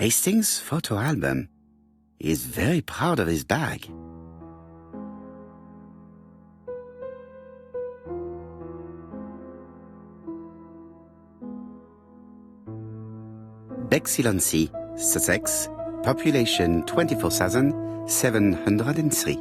Hastings' photo album. He is very proud of his bag. Bexhill-on-Sea, Sussex, population 24,703.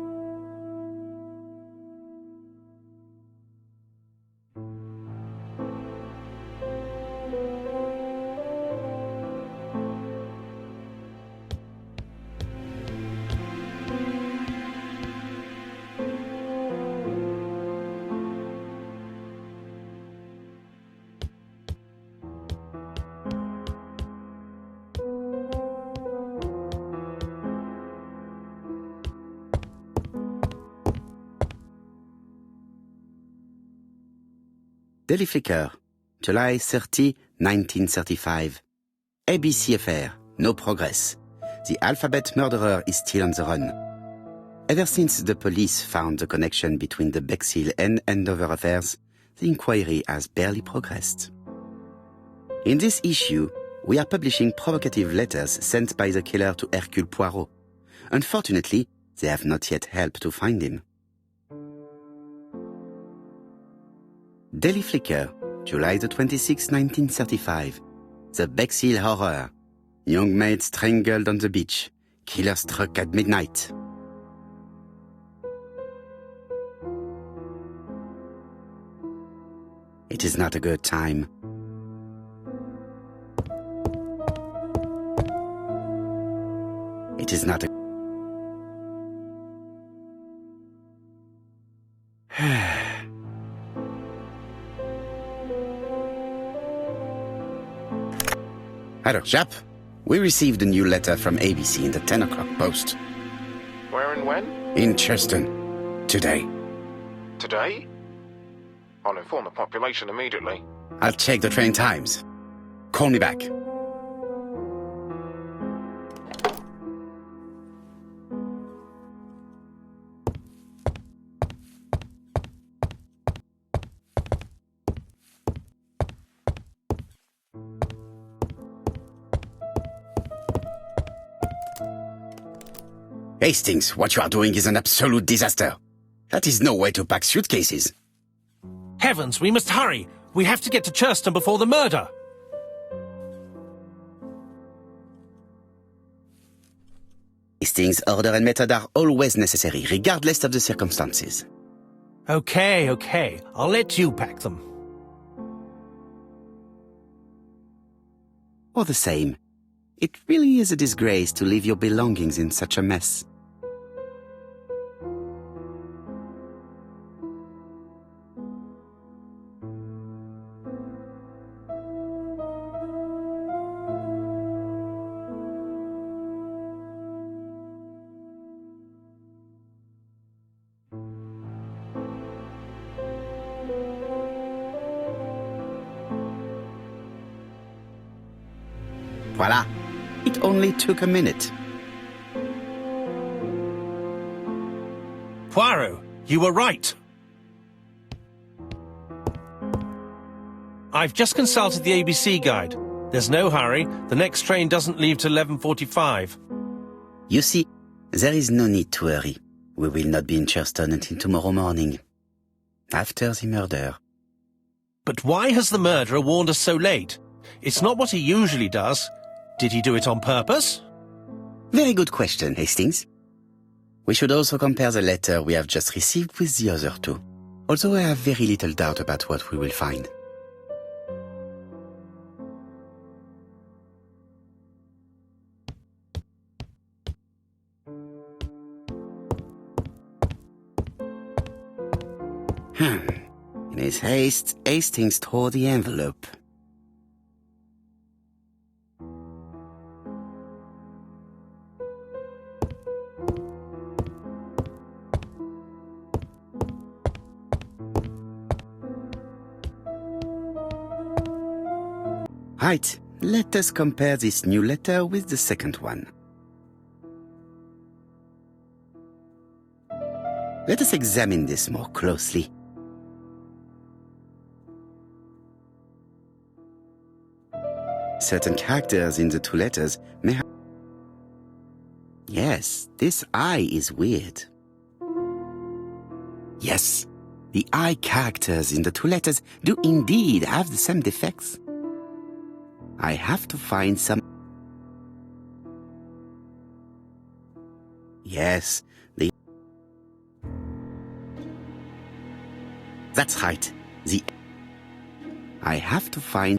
Daily Flicker, July 30, 1935. ABC affair, no progress. The alphabet murderer is still on the run. Ever since the police found the connection between the Bexhill and Andover affairs, the inquiry has barely progressed. In this issue, we are publishing provocative letters sent by the killer to Hercule Poirot. Unfortunately, they have not yet helped to find him. Daily Flicker, July the 26th, 1935. The Bexhill Horror. Young maid strangled on the beach. Killer struck at midnight. It is not a good time. It is not a... Hello, chap. We received a new letter from ABC in the 10 o'clock post. Where and when? In Churston. Today. Today? I'll inform the population immediately. I'll check the train times. Call me back. Hastings, what you are doing is an absolute disaster. That is no way to pack suitcases. Heavens, we must hurry! We have to get to Churston before the murder! Hastings' order and method are always necessary, regardless of the circumstances. Okay. I'll let you pack them. All the same, it really is a disgrace to leave your belongings in such a mess. Voila! It only took a minute. Poirot, you were right. I've just consulted the ABC guide. There's no hurry. The next train doesn't leave till 11:45. You see, there is no need to hurry. We will not be in Churston until tomorrow morning. After the murder. But why has the murderer warned us so late? It's not what he usually does. Did he do it on purpose? Very good question, Hastings. We should also compare the letter we have just received with the other two, although I have very little doubt about what we will find. In his haste, Hastings tore the envelope. Right, let us compare this new letter with the second one. Let us examine this more closely. Certain characters in the two letters may have Yes, this I is weird. Yes, the I characters in the two letters do indeed have the same defects. I have to find some... Yes, the... That's right, the... I have to find...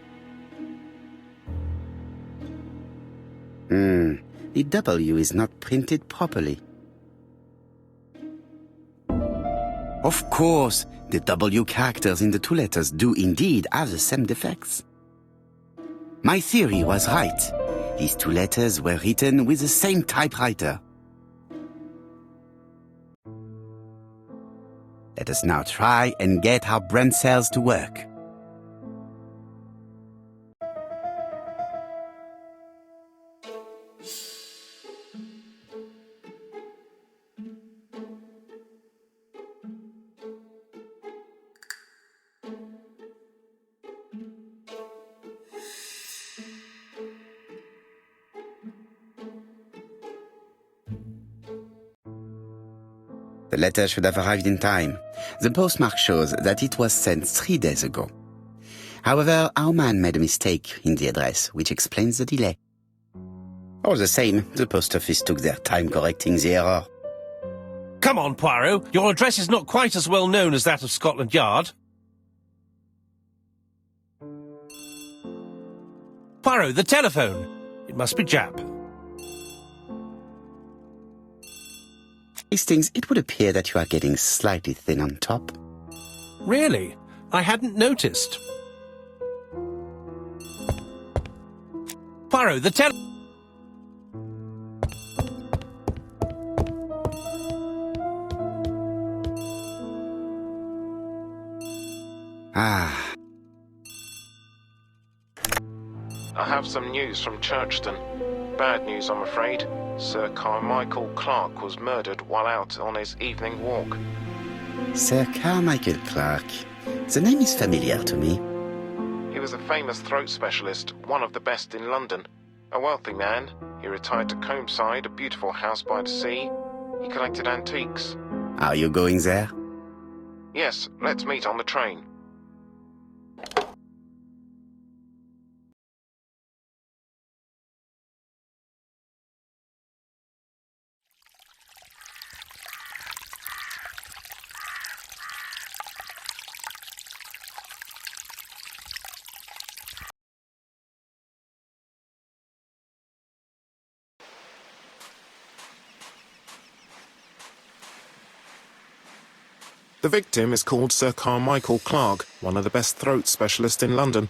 The W is not printed properly. Of course, the W characters in the two letters do indeed have the same defects. My theory was right. These two letters were written with the same typewriter. Let us now try and get our brain cells to work. The letter should have arrived in time. The postmark shows that it was sent 3 days ago. However, our man made a mistake in the address, which explains the delay. All the same, the post office took their time correcting the error. Come on, Poirot. Your address is not quite as well known as that of Scotland Yard. Poirot, the telephone. It must be Jap. Hastings, it would appear that you are getting slightly thin on top. Really? I hadn't noticed. Poirot, the Ah. I have some news from Churchton. Bad news, I'm afraid. Sir Clarke was murdered while out on his evening walk. Sir Clarke. The name is familiar to me. He was a famous throat specialist, one of the best in London. A wealthy man, he retired to Combside, a beautiful house by the sea. He collected antiques. Are you going there? Yes, let's meet on the train. The victim is called Sir Clarke, one of the best throat specialists in London.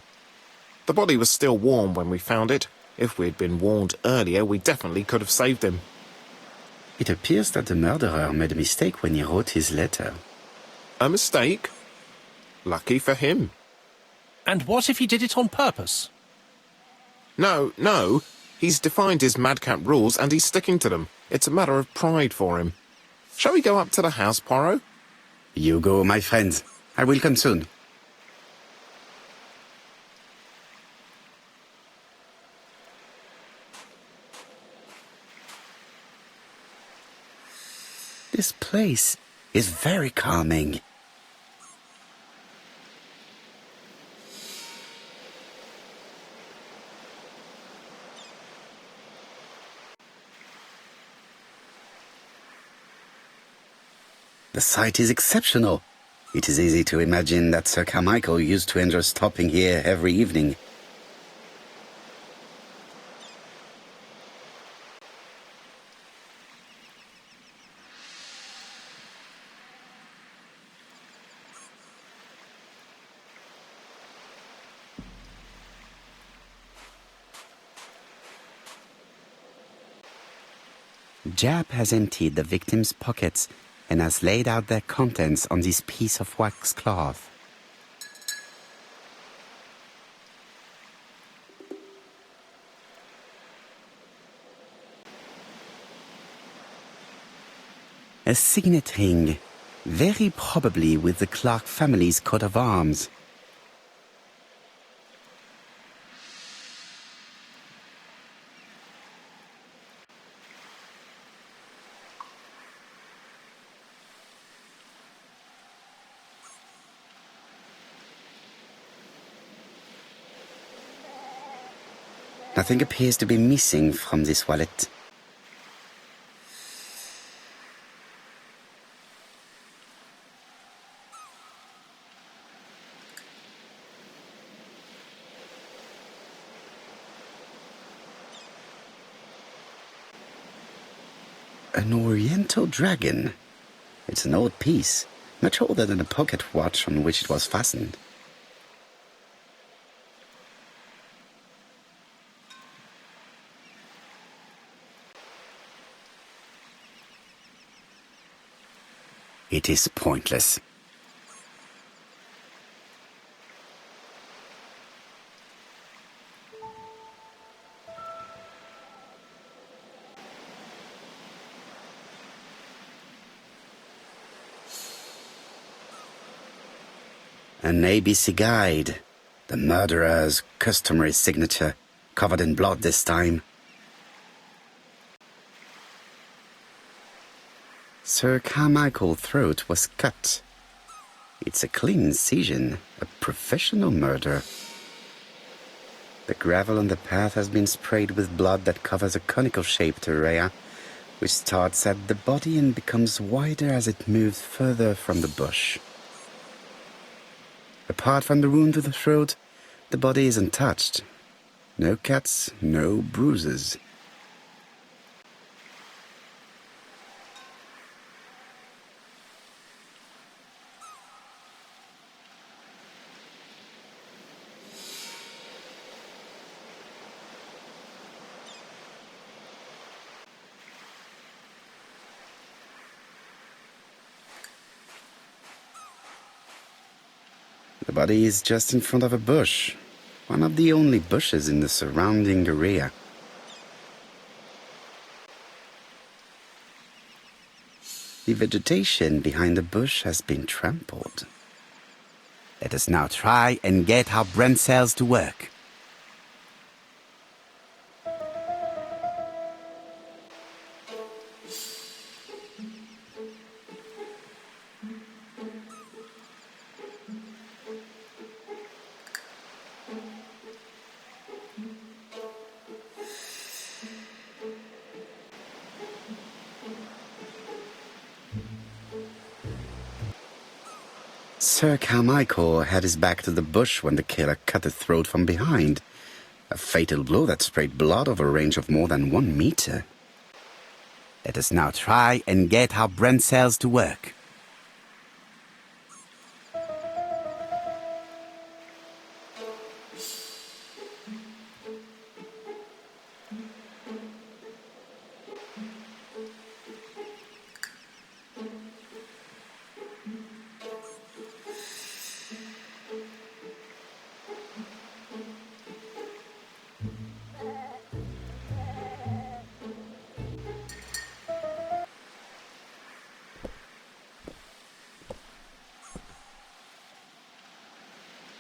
The body was still warm when we found it. If we'd been warned earlier, we definitely could have saved him. It appears that the murderer made a mistake when he wrote his letter. A mistake? Lucky for him. And what if he did it on purpose? No. He's defined his madcap rules and he's sticking to them. It's a matter of pride for him. Shall we go up to the house, Poirot? You go, my friends. I will come soon. This place is very calming. The site is exceptional. It is easy to imagine that Sir Carmichael used to enjoy stopping here every evening. Jap has emptied the victim's pockets and has laid out their contents on this piece of wax cloth. A signet ring, very probably with the Clarke family's coat of arms. Nothing appears to be missing from this wallet. An oriental dragon. It's an old piece, much older than the pocket watch on which it was fastened. It is pointless. An ABC guide. The murderer's customary signature, covered in blood this time. Sir Carmichael's throat was cut. It's a clean incision, a professional murder. The gravel on the path has been sprayed with blood that covers a conical-shaped area, which starts at the body and becomes wider as it moves further from the bush. Apart from the wound to the throat, the body is untouched. No cuts, no bruises. The body is just in front of a bush, one of the only bushes in the surrounding area. The vegetation behind the bush has been trampled. Let us now try and get our brain cells to work. Sir Carmichael had his back to the bush when the killer cut the throat from behind. A fatal blow that sprayed blood over a range of more than 1 meter. Let us now try and get our brain cells to work.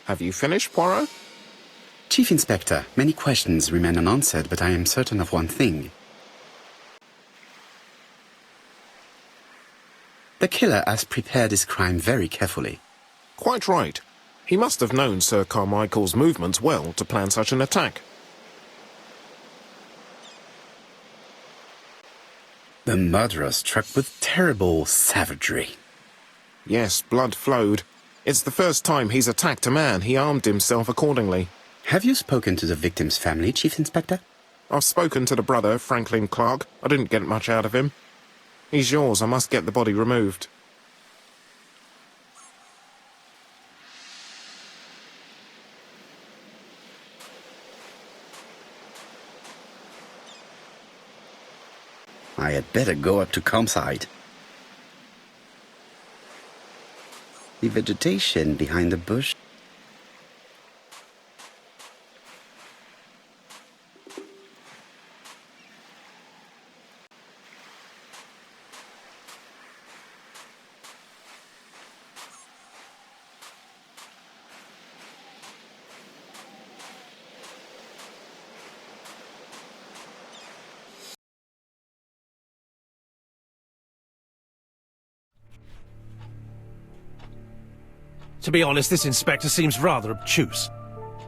Have you finished, Poirot? Chief Inspector, many questions remain unanswered, but I am certain of one thing. The killer has prepared his crime very carefully. Quite right. He must have known Sir Carmichael's movements well to plan such an attack. The murderer struck with terrible savagery. Yes, blood flowed. It's the first time he's attacked a man. He armed himself accordingly. Have you spoken to the victim's family, Chief Inspector? I've spoken to the brother, Franklin Clarke. I didn't get much out of him. He's yours. I must get the body removed. I had better go up to campsite. The vegetation behind the bush. To be honest, this inspector seems rather obtuse.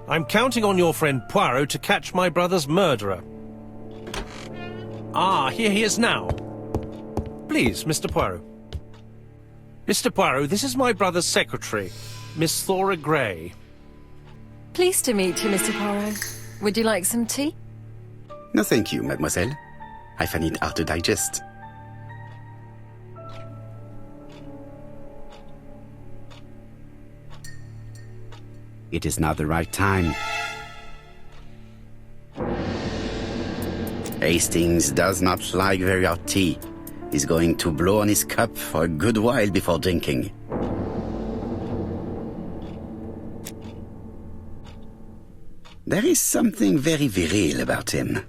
I'm counting on your friend Poirot to catch my brother's murderer. Ah, here he is now. Please, Mr. Poirot. Mr. Poirot, this is my brother's secretary, Miss Thora Grey. Pleased to meet you, Mr. Poirot. Would you like some tea? No thank you, mademoiselle. I find it hard to digest. It is not the right time. Hastings does not like very hot tea. He's going to blow on his cup for a good while before drinking. There is something very viril about him.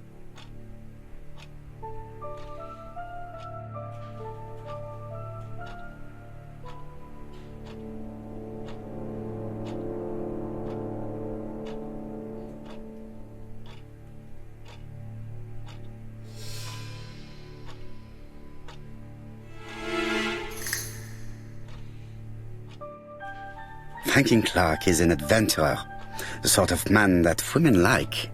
Franklin Clarke is an adventurer, the sort of man that women like.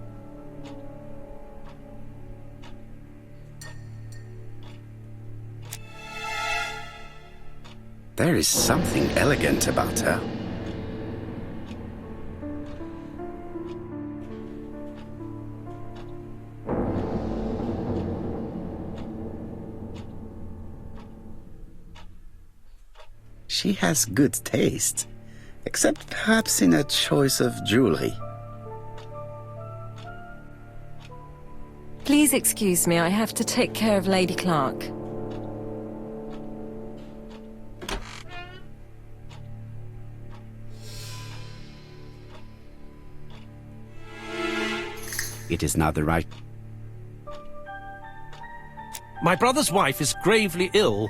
There is something elegant about her. She has good taste. Except perhaps in a choice of jewelry. Please excuse me, I have to take care of Lady Clarke. It is not the right... My brother's wife is gravely ill.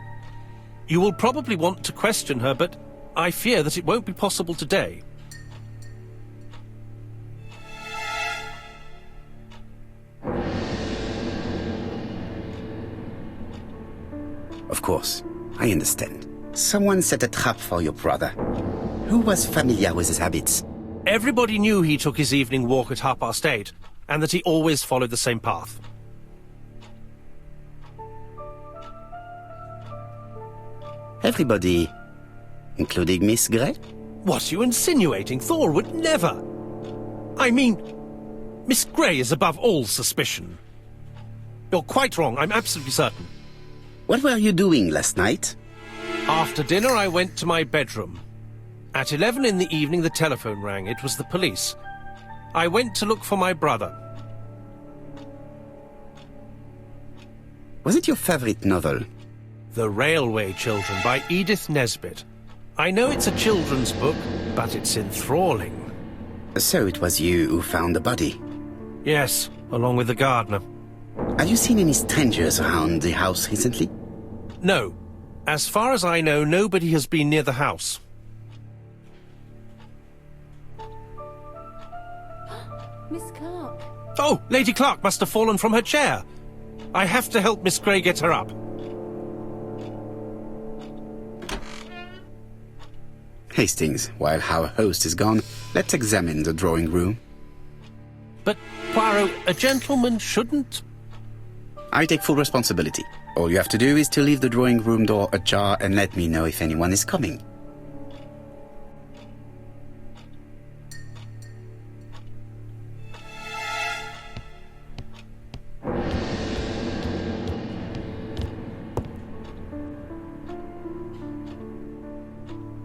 You will probably want to question her, but I fear that it won't be possible today. Of course, I understand. Someone set a trap for your brother. Who was familiar with his habits? Everybody knew he took his evening walk at 8:30, and that he always followed the same path. Everybody, including Miss Grey? What are you insinuating? Thor would never. I mean, Miss Grey is above all suspicion. You're quite wrong, I'm absolutely certain. What were you doing last night? After dinner, I went to my bedroom. At 11 in the evening, the telephone rang. It was the police. I went to look for my brother. Was it your favorite novel? The Railway Children by Edith Nesbit. I know it's a children's book, but it's enthralling. So it was you who found the body? Yes, along with the gardener. Have you seen any strangers around the house recently? No. As far as I know, nobody has been near the house. Miss Clarke. Oh, Lady Clarke must have fallen from her chair. I have to help Miss Grey get her up. Hastings, while our host is gone, let's examine the drawing room. But, Poirot, a gentleman shouldn't... I take full responsibility. All you have to do is to leave the drawing room door ajar and let me know if anyone is coming.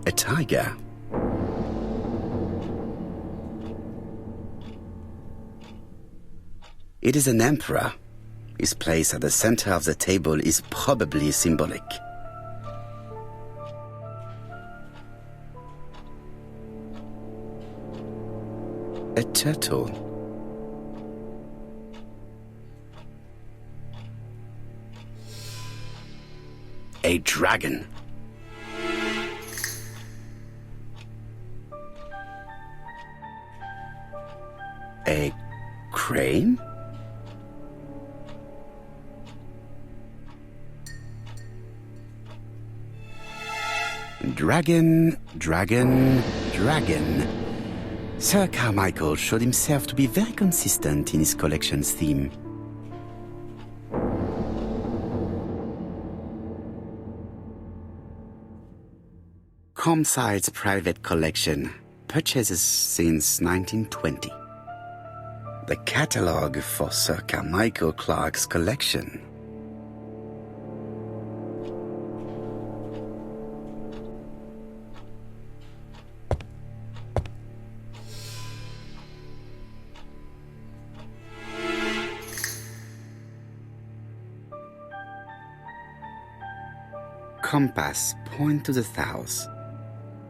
A tiger. It is an emperor. His place at the center of the table is probably symbolic. A turtle. A dragon. A crane? Dragon, dragon, dragon. Sir Carmichael showed himself to be very consistent in his collection's theme. Comside's private collection, purchases since 1920. The catalogue for Sir Carmichael Clarke's collection. Compass, point to the south.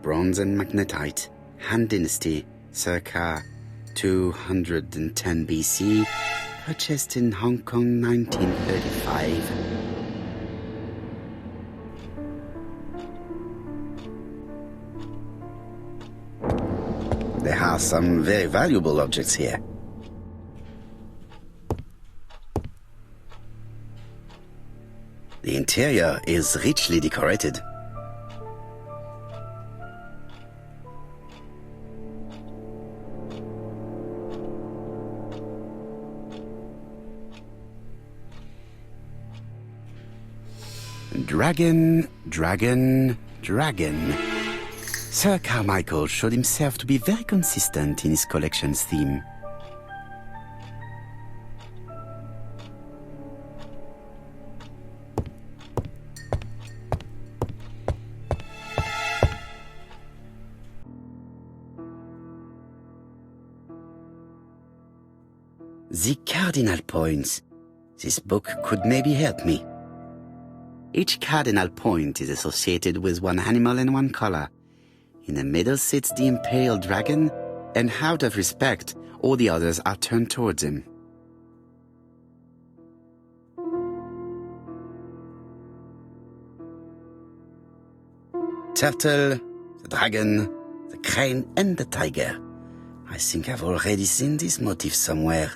Bronze and magnetite, Han Dynasty, circa 210 BC, purchased in Hong Kong 1935. There are some very valuable objects here. The interior is richly decorated. Dragon, dragon, dragon. Sir Carmichael showed himself to be very consistent in his collection's theme. The cardinal points. This book could maybe help me. Each cardinal point is associated with one animal and one color. In the middle sits the imperial dragon, and out of respect, all the others are turned towards him. Turtle, the dragon, the crane, and the tiger. I think I've already seen this motif somewhere.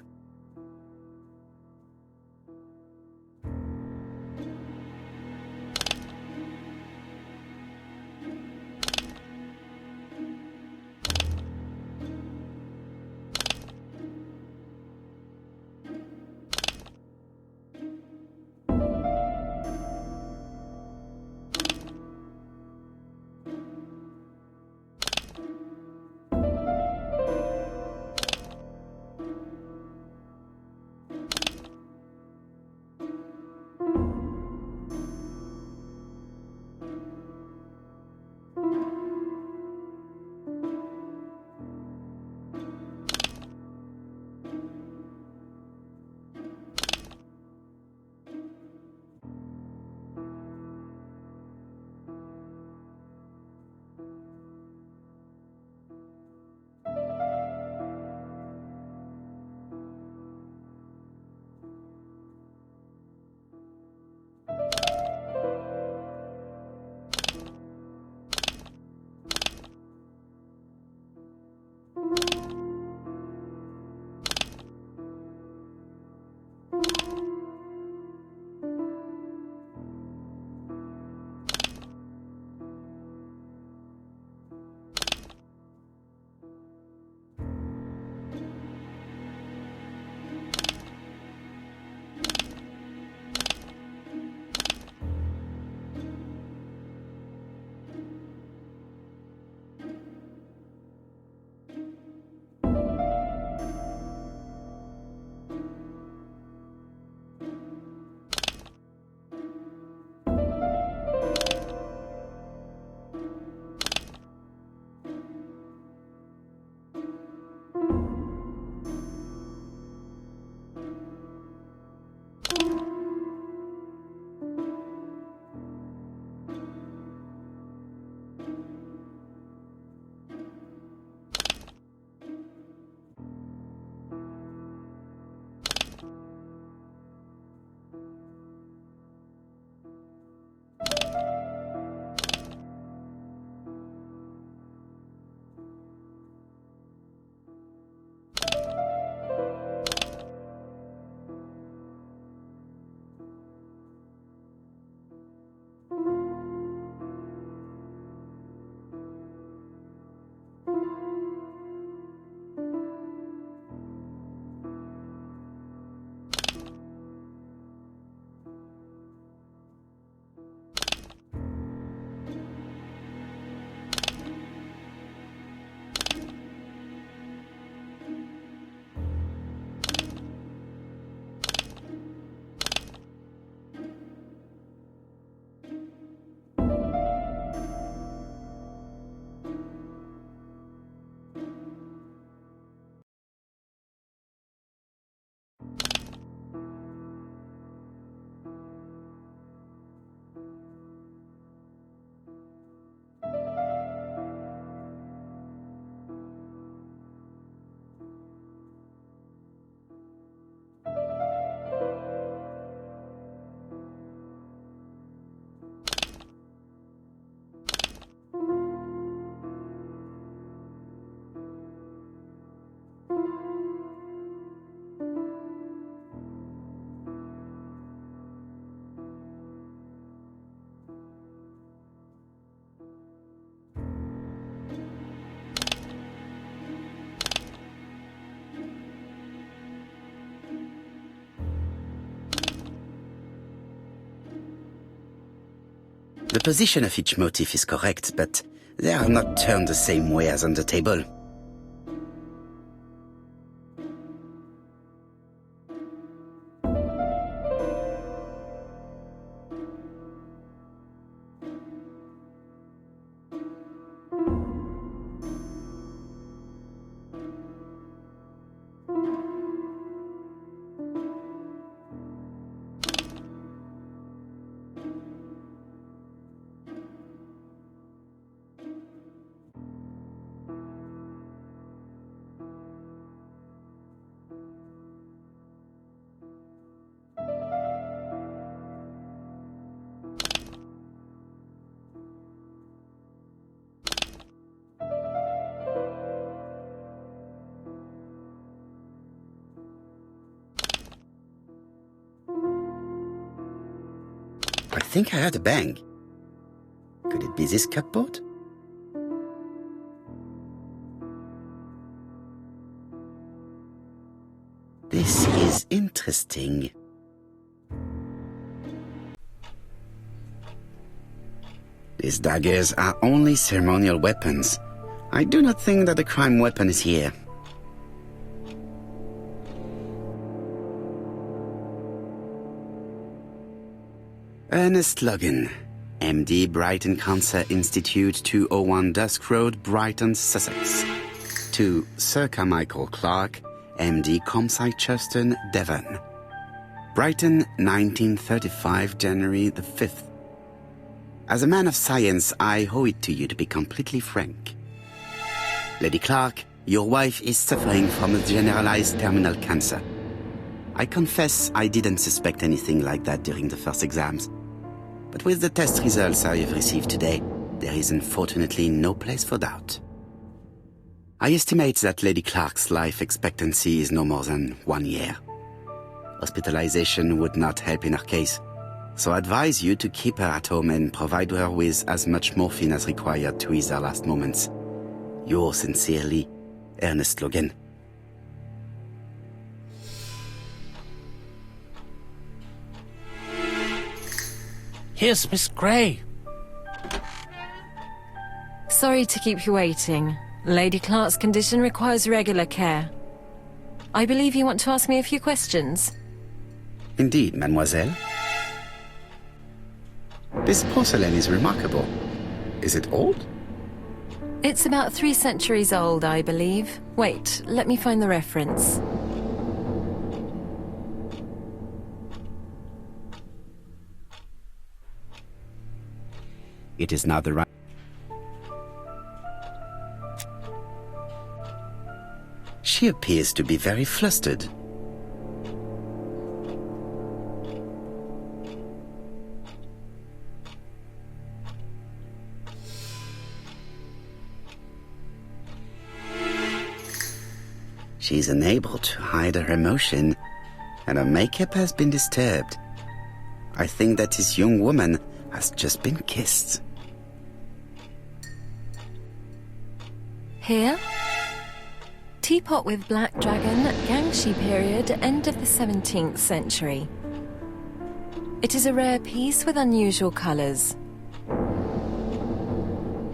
The position of each motif is correct, but they are not turned the same way as on the table. I think I heard a bang. Could it be this cupboard? This is interesting. These daggers are only ceremonial weapons. I do not think that the crime weapon is here. Ernest Logan, MD, Brighton Cancer Institute, 201 Dusk Road, Brighton, Sussex. To Sir Clarke, MD, Comside Churton, Devon. Brighton, 1935, January the 5th. As a man of science, I owe it to you to be completely frank. Lady Clarke, your wife is suffering from a generalized terminal cancer. I confess I didn't suspect anything like that during the first exams. But with the test results I have received today, there is unfortunately no place for doubt. I estimate that Lady Clarke's life expectancy is no more than 1 year. Hospitalization would not help in her case, so I advise you to keep her at home and provide her with as much morphine as required to ease her last moments. Yours sincerely, Ernest Logan. Here's Miss Grey. Sorry to keep you waiting. Lady Clarke's condition requires regular care. I believe you want to ask me a few questions. Indeed, mademoiselle. This porcelain is remarkable. Is it old? It's about 3 centuries old, I believe. Wait, let me find the reference. It is not the right... She appears to be very flustered. She is unable to hide her emotion, and her makeup has been disturbed. I think that this young woman has just been kissed. Here? Teapot with black dragon, Gangshi period, end of the 17th century. It is a rare piece with unusual colours.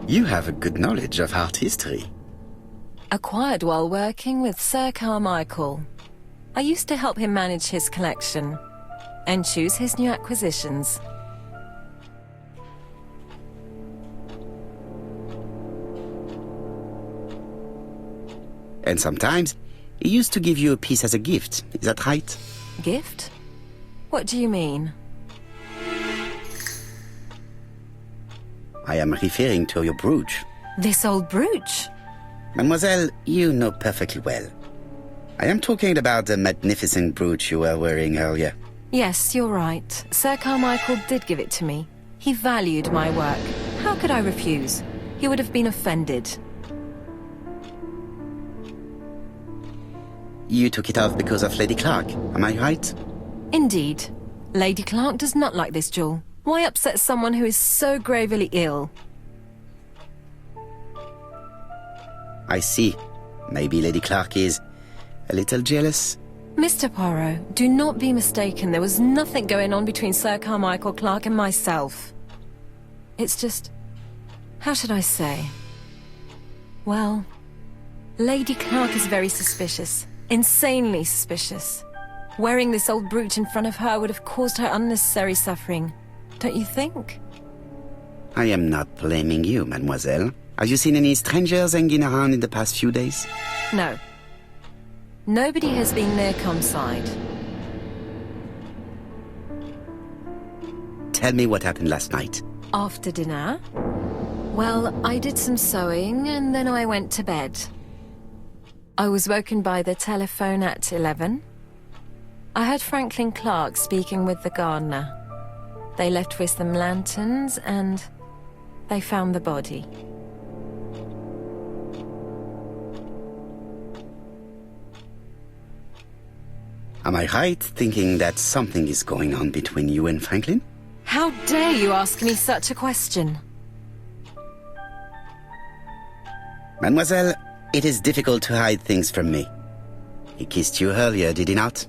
You have a good knowledge of art history. Acquired while working with Sir Clarke. I used to help him manage his collection and choose his new acquisitions. And sometimes, he used to give you a piece as a gift. Is that right? Gift? What do you mean? I am referring to your brooch. This old brooch? Mademoiselle, you know perfectly well. I am talking about the magnificent brooch you were wearing earlier. Yes, you're right. Sir Carmichael did give it to me. He valued my work. How could I refuse? He would have been offended. You took it off because of Lady Clarke, am I right? Indeed. Lady Clarke does not like this jewel. Why upset someone who is so gravely ill? I see. Maybe Lady Clarke is a little jealous. Mr. Poirot, do not be mistaken. There was nothing going on between Sir Carmichael Clarke and myself. It's just... how should I say? Well, Lady Clarke is very suspicious. Insanely suspicious. Wearing this old brooch in front of her would have caused her unnecessary suffering. Don't you think? I am not blaming you, mademoiselle. Have you seen any strangers hanging around in the past few days? No. Nobody has been near Comside. Tell me what happened last night. After dinner? Well, I did some sewing and then I went to bed. I was woken by the telephone at 11. I heard Franklin Clarke speaking with the gardener. They left with some lanterns and they found the body. Am I right thinking that something is going on between you and Franklin? How dare you ask me such a question? Mademoiselle, it is difficult to hide things from me. He kissed you earlier, did he not?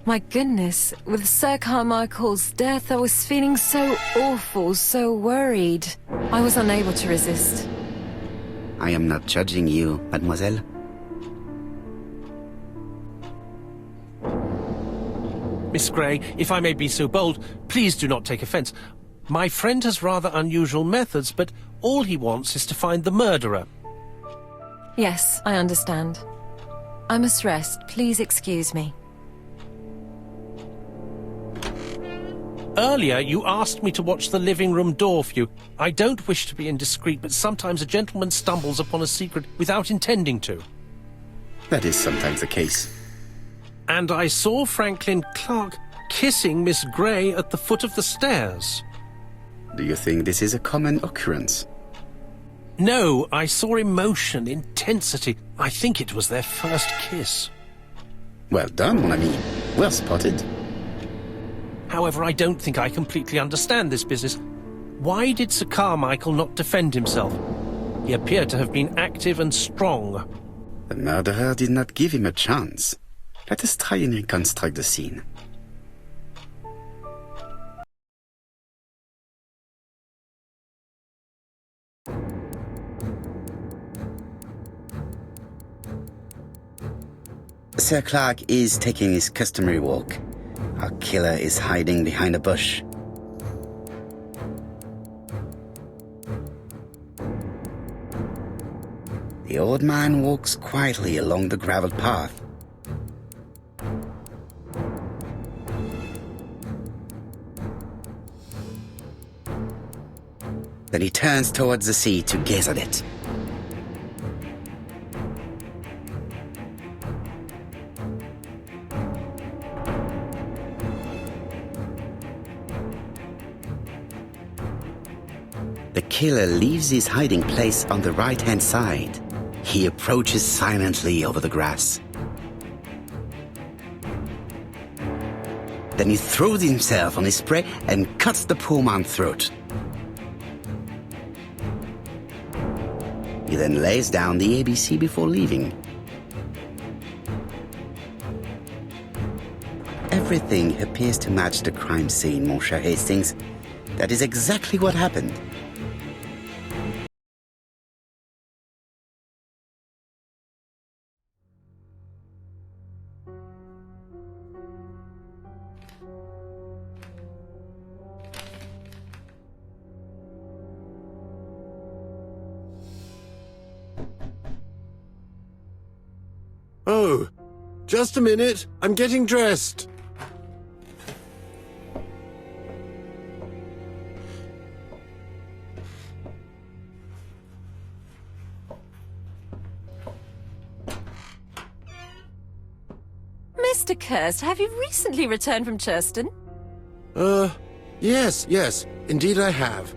My goodness, with Sir Carmichael's death, I was feeling so awful, so worried. I was unable to resist. I am not judging you, mademoiselle. Miss Grey, if I may be so bold, please do not take offence. My friend has rather unusual methods, but all he wants is to find the murderer. Yes, I understand. I must rest. Please excuse me. Earlier, you asked me to watch the living room door for you. I don't wish to be indiscreet, but sometimes a gentleman stumbles upon a secret without intending to. That is sometimes the case. And I saw Franklin Clarke kissing Miss Grey at the foot of the stairs. Do you think this is a common occurrence? No, I saw emotion, intensity. I think it was their first kiss. Well done, mon ami. Well spotted. However, I don't think I completely understand this business. Why did Sir Carmichael not defend himself? He appeared to have been active and strong. The murderer did not give him a chance. Let us try and reconstruct the scene. Sir Clarke is taking his customary walk. Our killer is hiding behind a bush. The old man walks quietly along the graveled path. Then he turns towards the sea to gaze at it. The killer leaves his hiding place on the right-hand side. He approaches silently over the grass. Then he throws himself on his prey and cuts the poor man's throat. He then lays down the ABC before leaving. Everything appears to match the crime scene, mon cher Hastings. That is exactly what happened. Oh, just a minute. I'm getting dressed. Mr. Kirst, have you recently returned from Churston? Yes, indeed I have.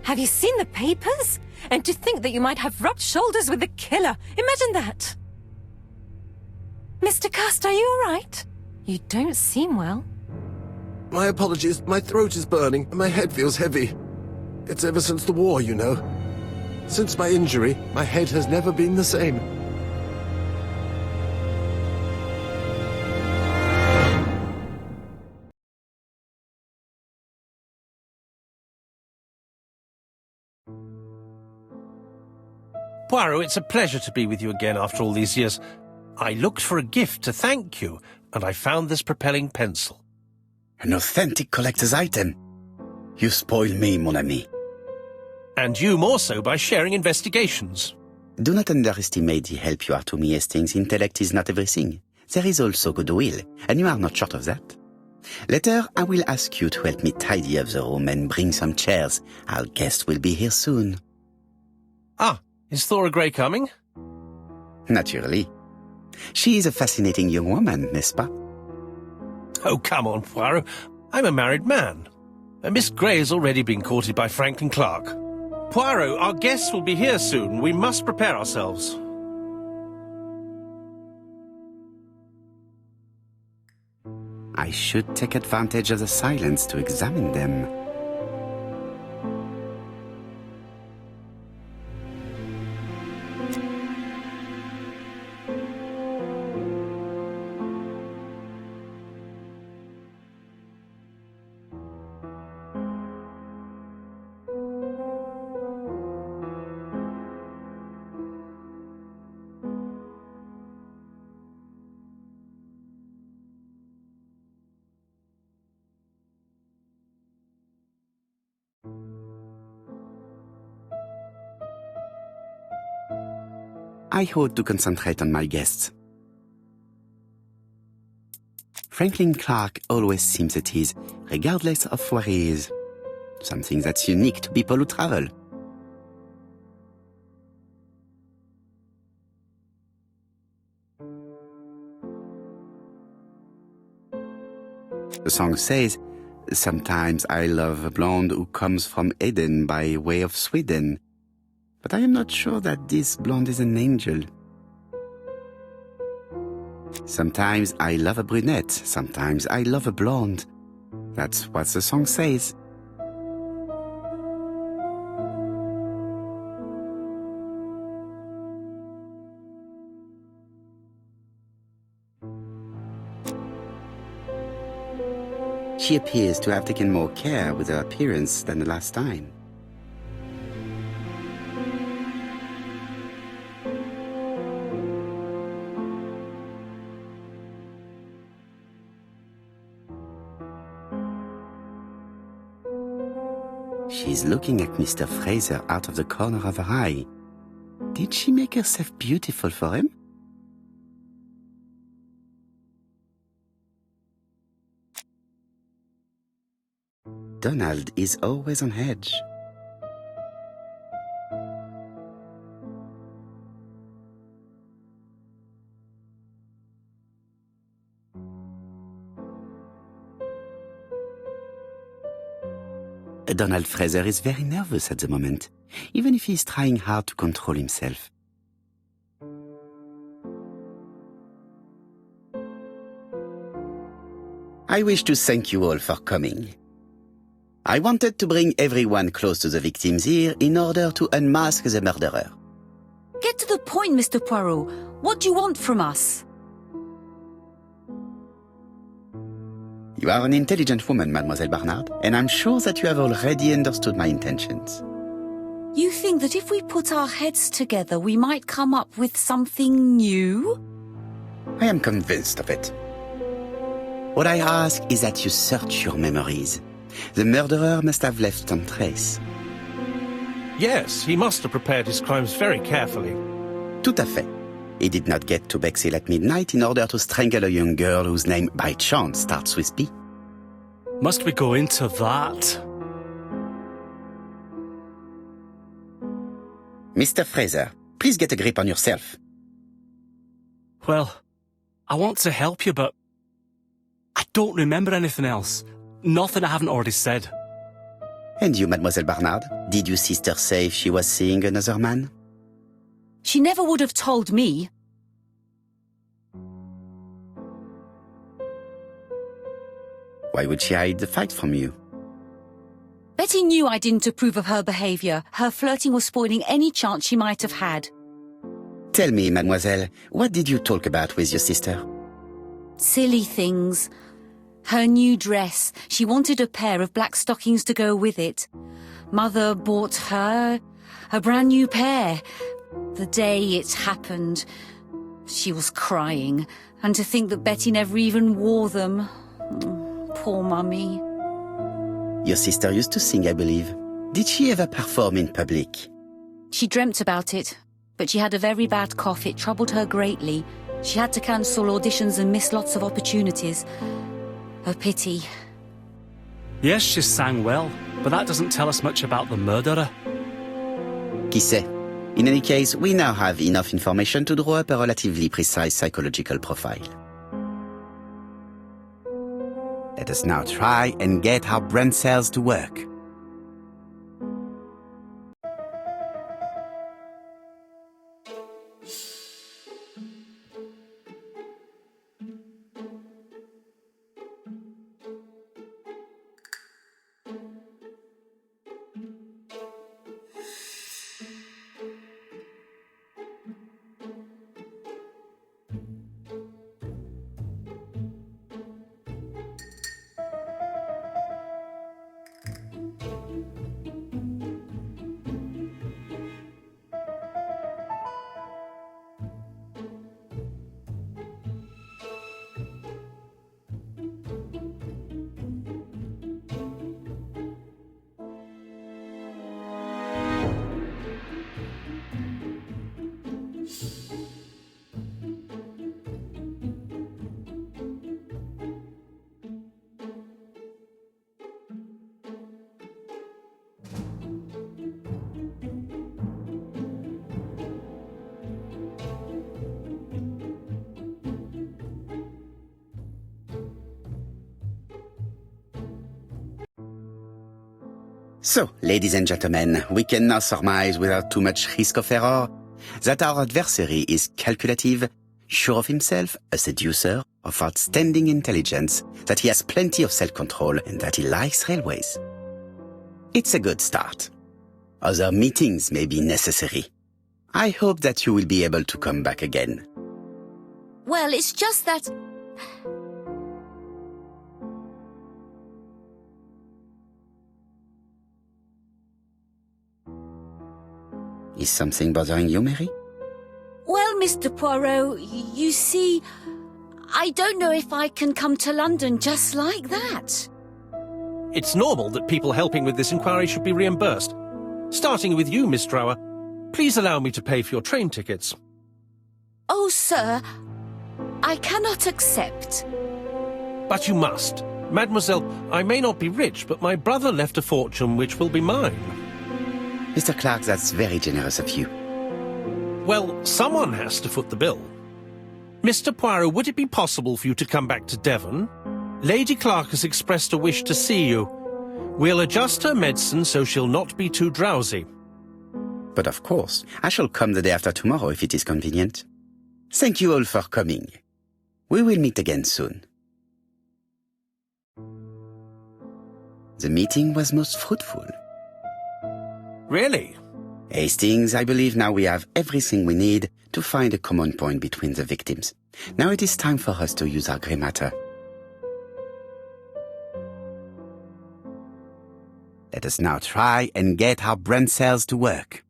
Have you seen the papers? And to think that you might have rubbed shoulders with the killer. Imagine that. Mr. Kirst, are you all right? You don't seem well. My apologies. My throat is burning and my head feels heavy. It's ever since the war, you know. Since my injury, my head has never been the same. Poirot, it's a pleasure to be with you again after all these years. I looked for a gift to thank you, and I found this propelling pencil. An authentic collector's item. You spoil me, mon ami. And you more so by sharing investigations. Do not underestimate the help you are to me, Hastings. Intellect is not everything. There is also goodwill, and you are not short of that. Later, I will ask you to help me tidy up the room and bring some chairs. Our guest will be here soon. Ah, is Thora Grey coming? Naturally. She is a fascinating young woman, n'est-ce pas? Oh, come on, Poirot. I'm a married man. And Miss Grey has already been courted by Franklin Clarke. Poirot, our guests will be here soon. We must prepare ourselves. I should take advantage of the silence to examine them. I ought to concentrate on my guests. Franklin Clarke always seems at ease, regardless of where he is. Something that's unique to people who travel. The song says, "Sometimes I love a blonde who comes from Eden by way of Sweden. But I am not sure that this blonde is an angel. Sometimes I love a brunette, sometimes I love a blonde." That's what the song says. She appears to have taken more care with her appearance than the last time. She's looking at Mr. Fraser out of the corner of her eye. Did she make herself beautiful for him? Donald is always on edge. Donald Fraser is very nervous at the moment, even if he is trying hard to control himself. I wish to thank you all for coming. I wanted to bring everyone close to the victims here in order to unmask the murderer. Get to the point, Mr. Poirot. What do you want from us? You are an intelligent woman, Mademoiselle Barnard, and I'm sure that you have already understood my intentions. You think that if we put our heads together, we might come up with something new? I am convinced of it. What I ask is that you search your memories. The murderer must have left some trace. Yes, he must have prepared his crimes very carefully. Tout à fait. He did not get to Bexhill at midnight in order to strangle a young girl whose name by chance starts with P. Must we go into that? Mr. Fraser, please get a grip on yourself. Well, I want to help you, but I don't remember anything else. Nothing I haven't already said. And you, Mademoiselle Barnard, did your sister say if she was seeing another man? She never would have told me. Why would she hide the fact from you? Betty knew I didn't approve of her behaviour. Her flirting was spoiling any chance she might have had. Tell me, mademoiselle, what did you talk about with your sister? Silly things. Her new dress. She wanted a pair of black stockings to go with it. Mother bought her a brand new pair. The day it happened, she was crying, and to think that Betty never even wore them. Poor Mummy. Your sister used to sing, I believe. Did she ever perform in public? She dreamt about it, but she had a very bad cough. It troubled her greatly. She had to cancel auditions and miss lots of opportunities. A pity. Yes, she sang well, but that doesn't tell us much about the murderer. Qui sait? In any case, we now have enough information to draw up a relatively precise psychological profile. Let us now try and get our brain cells to work. So, ladies and gentlemen, we can now surmise without too much risk of error that our adversary is calculative, sure of himself, a seducer, of outstanding intelligence, that he has plenty of self-control, and that he likes railways. It's a good start. Other meetings may be necessary. I hope that you will be able to come back again. Well, it's just that... Is something bothering you, Mary? Well, Mr. Poirot, you see, I don't know if I can come to London just like that. It's normal that people helping with this inquiry should be reimbursed. Starting with you, Miss Drower. Please allow me to pay for your train tickets. Oh, sir, I cannot accept. But you must. Mademoiselle, I may not be rich, but my brother left a fortune which will be mine. Mr. Clarke, that's very generous of you. Well, someone has to foot the bill. Mr. Poirot, would it be possible for you to come back to Devon? Lady Clarke has expressed a wish to see you. We'll adjust her medicine so she'll not be too drowsy. But of course, I shall come the day after tomorrow if it is convenient. Thank you all for coming. We will meet again soon. The meeting was most fruitful. Really? Hastings, I believe now we have everything we need to find a common point between the victims. Now it is time for us to use our grey matter. Let us now try and get our brain cells to work.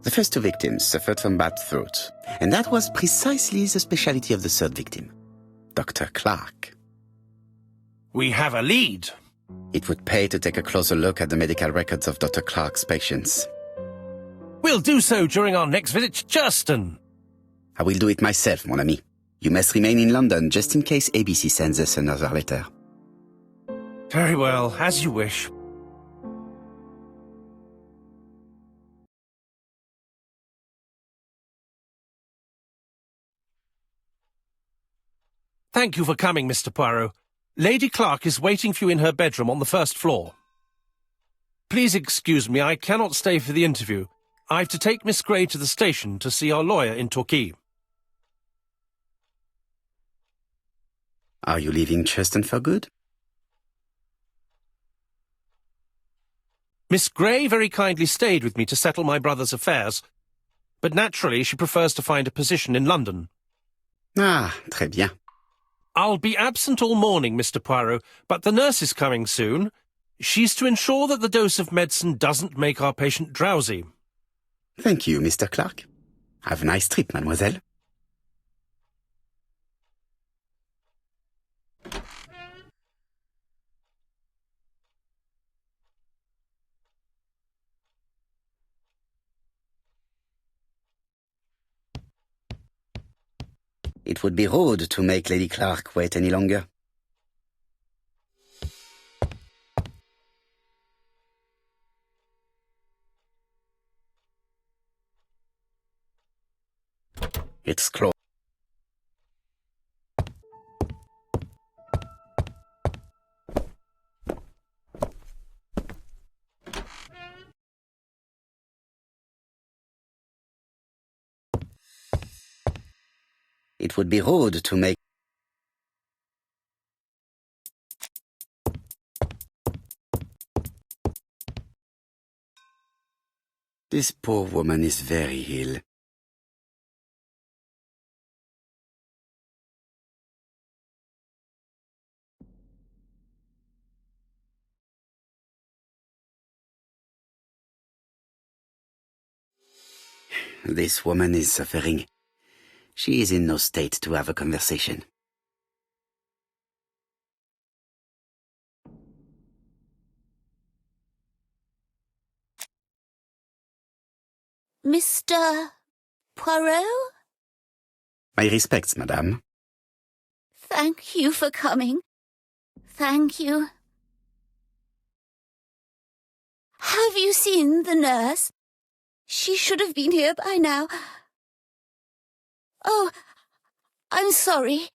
The first two victims suffered from bad throat, and that was precisely the specialty of the third victim, Dr. Clarke. We have a lead. It would pay to take a closer look at the medical records of Dr. Clarke's patients. We'll do so during our next visit to Churston. I will do it myself, mon ami. You must remain in London just in case ABC sends us another letter. Very well, as you wish. Thank you for coming, Mr. Poirot. Lady Clarke is waiting for you in her bedroom on the first floor. Please excuse me, I cannot stay for the interview. I've to take Miss Grey to the station to see our lawyer in Torquay. Are you leaving Cheston for good? Miss Grey very kindly stayed with me to settle my brother's affairs, but naturally she prefers to find a position in London. Ah, très bien. I'll be absent all morning, Mr. Poirot, but the nurse is coming soon. She's to ensure that the dose of medicine doesn't make our patient drowsy. Thank you, Mr. Clarke. Have a nice trip, mademoiselle. It would be rude to make Lady Clarke wait any longer. It's closed. It would be rude to make... This poor woman is very ill. This woman is suffering. She is in no state to have a conversation. Mr. Poirot? My respects, madame. Thank you for coming. Thank you. Have you seen the nurse? She should have been here by now. Oh, I'm sorry.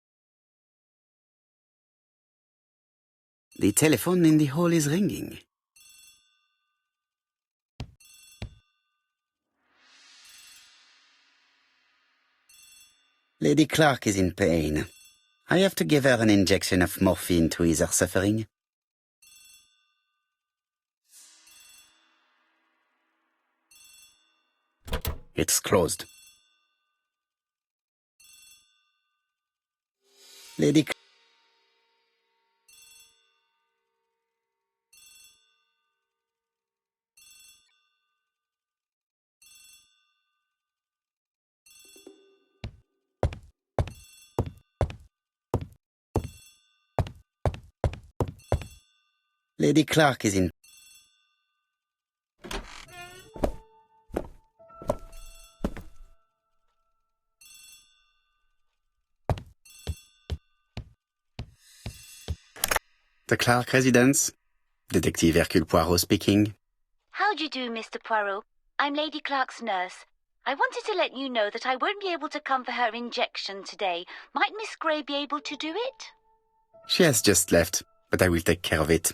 The telephone in the hall is ringing. Lady Clarke is in pain. I have to give her an injection of morphine to ease her suffering. It's closed. Lady Clarke. Lady Clarke is in... The Clarke residence. Detective Hercule Poirot speaking. How do you do, Mr. Poirot? I'm Lady Clarke's nurse. I wanted to let you know that I won't be able to come for her injection today. Might Miss Grey be able to do it? She has just left, but I will take care of it.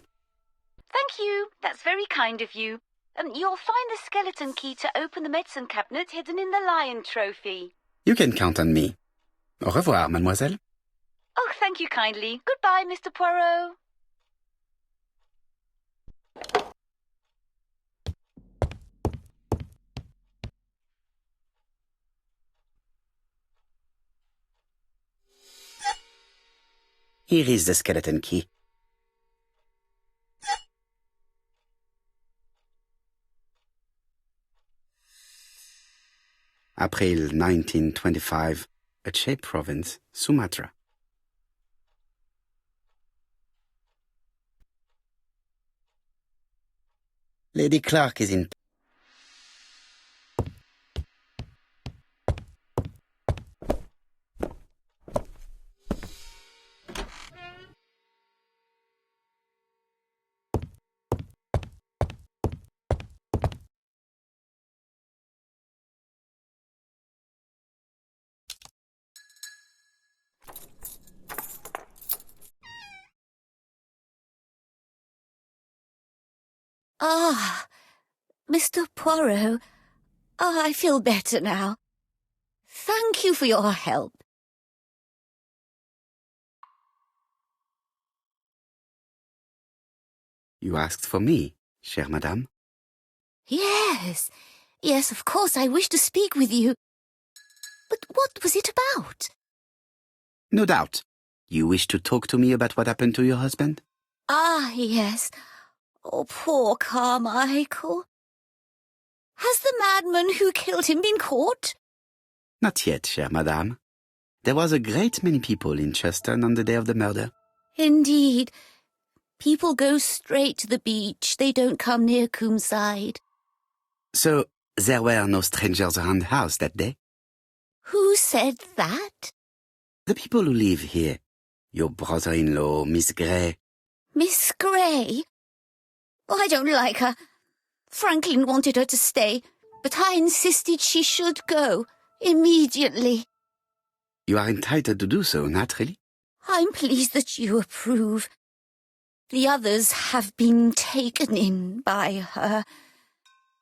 Thank you. That's very kind of you. You'll find the skeleton key to open the medicine cabinet hidden in the lion trophy. You can count on me. Au revoir, mademoiselle. Oh, thank you kindly. Goodbye, Mr. Poirot. Here is the skeleton key. April 1925, Aceh Province, Sumatra. Lady Clarke is in... Ah, Mr. Poirot. I feel better now. Thank you for your help. You asked for me, chère madame. Yes, yes, of course, I wish to speak with you. But what was it about? No doubt. You wish to talk to me about what happened to your husband? Ah, yes. Oh, poor Carmichael. Has the madman who killed him been caught? Not yet, chère madame. There was a great many people in Cheston on the day of the murder. Indeed. People go straight to the beach. They don't come near Coomside. So, there were no strangers around the house that day? Who said that? The people who live here. Your brother-in-law, Miss Grey. Miss Grey? Oh, I don't like her. Franklin wanted her to stay, but I insisted she should go, immediately. You are entitled to do so, naturally. I'm pleased that you approve. The others have been taken in by her.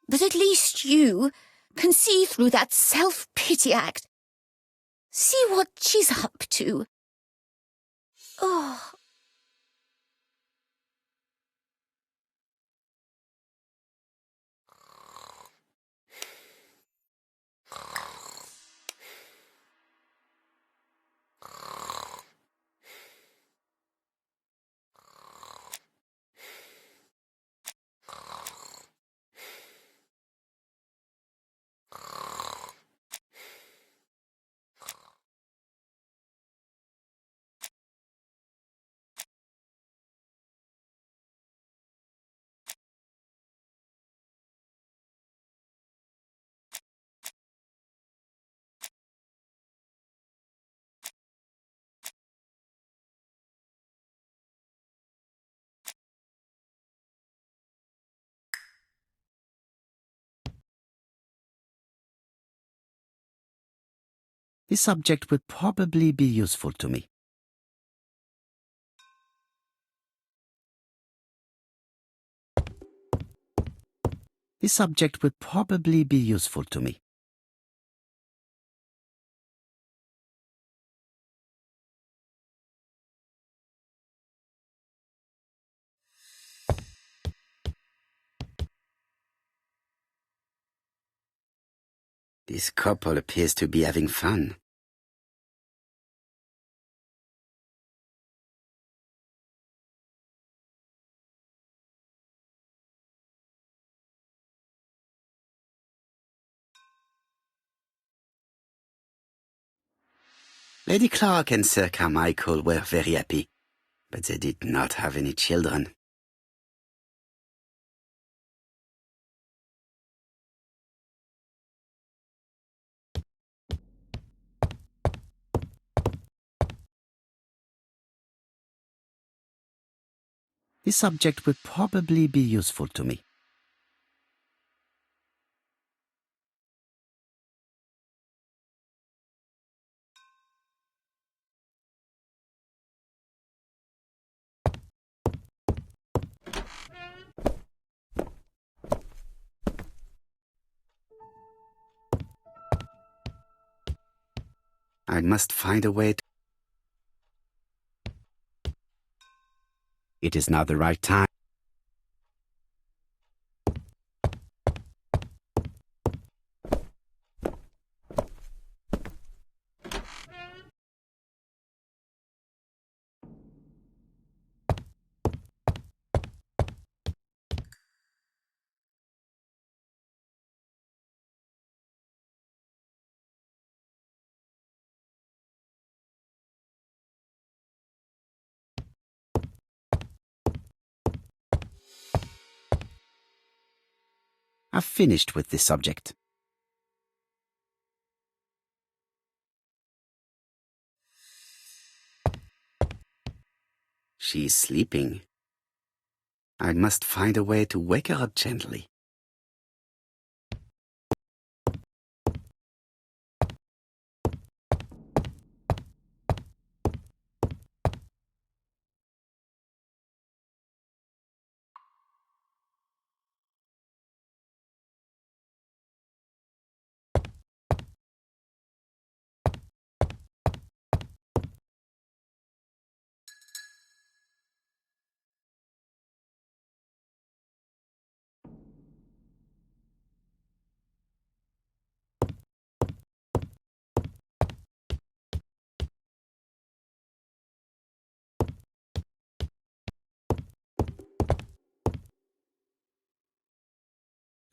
But at least you can see through that self-pity act. See what she's up to. Oh. This subject would probably be useful to me. This subject would probably be useful to me. This couple appears to be having fun. Lady Clarke and Sir Carmichael were very happy, but they did not have any children. This subject would probably be useful to me. I must find a way to... It is now the right time. I've finished with this subject. She's sleeping. I must find a way to wake her up gently.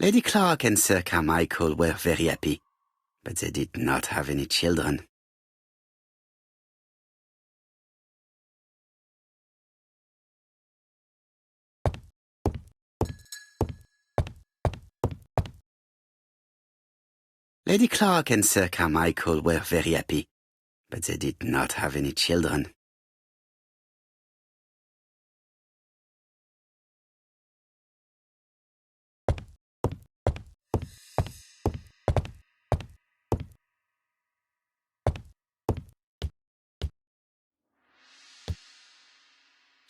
Lady Clarke and Sir Carmichael were very happy, but they did not have any children. Lady Clarke and Sir Carmichael were very happy, but they did not have any children.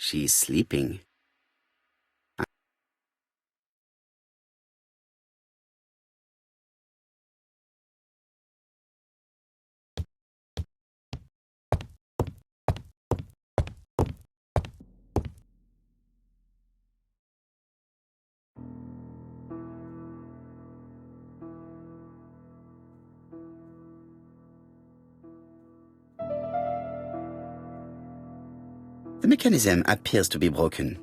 She's sleeping. The mechanism appears to be broken.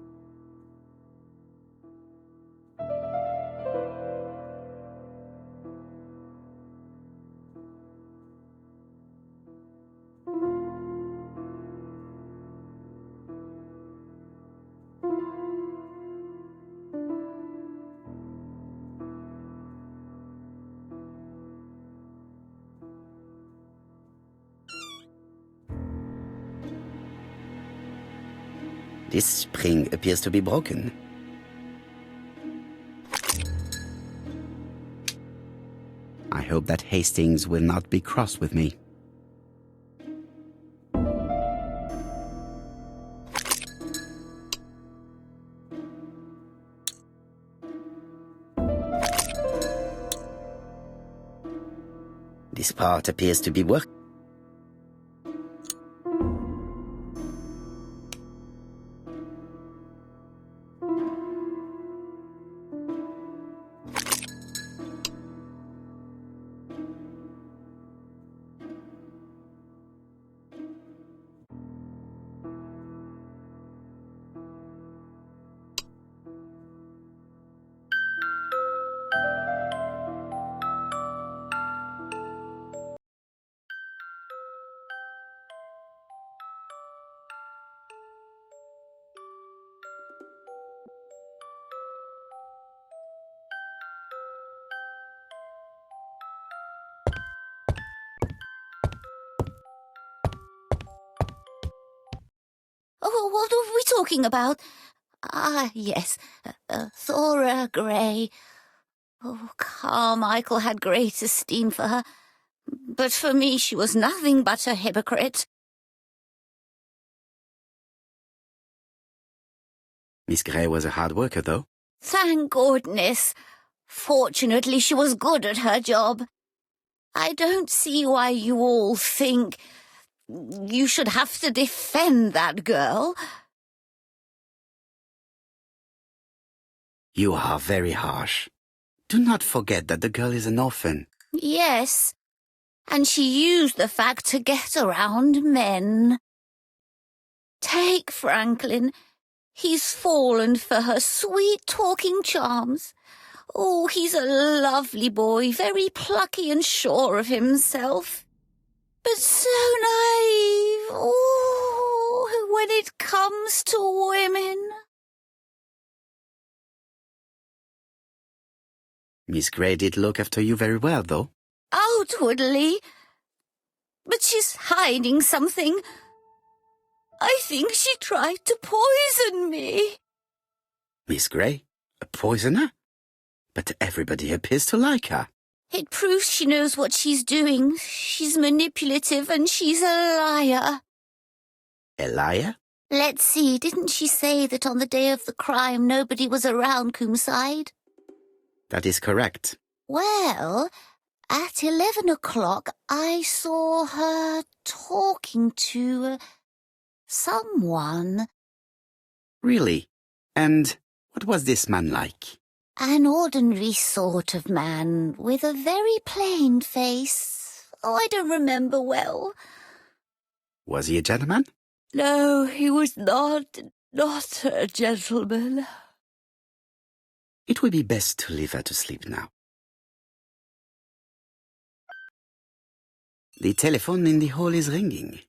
This spring appears to be broken. I hope that Hastings will not be cross with me. This part appears to be working. Oh, what are we talking about? Ah, yes, Thora Grey. Oh, Carmichael had great esteem for her, but for me she was nothing but a hypocrite. Miss Grey was a hard worker, though. Thank goodness. Fortunately, she was good at her job. I don't see why you all think you should have to defend that girl. You are very harsh. Do not forget that the girl is an orphan. Yes, and she used the fact to get around men. Take Franklin. He's fallen for her sweet-talking charms. Oh, he's a lovely boy, very plucky and sure of himself. But so naive, oh, when it comes to women. Miss Grey did look after you very well, though. Outwardly. But she's hiding something. I think she tried to poison me. Miss Grey? A poisoner? But everybody appears to like her. It proves she knows what she's doing. She's manipulative and she's a liar. A liar? Let's see, didn't she say that on the day of the crime nobody was around Coomside? That is correct. Well, at 11 o'clock I saw her talking to someone. Really? And what was this man like? An ordinary sort of man with a very plain face. Oh, I don't remember well. Was he a gentleman? No, he was not a gentleman. It would be best to leave her to sleep now. The telephone in the hall is ringing.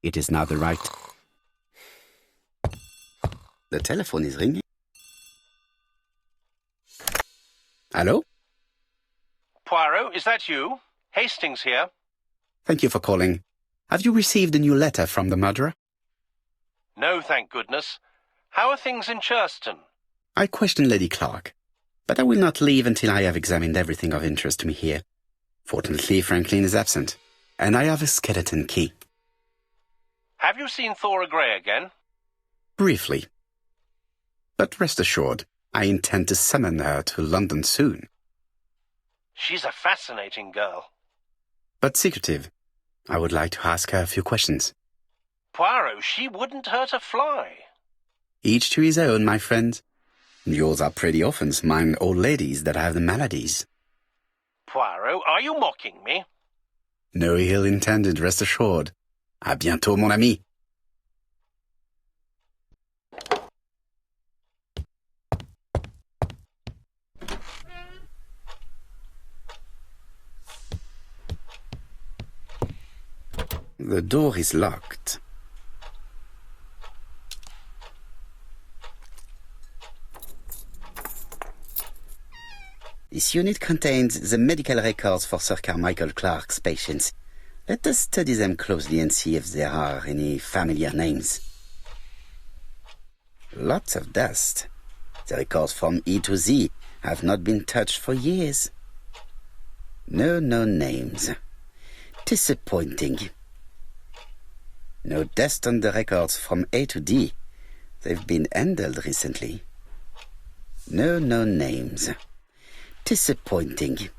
It is now the right. The telephone is ringing. Hello? Poirot, is that you? Hastings here. Thank you for calling. Have you received a new letter from the murderer? No, thank goodness. How are things in Churston? I questioned Lady Clarke, but I will not leave until I have examined everything of interest to me here. Fortunately, Franklin is absent, and I have a skeleton key. Have you seen Thora Grey again? Briefly. But rest assured, I intend to summon her to London soon. She's a fascinating girl. But secretive. I would like to ask her a few questions. Poirot, she wouldn't hurt a fly. Each to his own, my friend. Yours are pretty orphans, mine old ladies that have the maladies. Poirot, are you mocking me? No ill intended, rest assured. À bientôt, mon ami. The door is locked. This unit contains the medical records for Sir Clarke's patients. Let us study them closely and see if there are any familiar names. Lots of dust. The records from E to Z have not been touched for years. No known names. Disappointing. No dust on the records from A to D. They've been handled recently. No known names. Disappointing.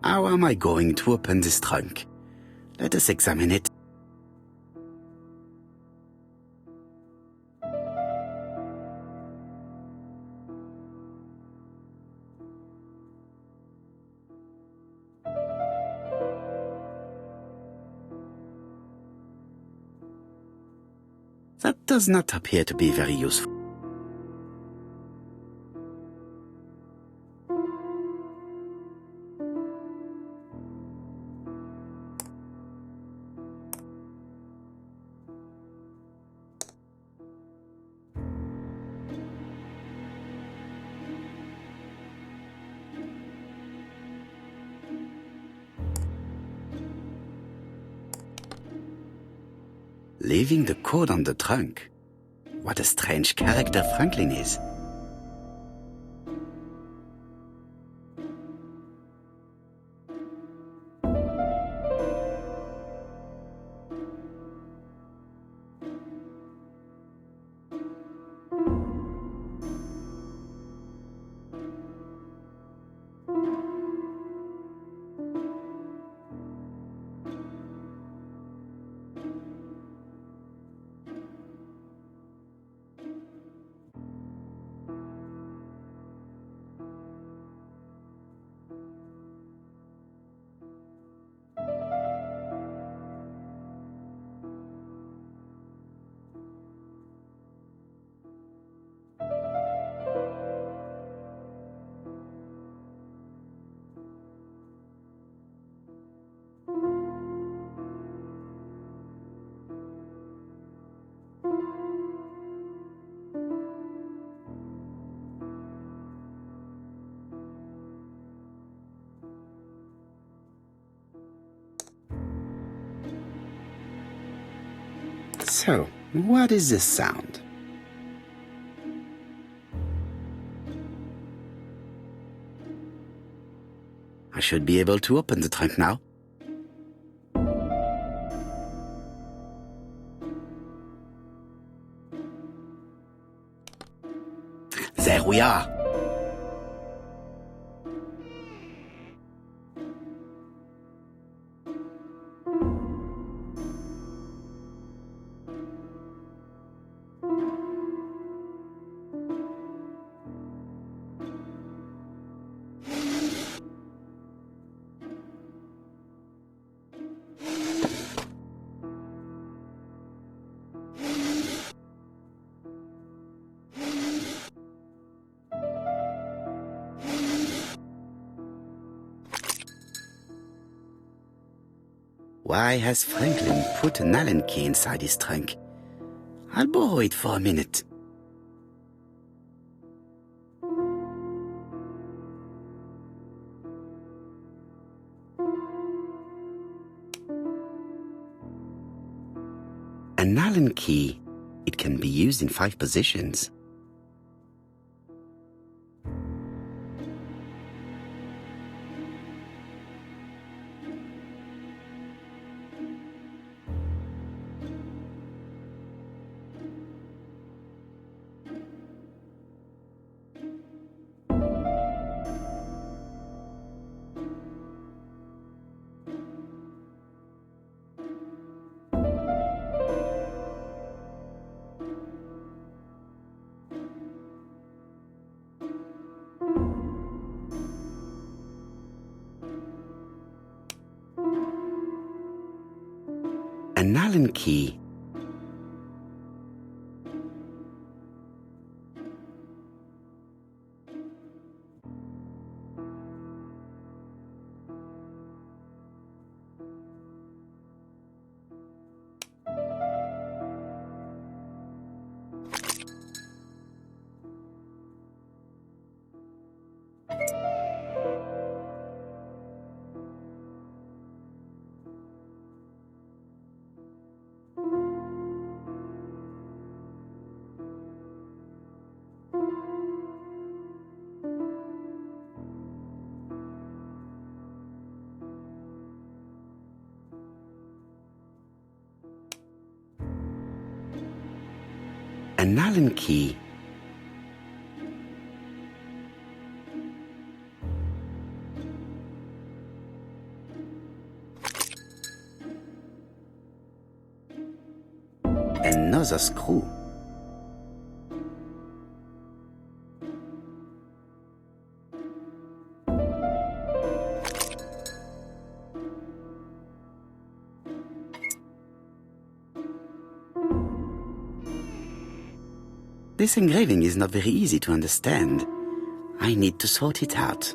How am I going to open this trunk? Let us examine it. That does not appear to be very useful. Leaving the code on the trunk. What a strange character Franklin is. So, what is this sound? I should be able to open the trunk now. There we are. Why has Franklin put an Allen key inside his trunk? I'll borrow it for a minute. An Allen key, it can be used in 5 positions. An Allen key. An Allen key. Another screw. This engraving is not very easy to understand. I need to sort it out.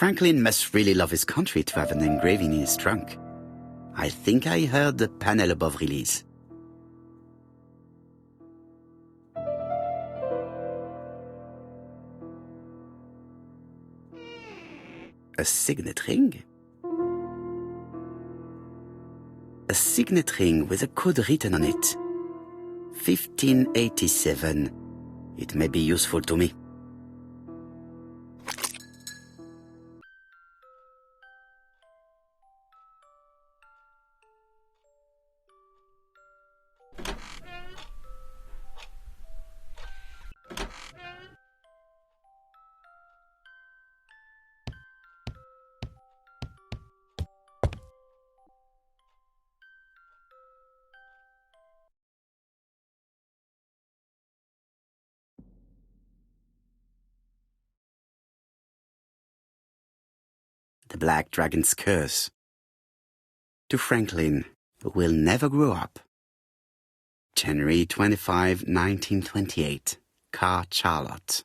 Franklin must really love his country to have an engraving in his trunk. I think I heard the panel above release. A signet ring? A signet ring with a code written on it. 1587. It may be useful to me. The Black Dragon's Curse. To Franklin, who will never grow up. January 25, 1928. Car Charlotte.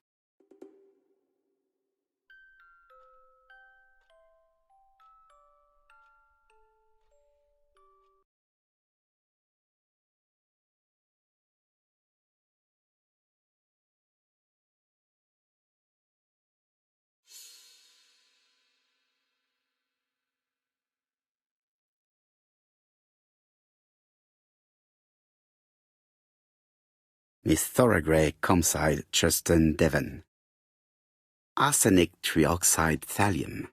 Miss Thora Grey I, Justin, Devon. Arsenic trioxide thallium.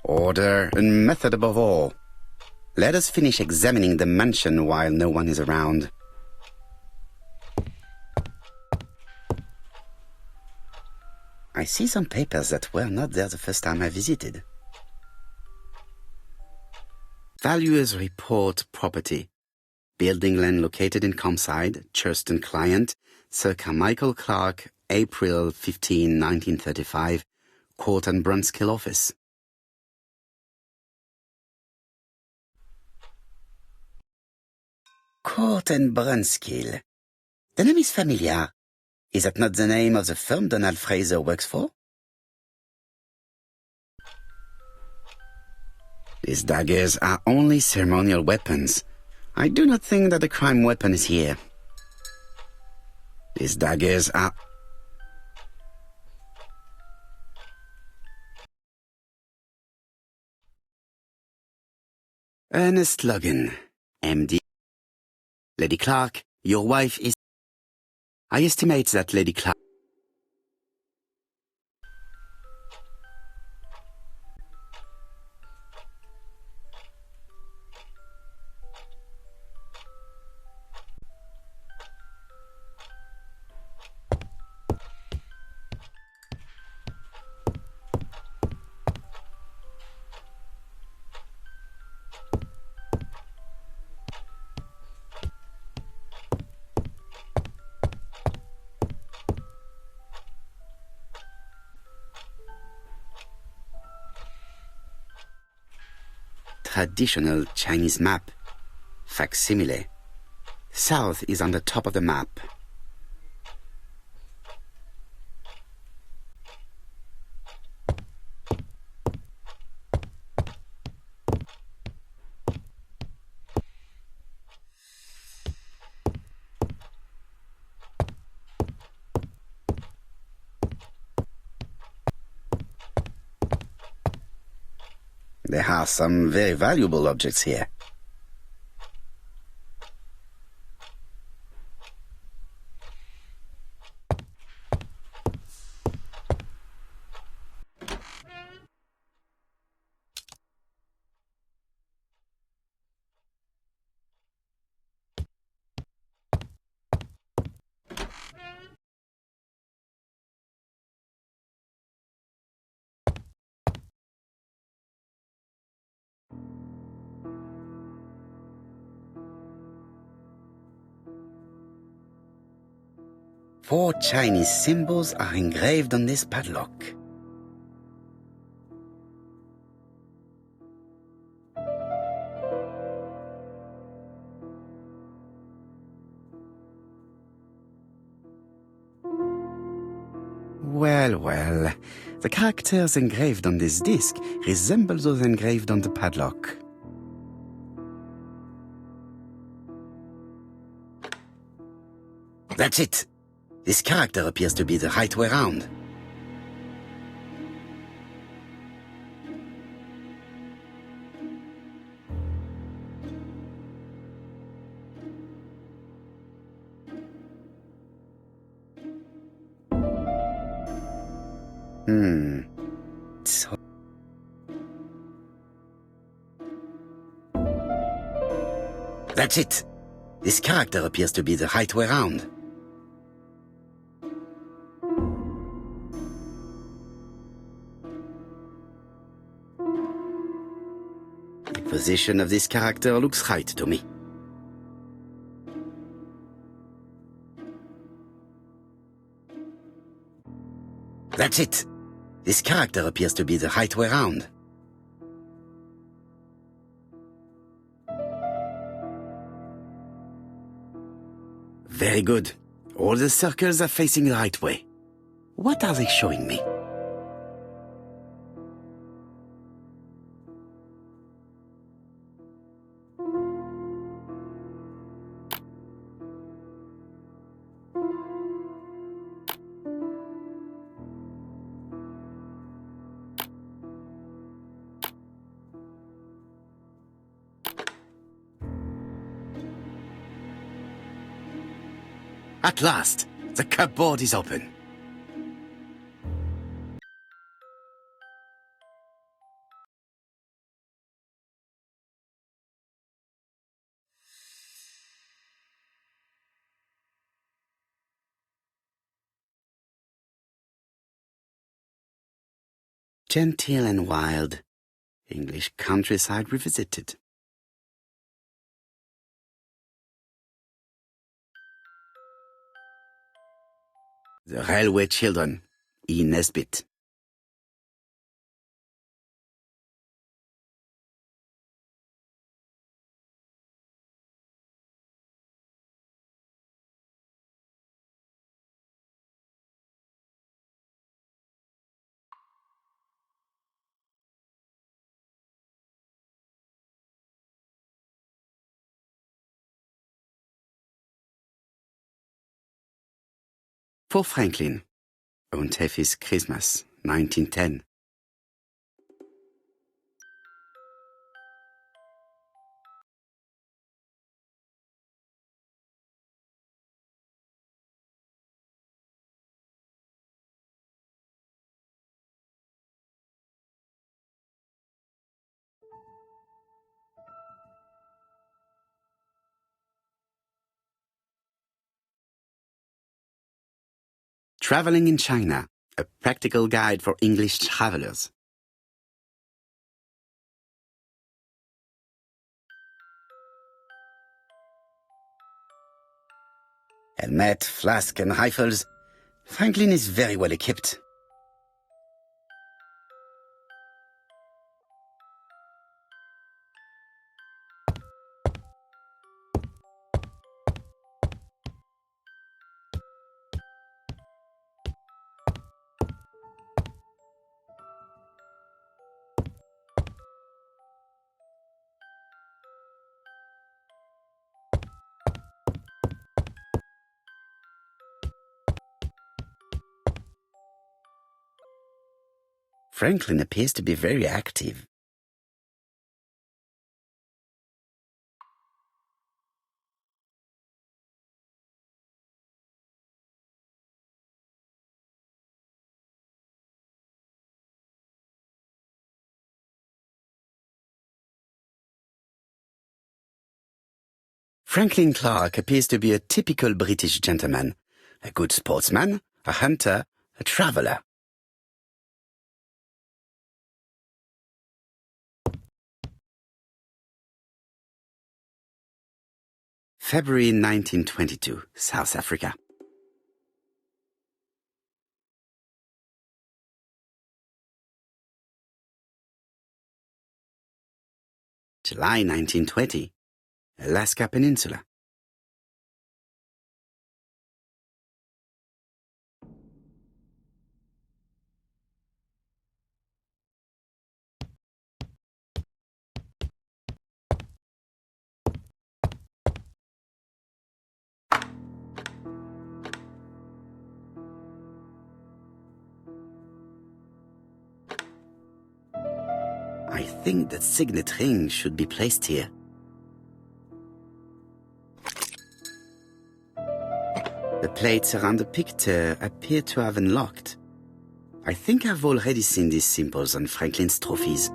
Order and method above all. Let us finish examining the mansion while no one is around. I see some papers that were not there the first time I visited. Valuers report property. Building land located in Comside, Churston client, Sir Clarke, April 15, 1935, Court and Brunskill office. Court and Brunskill. The name is familiar. Is that not the name of the firm Donald Fraser works for? These daggers are only ceremonial weapons. I do not think that the crime weapon is here. These daggers are... Ernest Logan, MD. Lady Clarke, your wife is... I estimate that Lady Clarke... Traditional Chinese map. Facsimile. South is on the top of the map. There are some very valuable objects here. Four Chinese symbols are engraved on this padlock. Well, the characters engraved on this disc resemble those engraved on the padlock. That's it! This character appears to be the right way round. So... That's it! This character appears to be the right way round. The position of this character looks right to me. That's it. This character appears to be the right way round. Very good. All the circles are facing the right way. What are they showing me? At last, the cupboard is open. Genteel and wild, English countryside revisited. The Railway Children, E. Nesbit. For Franklin, Und Effie's Christmas, 1910. Traveling in China, a practical guide for English travelers. Helmet, flask and rifles. Franklin is very well equipped. Franklin appears to be very active. Franklin Clarke appears to be a typical British gentleman, a good sportsman, a hunter, a traveler. February 1922, South Africa. July 1920, Alaska Peninsula. I think the signet ring should be placed here. The plates around the picture appear to have unlocked. I think I've already seen these symbols on Franklin's trophies.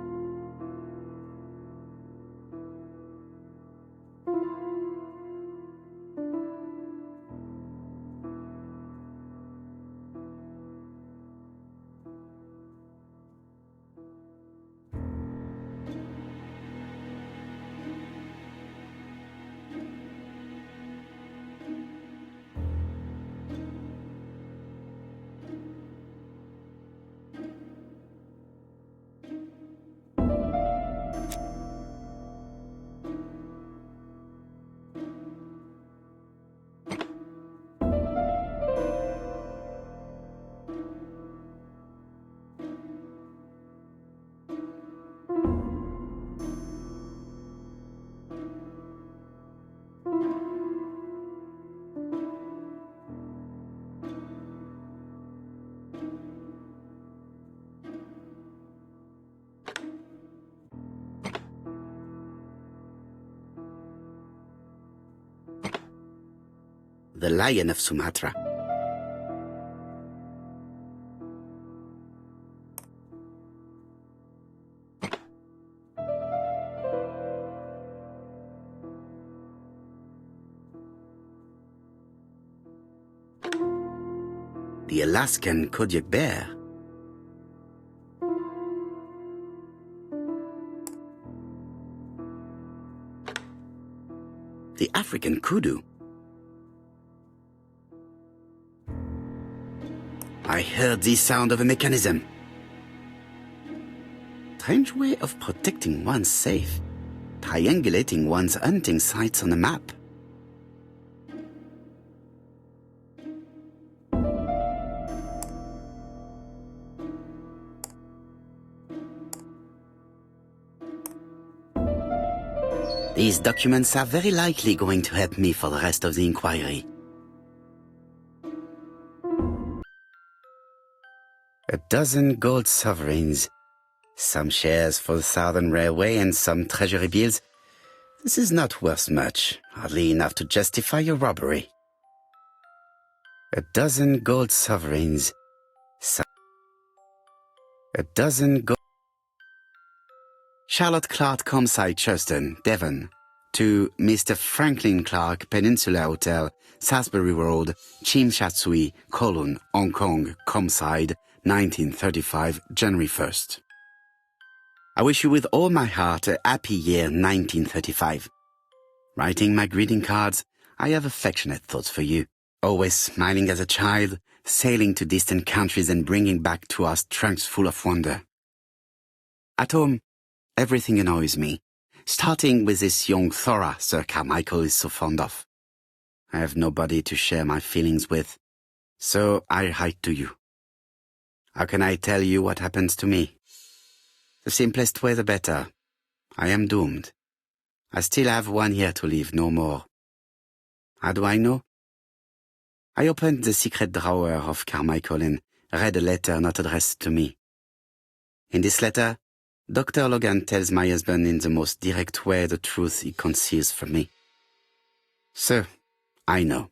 the Lion of Sumatra. The Alaskan Kodiak bear. The African kudu. I heard the sound of a mechanism. Strange way of protecting one's safe. Triangulating one's hunting sites on a map. These documents are very likely going to help me for the rest of the inquiry. A dozen gold sovereigns, some shares for the Southern Railway and some treasury bills. This is not worth much, hardly enough to justify your robbery. A dozen gold sovereigns, a dozen gold... Charlotte Clarke, Comside, Churston, Devon, to Mr. Franklin Clarke, Peninsula Hotel, Salisbury Road, Chim Sha Tsui, Kowloon, Hong Kong, Comside, 1935, January 1st. I wish you with all my heart a happy year 1935. Writing my greeting cards, I have affectionate thoughts for you. Always smiling as a child, sailing to distant countries and bringing back to us trunks full of wonder. At home, everything annoys me, starting with this young Thora Sir Carmichael is so fond of. I have nobody to share my feelings with, so I write to you. How can I tell you what happens to me? The simplest way the better. I am doomed. I still have 1 year to live, no more. How do I know? I opened the secret drawer of Carmichael and read a letter not addressed to me. In this letter, Dr. Logan tells my husband in the most direct way the truth he conceals from me. Sir, I know,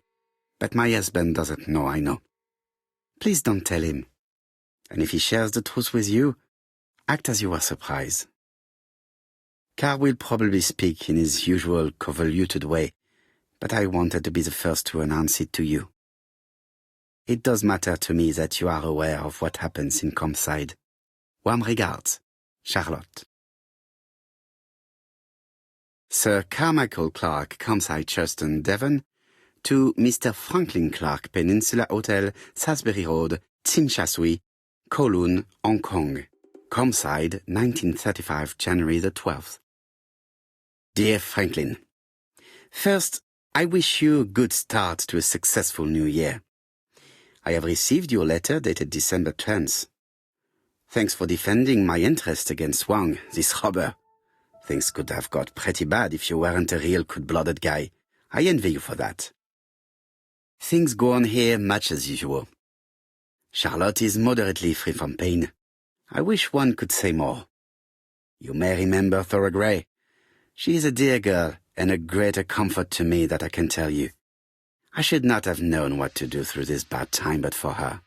but my husband doesn't know I know. Please don't tell him. And if he shares the truth with you, act as you are surprised. Carl will probably speak in his usual convoluted way, but I wanted to be the first to announce it to you. It does matter to me that you are aware of what happens in Comside. Warm regards, Charlotte. Sir Carmichael Clarke, Comside, Churston, Devon, to Mr. Franklin Clarke, Peninsula Hotel, Salisbury Road, Tsim Sha Tsui, Kowloon, Hong Kong, Comside, 1935, January the 12th. Dear Franklin, first, I wish you a good start to a successful new year. I have received your letter dated December 10th. Thanks for defending my interest against Wang, this robber. Things could have got pretty bad if you weren't a real cold-blooded guy. I envy you for that. Things go on here much as usual. Charlotte is moderately free from pain. I wish one could say more. You may remember Thora Grey. She is a dear girl and a greater comfort to me that I can tell you. I should not have known what to do through this bad time but for her.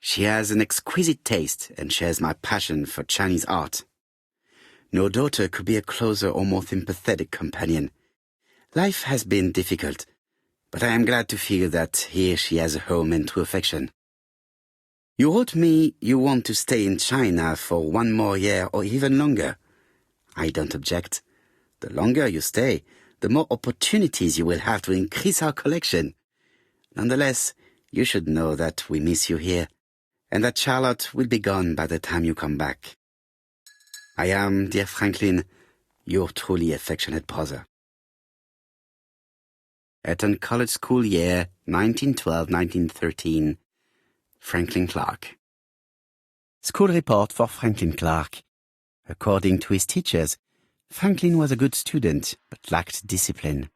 She has an exquisite taste and shares my passion for Chinese art. No daughter could be a closer or more sympathetic companion. Life has been difficult, but I am glad to feel that here she has a home and true affection. You wrote me you want to stay in China for 1 more year or even longer. I don't object. The longer you stay, the more opportunities you will have to increase our collection. Nonetheless, you should know that we miss you here, and that Charlotte will be gone by the time you come back. I am, dear Franklin, your truly affectionate brother. Eton College School Year, 1912-1913, Franklin Clarke. School report for Franklin Clarke. According to his teachers, Franklin was a good student, but lacked discipline.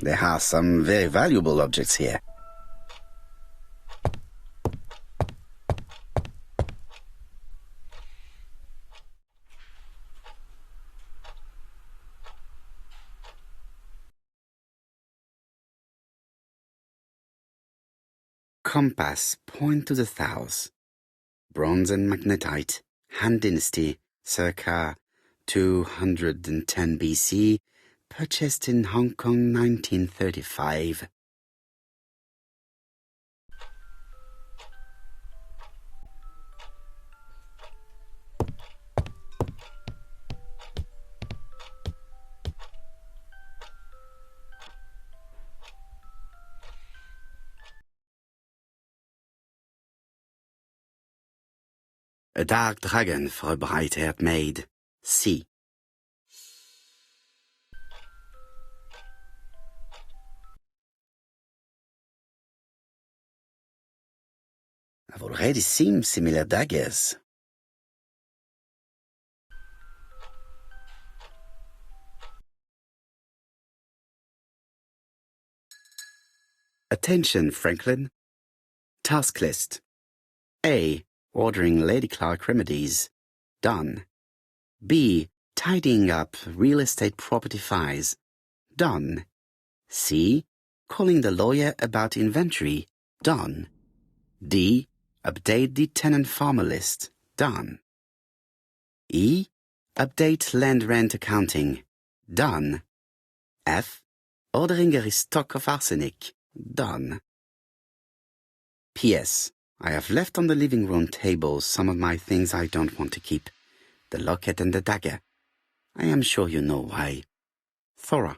There are some very valuable objects here. Compass, point to the south. Bronze and magnetite, Han Dynasty, circa 210 BC, purchased in Hong Kong 1935. A dark dragon for a bright-haired maid. C. I've already seen similar daggers. Attention, Franklin. Task list. A. Ordering Lady Clarke remedies. Done. B. Tidying up real estate property files. Done. C. Calling the lawyer about inventory. Done. D. Update the tenant-farmer list. Done. E. Update land rent accounting. Done. F. Ordering a restock of arsenic. Done. P.S. I have left on the living room table some of my things I don't want to keep. The locket and the dagger. I am sure you know why. Thora.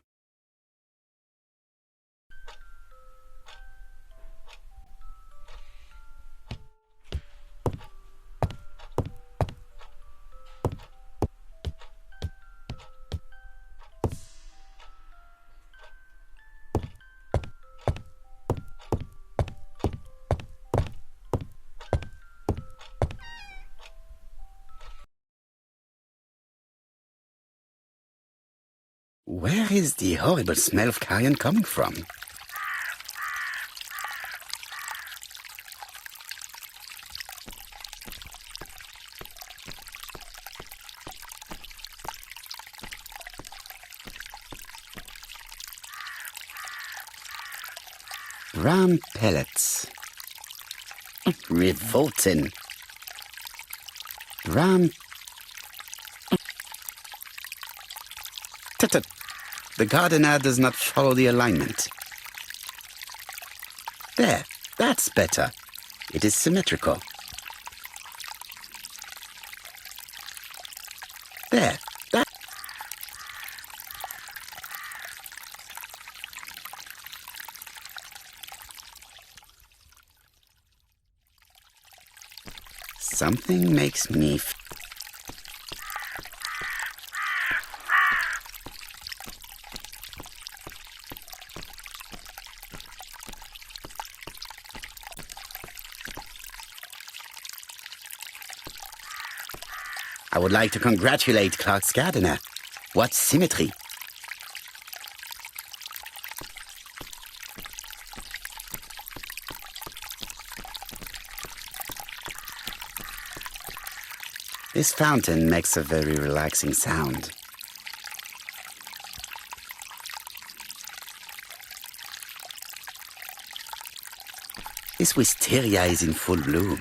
Where is the horrible smell of carrion coming from? Brown pellets. Revolting. Brown... Tut-tut. The gardener does not follow the alignment. There, that's better. It is symmetrical. There, that... Something makes me... I would like to congratulate Clarke's gardener. What symmetry! This fountain makes a very relaxing sound. This wisteria is in full bloom.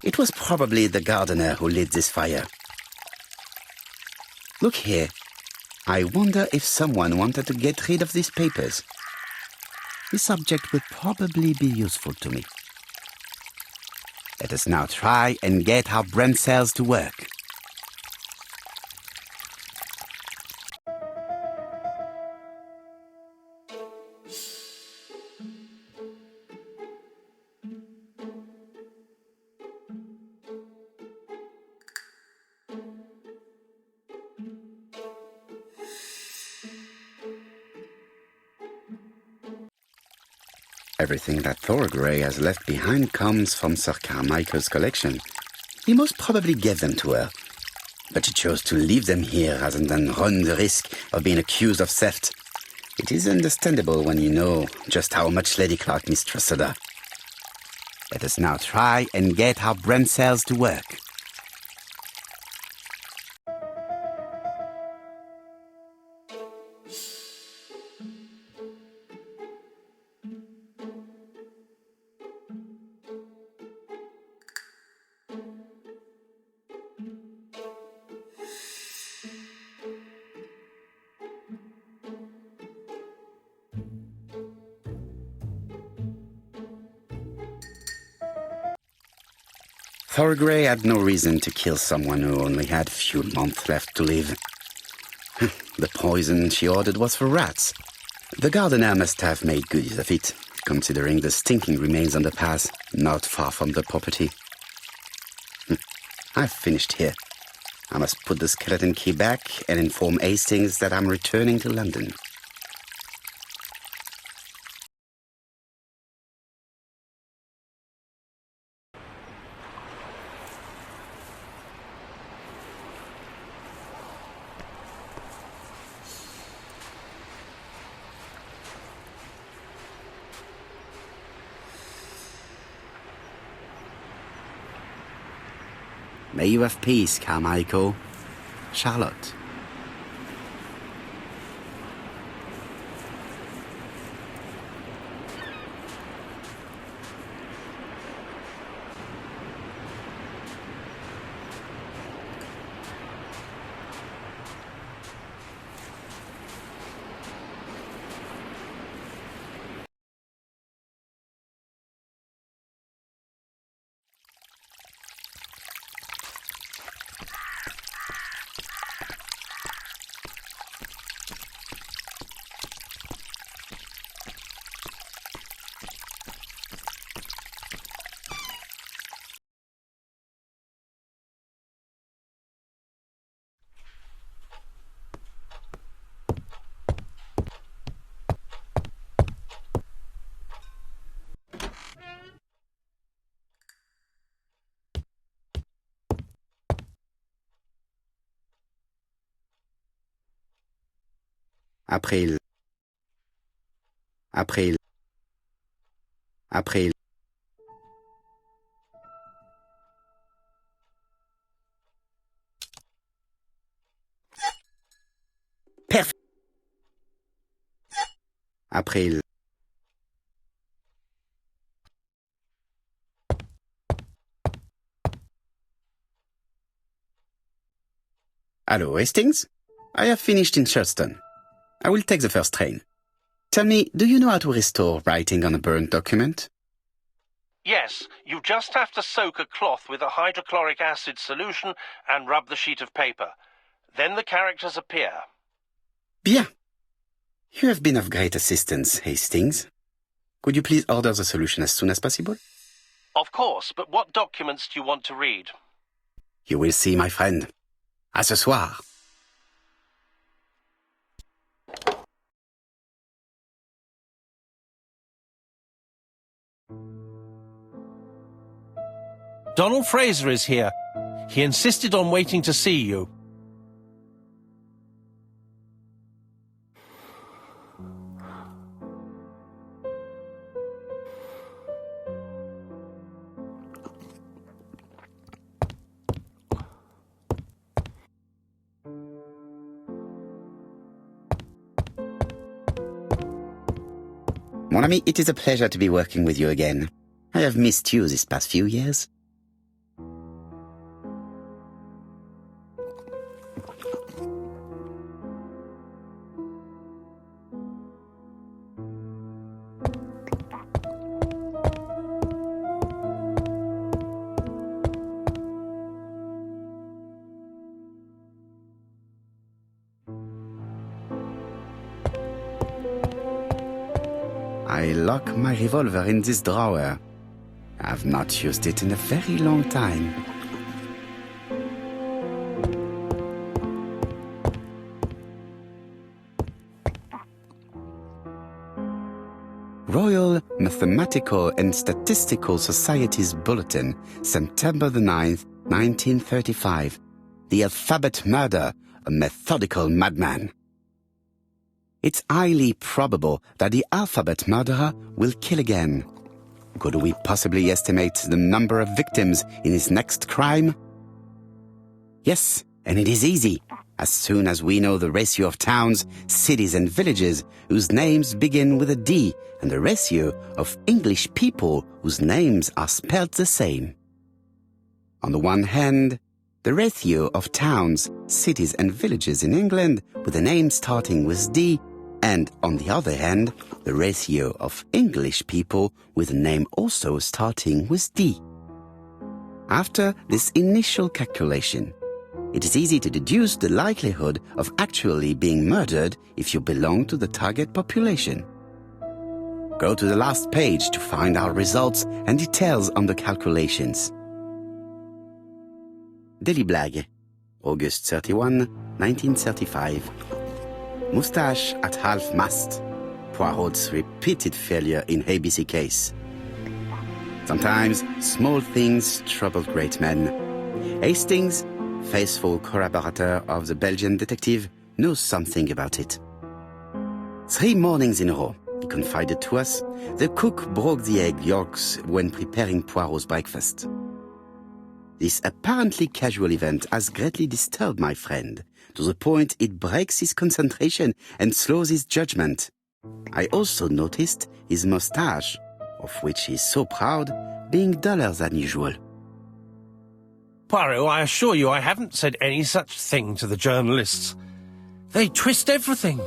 It was probably the gardener who lit this fire. Look here. I wonder if someone wanted to get rid of these papers. This object would probably be useful to me. Let us now try and get our brain cells to work. Everything that Thora Grey has left behind comes from Sir Carmichael's collection. He most probably gave them to her, but she chose to leave them here rather than run the risk of being accused of theft. It is understandable when you know just how much Lady Clarke mistrusted her. Let us now try and get our brain cells to work. Thora Grey had no reason to kill someone who only had few months left to live. The poison she ordered was for rats. The gardener must have made good use of it, considering the stinking remains on the path not far from the property. I've finished here. I must put the skeleton key back and inform Hastings that I'm returning to London. May you have peace, Carmichael. Charlotte. April. Perfect. April. Hello, Hastings? I have finished in Sherstone. I will take the first train. Tell me, do you know how to restore writing on a burnt document? Yes, you just have to soak a cloth with a hydrochloric acid solution and rub the sheet of paper. Then the characters appear. Bien. You have been of great assistance, Hastings. Could you please order the solution as soon as possible? Of course, but what documents do you want to read? You will see, my friend. À ce soir. Donald Fraser is here. He insisted on waiting to see you. Mon ami, it is a pleasure to be working with you again. I have missed you these past few years. I lock my revolver in this drawer. I've not used it in a very long time. Royal Mathematical and Statistical Society's bulletin, September the 9th, 1935. The alphabet murder, a methodical madman. It's highly probable that the alphabet murderer will kill again. Could we possibly estimate the number of victims in his next crime? Yes, and it is easy. As soon as we know the ratio of towns, cities and villages whose names begin with a D and the ratio of English people whose names are spelled the same. On the one hand, the ratio of towns, cities and villages in England with a name starting with D, and on the other hand, the ratio of English people with a name also starting with D. After this initial calculation, it is easy to deduce the likelihood of actually being murdered if you belong to the target population. Go to the last page to find our results and details on the calculations. Daily Blag, August 31, 1935. Moustache at half-mast. Poirot's repeated failure in ABC case. Sometimes small things trouble great men. Hastings, faithful collaborator of the Belgian detective, knows something about it. 3 mornings in a row, he confided to us, the cook broke the egg yolks when preparing Poirot's breakfast. This apparently casual event has greatly disturbed my friend, to the point it breaks his concentration and slows his judgment. I also noticed his moustache, of which he is so proud, being duller than usual. Poirot, I assure you I haven't said any such thing to the journalists. They twist everything.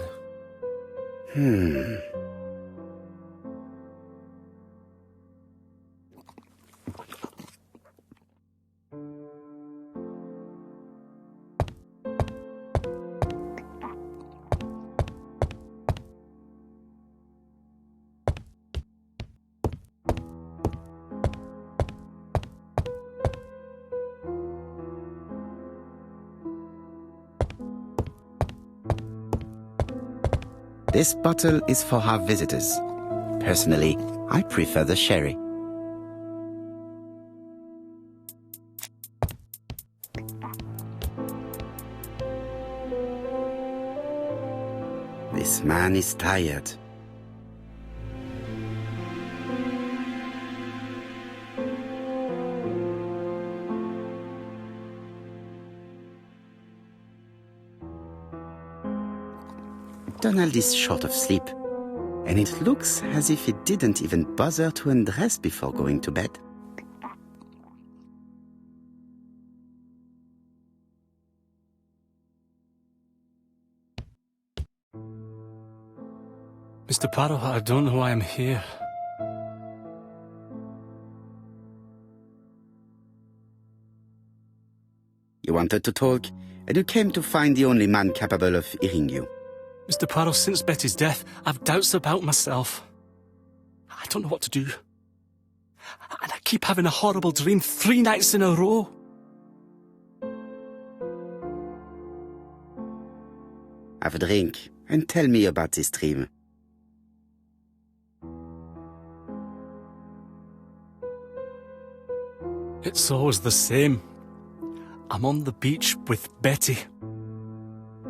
This bottle is for our visitors. Personally, I prefer the sherry. This man is tired. Donald is short of sleep, and it looks as if he didn't even bother to undress before going to bed. Mr. Poirot, I don't know why I'm here. You wanted to talk, and you came to find the only man capable of hearing you. Mr. Poirot, since Betty's death, I've doubts about myself. I don't know what to do. And I keep having a horrible dream 3 nights in a row. Have a drink, and tell me about this dream. It's always the same. I'm on the beach with Betty.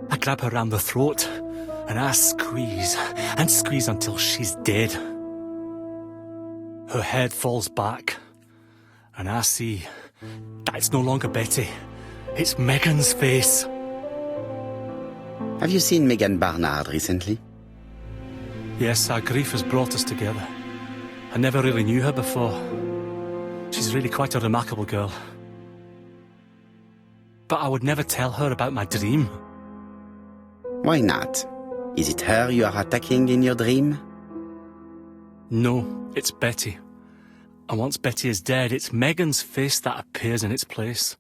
I grab her round the throat, and I squeeze and squeeze until she's dead. Her head falls back, and I see that it's no longer Betty. It's Megan's face. Have you seen Megan Barnard recently? Yes, our grief has brought us together. I never really knew her before. She's really quite a remarkable girl. But I would never tell her about my dream. Why not? Is it her you are attacking in your dream? No, it's Betty. And once Betty is dead, it's Megan's face that appears in its place.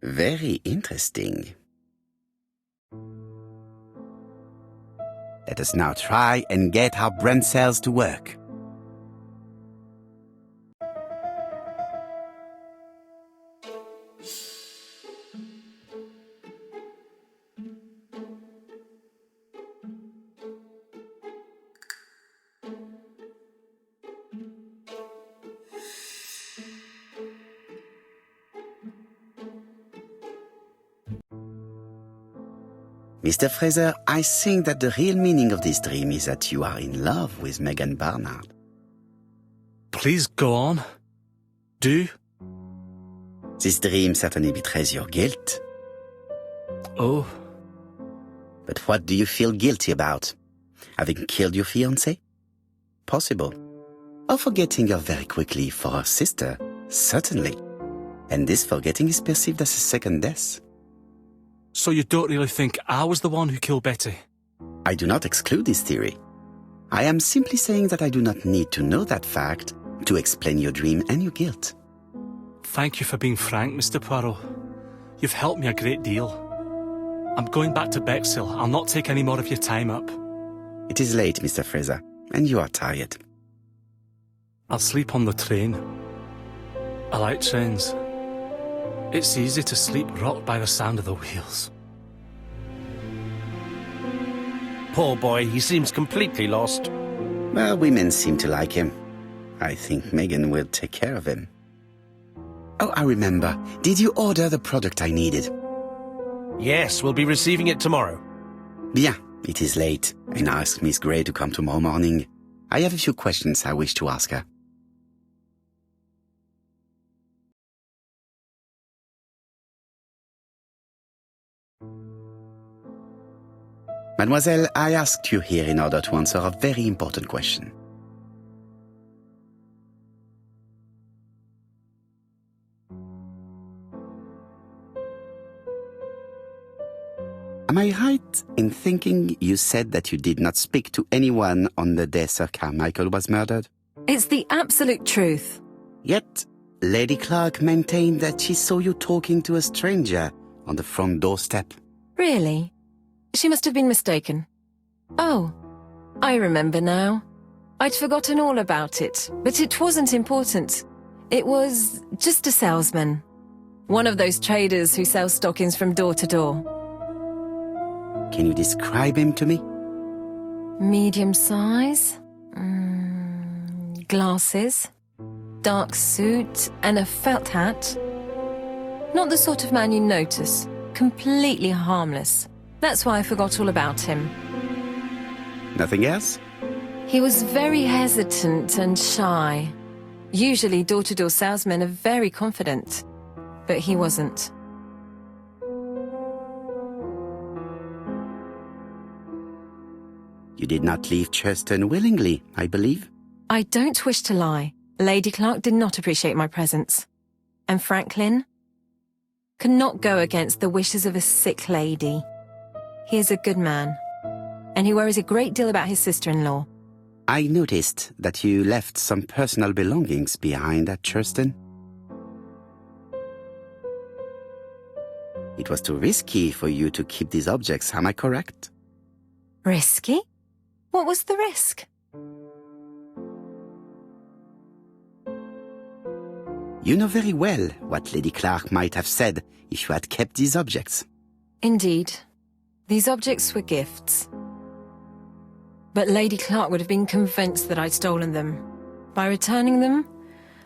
Very interesting. Let us now try and get our brain cells to work. Mr. Fraser, I think that the real meaning of this dream is that you are in love with Megan Barnard. Please go on. Do. This dream certainly betrays your guilt. Oh. But what do you feel guilty about? Having killed your fiancé? Possible. Or forgetting her very quickly for her sister? Certainly. And this forgetting is perceived as a second death. So you don't really think I was the one who killed Betty? I do not exclude this theory. I am simply saying that I do not need to know that fact to explain your dream and your guilt. Thank you for being frank, Mr. Poirot. You've helped me a great deal. I'm going back to Bexhill. I'll not take any more of your time up. It is late, Mr. Fraser, and you are tired. I'll sleep on the train. I like trains. It's easy to sleep rocked by the sound of the wheels. Poor boy, he seems completely lost. Well, women seem to like him. I think Megan will take care of him. Oh, I remember. Did you order the product I needed? Yes, we'll be receiving it tomorrow. Bien, it is late, and I asked Miss Grey to come tomorrow morning. I have a few questions I wish to ask her. Mademoiselle, I asked you here in order to answer a very important question. Am I right in thinking you said that you did not speak to anyone on the day Sir Carmichael was murdered? It's the absolute truth. Yet, Lady Clarke maintained that she saw you talking to a stranger on the front doorstep. Really? She must have been mistaken. Oh, I remember now. I'd forgotten all about it, but it wasn't important. It was just a salesman. One of those traders who sell stockings from door to door. Can you describe him to me? Medium size, glasses, dark suit and a felt hat. Not the sort of man you notice, completely harmless. That's why I forgot all about him. Nothing else? He was very hesitant and shy. Usually door-to-door salesmen are very confident, but he wasn't. You did not leave Churston willingly, I believe. I don't wish to lie. Lady Clarke did not appreciate my presence. And Franklin cannot go against the wishes of a sick lady. He is a good man, and he worries a great deal about his sister-in-law. I noticed that you left some personal belongings behind at Churston. It was too risky for you to keep these objects, am I correct? Risky? What was the risk? You know very well what Lady Clarke might have said if you had kept these objects. Indeed. These objects were gifts. But Lady Clarke would have been convinced that I'd stolen them. By returning them,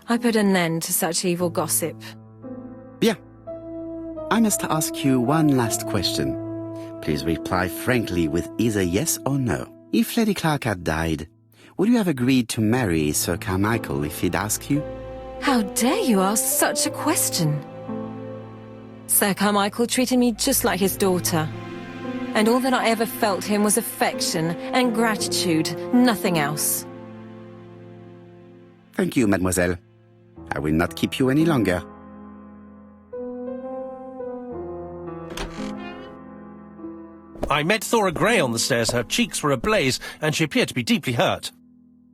I put an end to such evil gossip. Bien. I must ask you one last question. Please reply frankly with either yes or no. If Lady Clarke had died, would you have agreed to marry Sir Carmichael if he'd asked you? How dare you ask such a question? Sir Carmichael treated me just like his daughter. And all that I ever felt him was affection and gratitude, nothing else. Thank you, mademoiselle. I will not keep you any longer. I met Thora Grey on the stairs. Her cheeks were ablaze, and she appeared to be deeply hurt.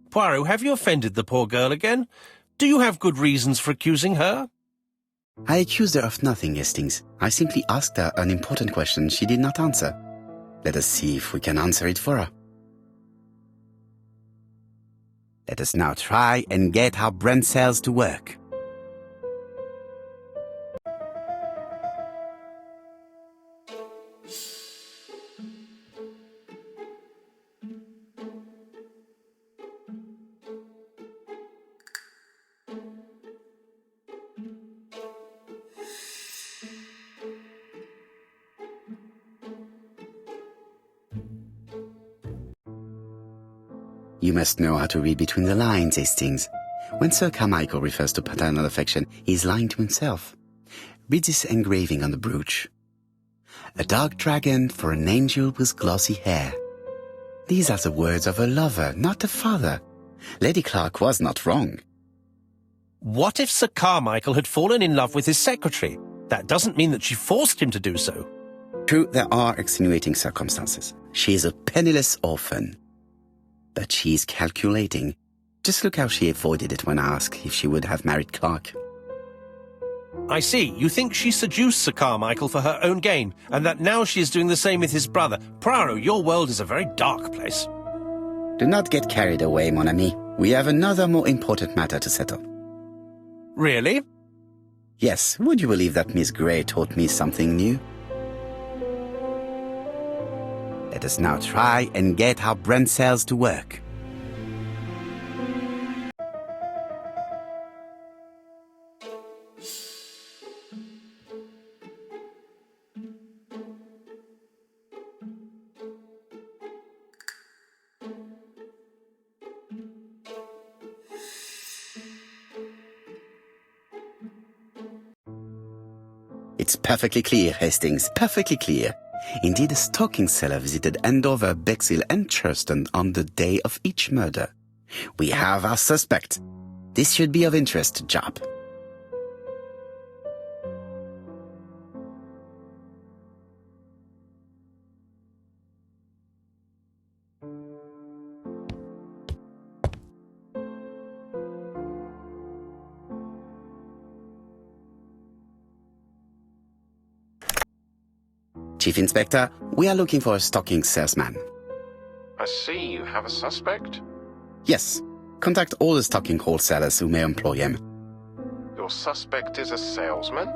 Poirot, have you offended the poor girl again? Do you have good reasons for accusing her? I accused her of nothing, Hastings. I simply asked her an important question she did not answer. Let us see if we can answer it for her. Let us now try and get our brain cells to work. You must know how to read between the lines, Hastings. When Sir Carmichael refers to paternal affection, he's lying to himself. Read this engraving on the brooch. A dark dragon for an angel with glossy hair. These are the words of a lover, not a father. Lady Clarke was not wrong. What if Sir Carmichael had fallen in love with his secretary? That doesn't mean that she forced him to do so. True, there are extenuating circumstances. She is a penniless orphan. But she is calculating. Just look how she avoided it when asked if she would have married Clarke. I see. You think she seduced Sir Carmichael for her own gain, and that now she is doing the same with his brother. Poirot, your world is a very dark place. Do not get carried away, mon ami. We have another more important matter to settle. Really? Yes, would you believe that Miss Grey taught me something new? Let us now try and get our brain cells to work. It's perfectly clear, Hastings, perfectly clear. Indeed, a stocking seller visited Andover, Bexhill and Churston on the day of each murder. We have our suspect. This should be of interest to Job. Chief Inspector, we are looking for a stocking salesman. I see you have a suspect. Yes. Contact all the stocking wholesalers who may employ him. Your suspect is a salesman?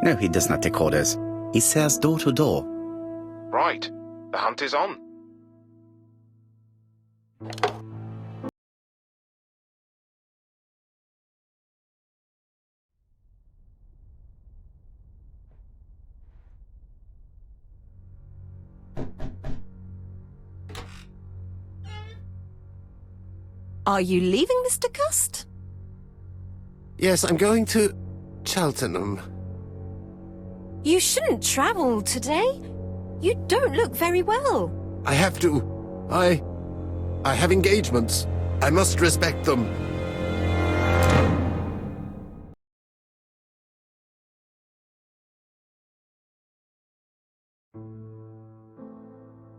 No, he does not take orders. He sells door to door. Right. The hunt is on. Are you leaving, Mr. Cust? Yes, I'm going to Cheltenham. You shouldn't travel today. You don't look very well. I have to. I have engagements. I must respect them.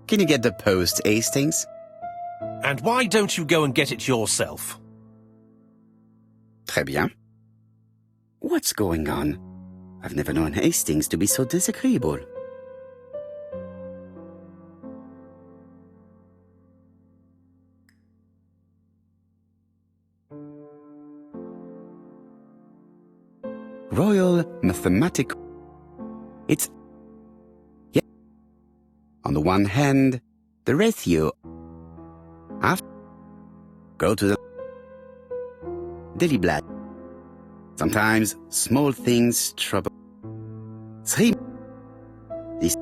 Can you get the post, Hastings? And why don't you go and get it yourself? Très bien. What's going on? I've never known Hastings to be so disagreeable. Royal Mathematical. It's... Yeah. On the one hand, the ratio... After... Go to the... Daily Blad. Sometimes small things trouble... 3... This...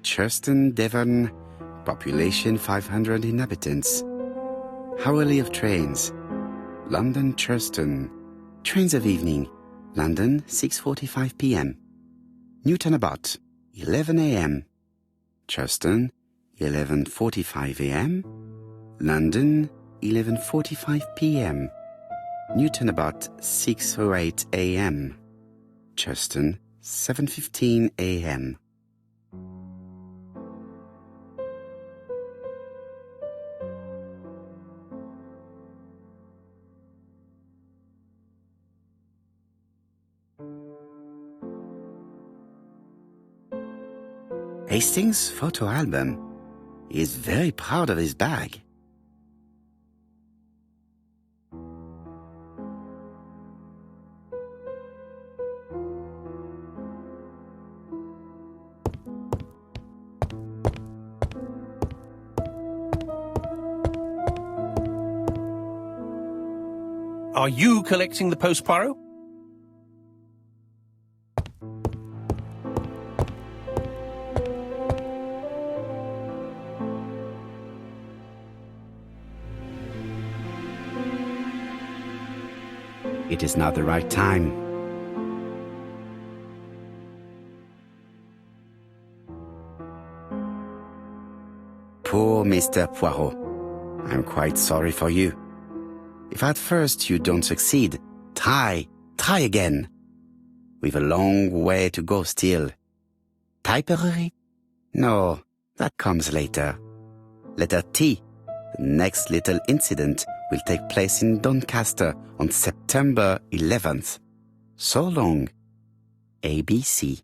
Churston, Devon, population 500 inhabitants. Hourly of trains. London, Churston. Trains of evening. London, 6:45 p.m. Newton about, 11 a.m. Churston, 11:45 a.m. London, 11:45 p.m. Newton about, 6:08 a.m. Churston, 7:15 a.m. Hastings' photo album. He is very proud of his bag. Are you collecting the post, Poirot? It is not the right time. Poor Mr. Poirot. I'm quite sorry for you. If at first you don't succeed, try again. We've a long way to go still. Typery? No, that comes later. Letter T. The next little incident will take place in Doncaster on September 11th. So long. ABC.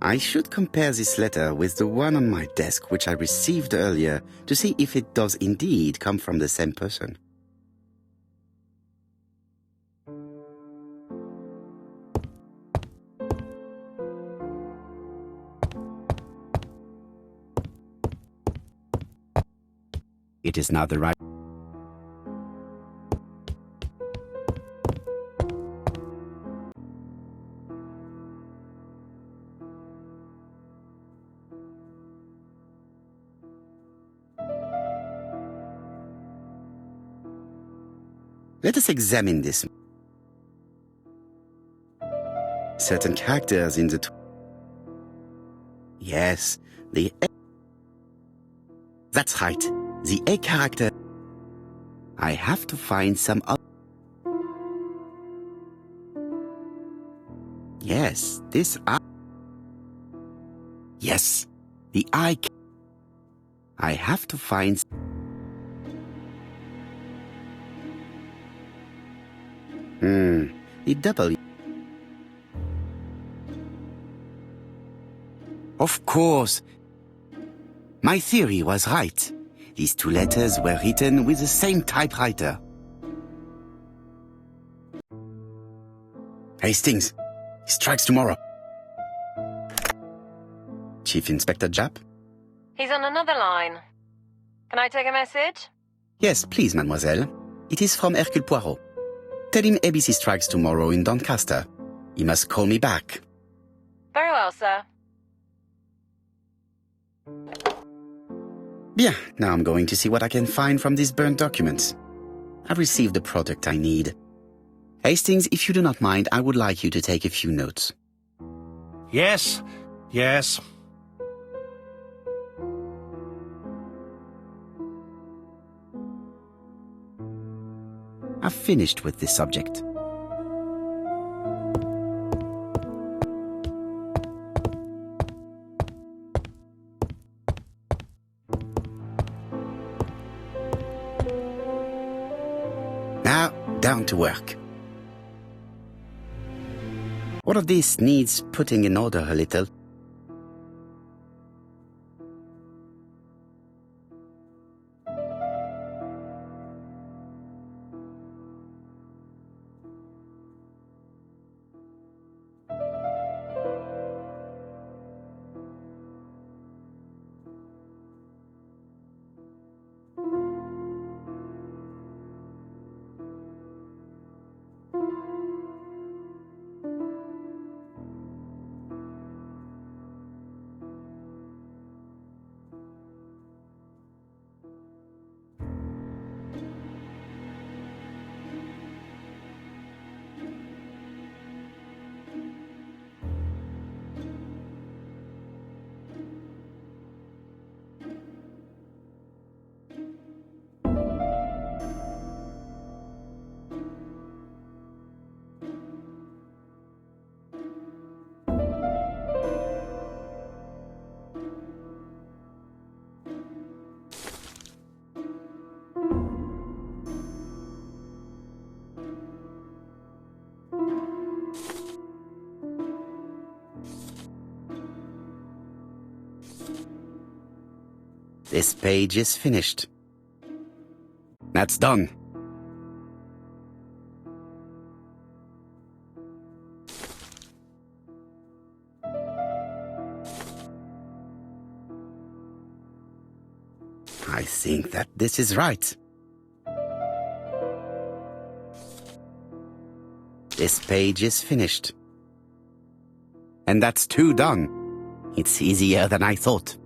I should compare this letter with the one on my desk which I received earlier to see if it does indeed come from the same person. It is not the right. Let us examine this. Certain characters in the... Yes, the A... That's right, the A character. I have to find some other... Yes, this I... Yes, the I... I have to find... The W. Of course. My theory was right. These two letters were written with the same typewriter. Hastings, he strikes tomorrow. Chief Inspector Japp? He's on another line. Can I take a message? Yes, please, mademoiselle. It is from Hercule Poirot. Tell him ABC strikes tomorrow in Doncaster. He must call me back. Very well, sir. Bien, now I'm going to see what I can find from these burnt documents. I've received the product I need. Hastings, if you do not mind, I would like you to take a few notes. Yes, yes. I've finished with this subject. Now, down to work. All of this needs putting in order a little. This page is finished. That's done. I think that this is right. This page is finished. And that's 2 done. It's easier than I thought.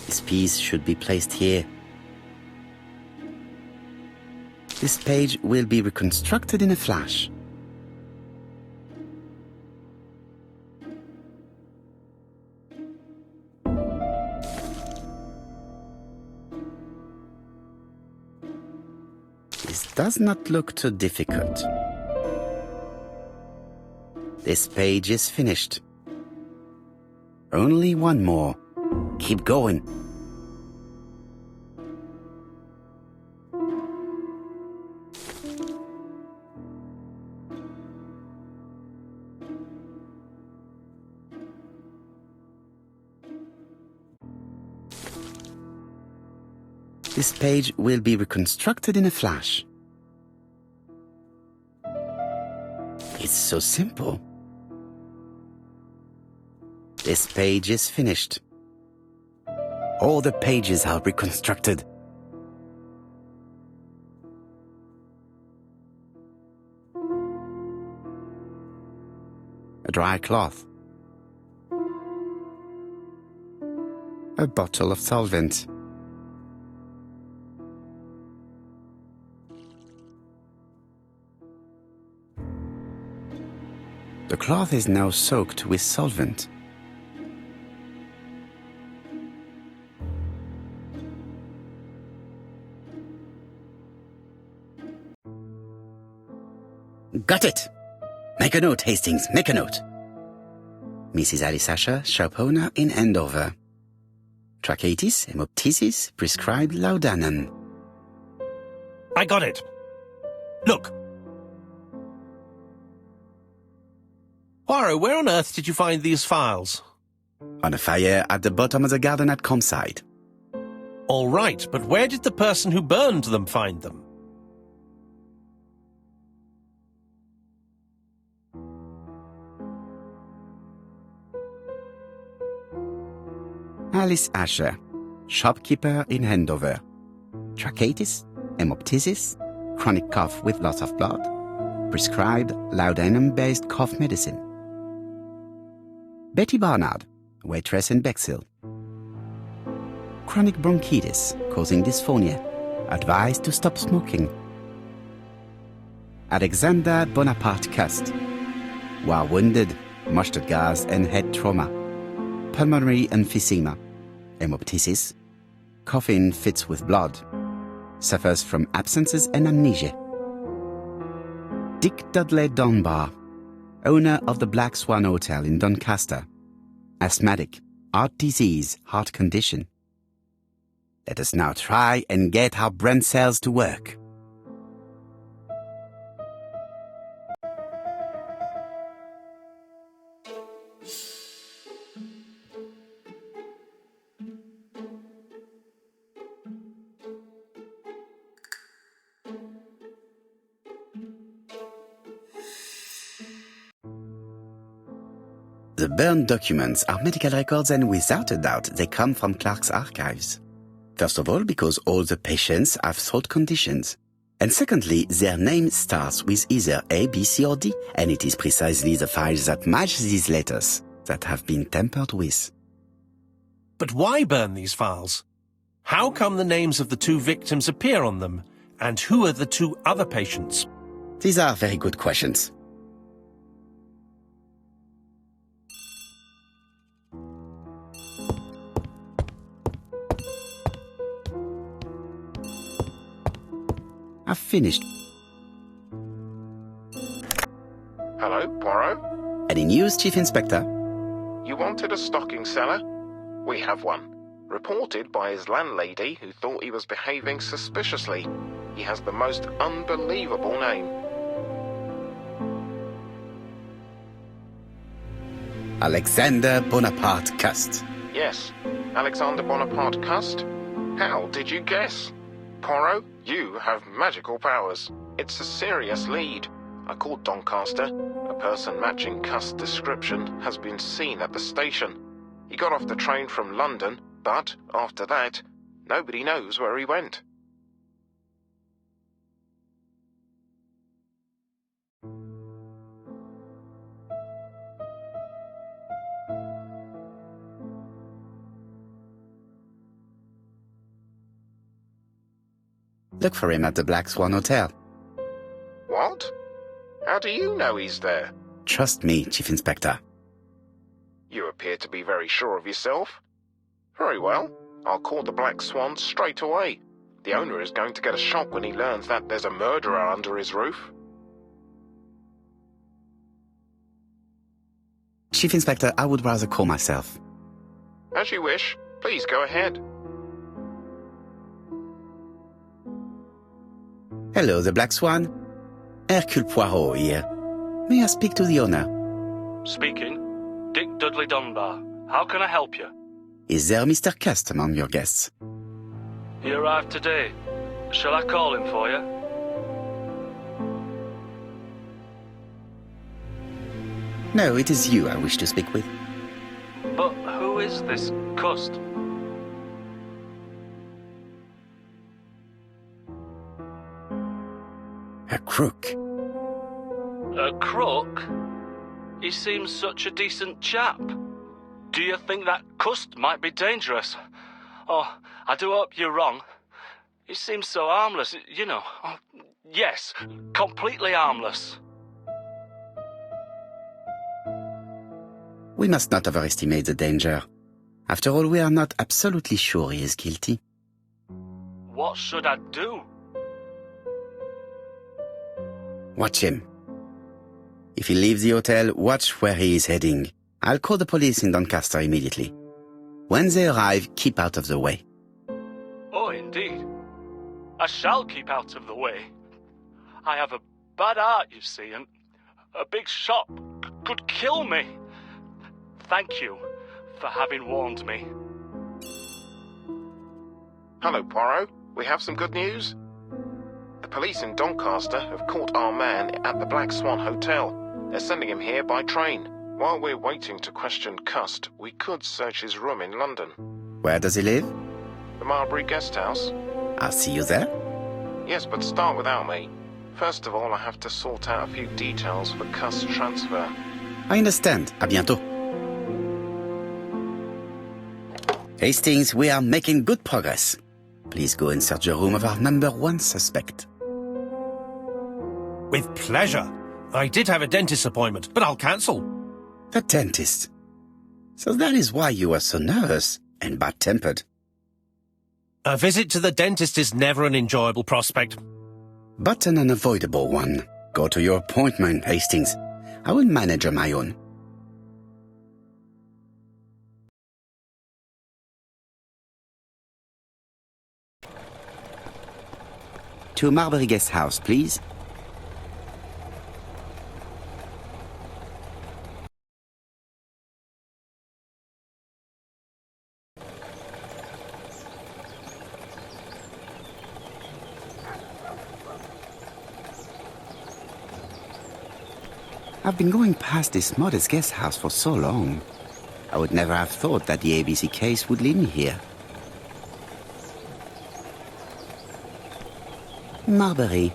This piece should be placed here. This page will be reconstructed in a flash. This does not look too difficult. This page is finished. Only 1 more. Keep going. This page will be reconstructed in a flash. It's so simple. This page is finished. All the pages are reconstructed. A dry cloth. A bottle of solvent. The cloth is now soaked with solvent. Got it! Make a note, Hastings, make a note. Mrs. Alice Asher, shop owner in Andover. Tracheitis, hemoptysis, prescribed laudanum. I got it. Look. Poirot, where on earth did you find these files? On a fire at the bottom of the garden at Campside. All right, but where did the person who burned them find them? Alice Asher, shopkeeper in Andover. Tracheitis, hemoptysis, chronic cough with loss of blood. Prescribed laudanum-based cough medicine. Betty Barnard, waitress in Bexhill. Chronic bronchitis causing dysphonia. Advised to stop smoking. Alexander Bonaparte Cust. War wounded, mustard gas and head trauma. Pulmonary emphysema. Hemoptysis. Coughing fits with blood. Suffers from absences and amnesia. Dick Dudley Dunbar, owner of the Black Swan Hotel in Doncaster. Asthmatic, heart disease, heart condition. Let us now try and get our brain cells to work. The burned documents are medical records, and without a doubt they come from Clarke's archives. First of all, because all the patients have throat conditions. And secondly, their name starts with either A, B, C or D, and it is precisely the files that match these letters that have been tampered with. But why burn these files? How come the names of the 2 victims appear on them? And who are the 2 other patients? These are very good questions. I've finished. Hello, Poirot? Any news, Chief Inspector? You wanted a stocking seller? We have one. Reported by his landlady who thought he was behaving suspiciously. He has the most unbelievable name. Alexander Bonaparte Cust. Yes, Alexander Bonaparte Cust. How did you guess? Poirot, you have magical powers. It's a serious lead. I called Doncaster. A person matching Cuss' description has been seen at the station. He got off the train from London, but after that, nobody knows where he went. Look for him at the Black Swan Hotel. What? How do you know he's there? Trust me, Chief Inspector. You appear to be very sure of yourself. Very well. I'll call the Black Swan straight away. The owner is going to get a shock when he learns that there's a murderer under his roof. Chief Inspector, I would rather call myself. As you wish. Please go ahead. Hello, the Black Swan. Hercule Poirot here. May I speak to the owner? Speaking. Dick Dudley Dunbar. How can I help you? Is there Mr. Cust among your guests? He arrived today. Shall I call him for you? No, it is you I wish to speak with. But who is this Cust? A crook. A crook? He seems such a decent chap. Do you think that Cust might be dangerous? Oh, I do hope you're wrong. He seems so harmless, you know. Oh, yes, completely harmless. We must not overestimate the danger. After all, we are not absolutely sure he is guilty. What should I do? Watch him. If he leaves the hotel, watch where he is heading. I'll call the police in Doncaster immediately. When they arrive, keep out of the way. Oh, indeed. I shall keep out of the way. I have a bad heart, you see, and a big shot could kill me. Thank you for having warned me. Hello, Poirot. We have some good news. The police in Doncaster have caught our man at the Black Swan Hotel. They're sending him here by train. While we're waiting to question Cust, we could search his room in London. Where does he live? The Marbury Guest House. I'll see you there. Yes, but start without me. First of all, I have to sort out a few details for Cust's transfer. I understand. À bientôt. Hastings, we are making good progress. Please go and search the room of our #1 suspect. With pleasure. I did have a dentist appointment, but I'll cancel. The dentist. So that is why you were so nervous and bad-tempered. A visit to the dentist is never an enjoyable prospect. But an unavoidable one. Go to your appointment, Hastings. I will manage on my own. To Marbury Guest House, please. I've been going past this modest guest house for so long. I would never have thought that the ABC case would lead me here. Marbury.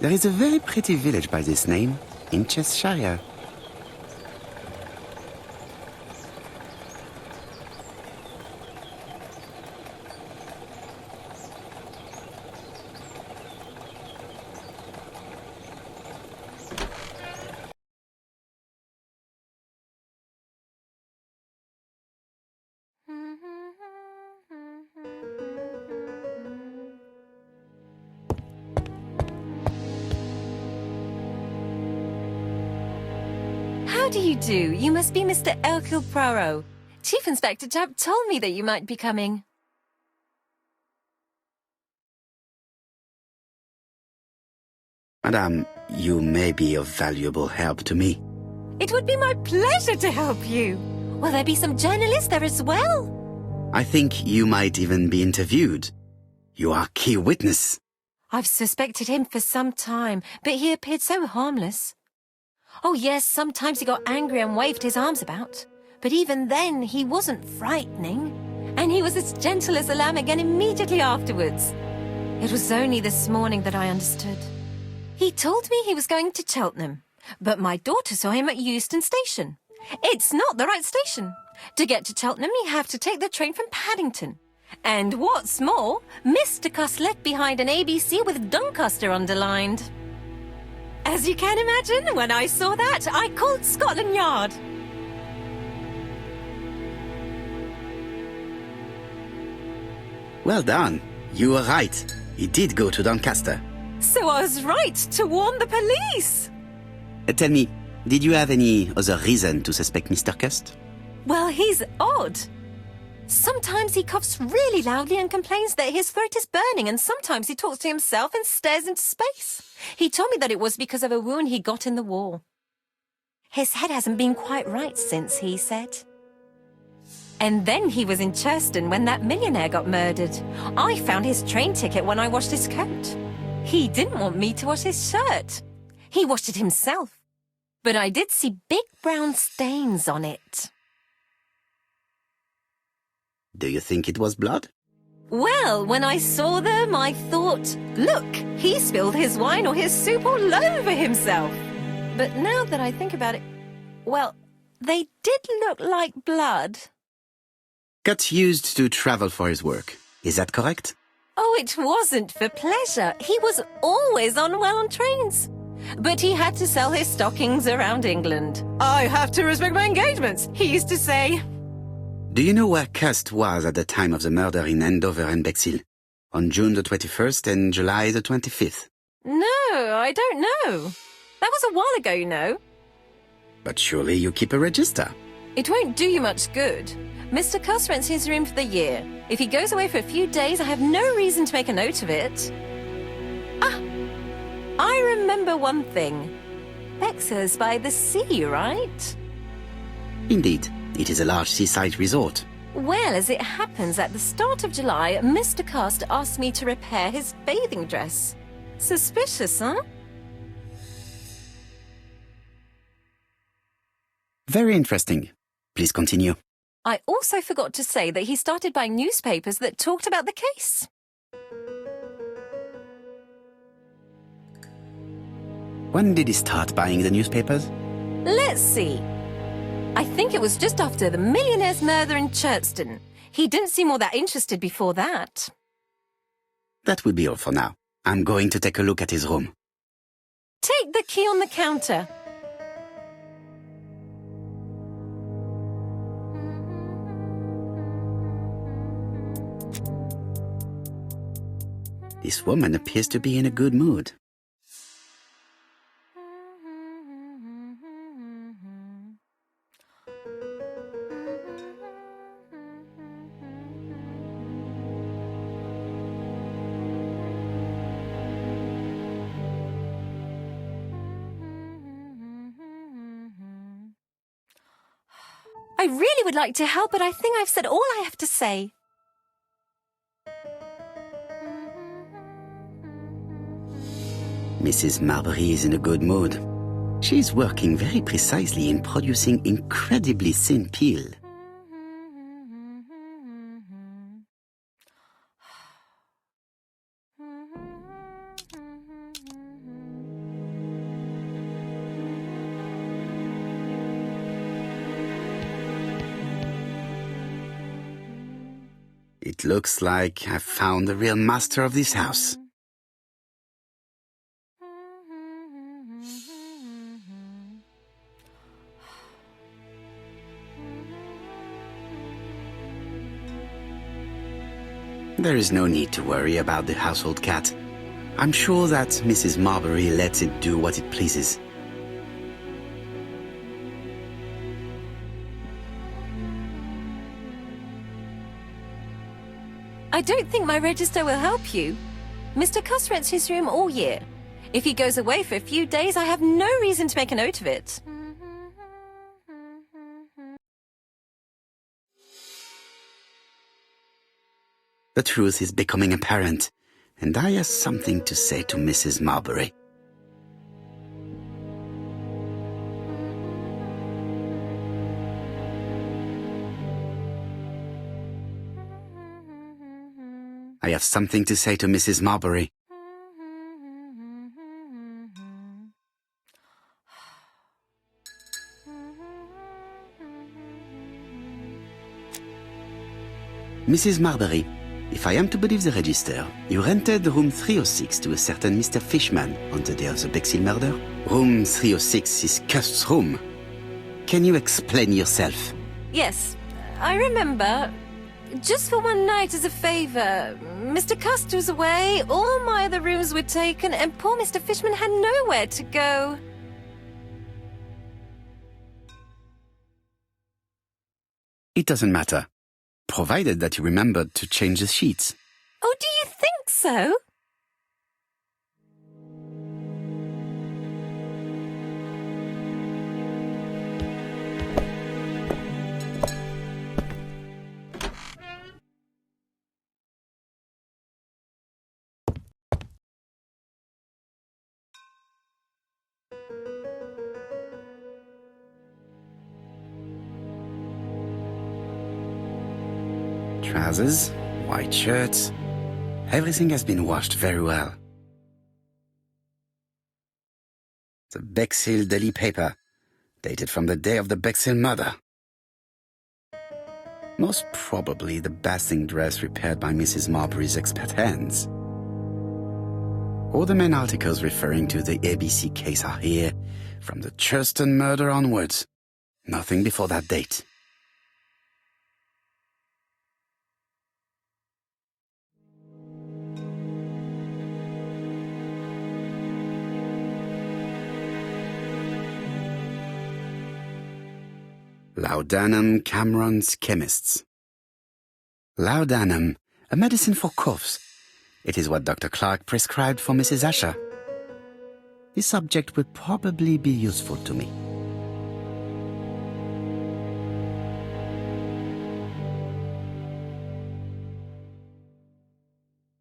There is a very pretty village by this name, in Cheshire. How do you do? You must be Mr. Hercule Poirot. Chief Inspector Jupp told me that you might be coming. Madame, you may be of valuable help to me. It would be my pleasure to help you. Will there be some journalists there as well? I think you might even be interviewed. You are key witness. I've suspected him for some time, but he appeared so harmless. Oh yes, sometimes he got angry and waved his arms about. But even then, he wasn't frightening. And he was as gentle as a lamb again immediately afterwards. It was only this morning that I understood. He told me he was going to Cheltenham, but my daughter saw him at Euston Station. It's not the right station. To get to Cheltenham, you have to take the train from Paddington. And what's more, Mr. Cuss left behind an ABC with Doncaster underlined. As you can imagine, when I saw that, I called Scotland Yard. Well done. You were right. He did go to Doncaster. So I was right to warn the police. Tell me, did you have any other reason to suspect Mr. Cust? Well, he's odd. Sometimes he coughs really loudly and complains that his throat is burning, and sometimes he talks to himself and stares into space. He told me that it was because of a wound he got in the war. His head hasn't been quite right since, he said. And then he was in Churston when that millionaire got murdered. I found his train ticket when I washed his coat. He didn't want me to wash his shirt. He washed it himself. But I did see big brown stains on it. Do you think it was blood? Well, when I saw them, I thought, look, he spilled his wine or his soup all over himself. But now that I think about it, well, they did look like blood. Cust used to travel for his work. Is that correct? Oh, it wasn't for pleasure. He was always unwell on trains. But he had to sell his stockings around England. I have to respect my engagements, he used to say. Do you know where Cust was at the time of the murder in Andover and Bexhill? On June the 21st and July the 25th? No, I don't know. That was a while ago, you know. But surely you keep a register. It won't do you much good. Mr. Cuss rents his room for the year. If he goes away for a few days, I have no reason to make a note of it. Ah, I remember one thing. Bexhill's by the sea, right? Indeed, it is a large seaside resort. Well, as it happens, at the start of July, Mr. Cust asked me to repair his bathing dress. Suspicious, huh? Very interesting. Please continue. I also forgot to say that he started buying newspapers that talked about the case. When did he start buying the newspapers? Let's see. I think it was just after the millionaire's murder in Churston. He didn't seem all that interested before that. That will be all for now. I'm going to take a look at his room. Take the key on the counter. This woman appears to be in a good mood. I really would like to help, but I think I've said all I have to say. Mrs. Marbury is in a good mood. She is working very precisely in producing incredibly thin peel. It looks like I've found the real master of this house. There is no need to worry about the household cat. I'm sure that Mrs. Marbury lets it do what it pleases. I don't think my register will help you. Mr. Cuss rents his room all year. If he goes away for a few days, I have no reason to make a note of it. The truth is becoming apparent. and I have something to say to Mrs. Marbury. I have something to say to Mrs. Marbury. Mrs. Marbury, if I am to believe the register, you rented room 306 to a certain Mr. Fishman on the day of the Bexhill murder. Room 306 is Cust's room. Can you explain yourself? Yes, I remember. Just for one night as a favour. Mr. Cust was away, all my other rooms were taken, and poor Mr. Fishman had nowhere to go. It doesn't matter, provided that you remembered to change the sheets. Oh, do you think so? Trousers, white shirts. Everything has been washed very well. The Bexhill Daily paper, dated from the day of the Bexhill murder. Most probably the bathing dress repaired by Mrs. Marbury's expert hands. All the main articles referring to the ABC case are here, from the Churston murder onwards. Nothing before that date. Laudanum Cameron's Chemists. Laudanum, a medicine for coughs. It is what Dr. Clarke prescribed for Mrs. Asher. This subject would probably be useful to me.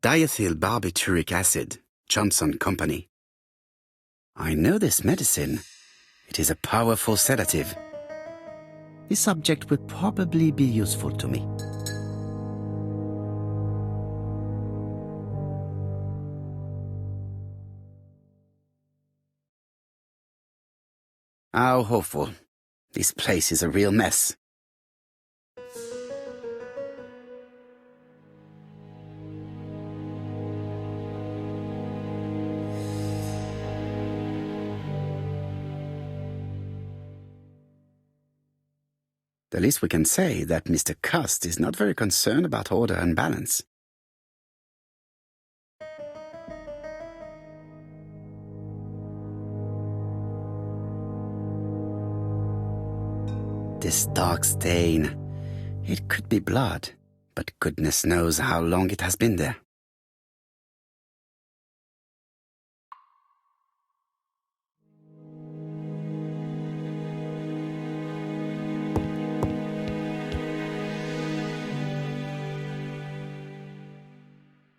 Diethyl barbituric acid, Johnson Company. I know this medicine. It is a powerful sedative. This subject would probably be useful to me. How awful. This place is a real mess. The least we can say that Mr. Cust is not very concerned about order and balance. This dark stain. It could be blood, but goodness knows how long it has been there.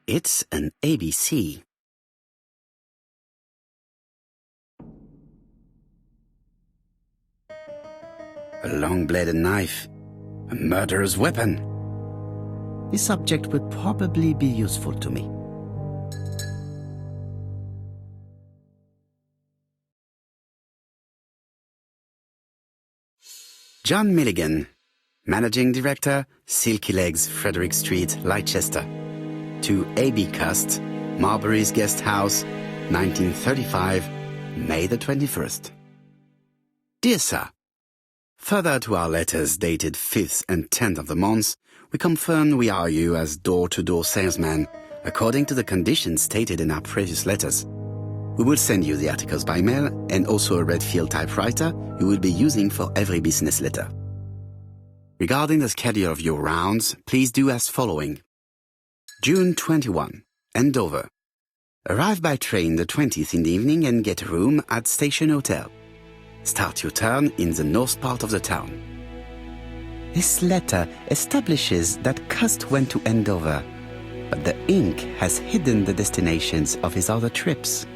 It's an ABC. A long-bladed knife. A murderer's weapon. This subject would probably be useful to me. John Milligan, Managing Director, Silky Legs, Frederick Street, Leicester. To A.B. Cust, Marbury's Guest House, 1935, May the 21st. Dear Sir, further to our letters dated 5th and 10th of the month, we confirm we are you as door-to-door salesman, according to the conditions stated in our previous letters. We will send you the articles by mail and also a Redfield typewriter you will be using for every business letter. Regarding the schedule of your rounds, please do as following. June 21, Andover. Arrive by train the 20th in the evening and get a room at Station Hotel. Start your turn in the north part of the town. This letter establishes that Cust went to Andover. but the ink has hidden the destinations of his other trips.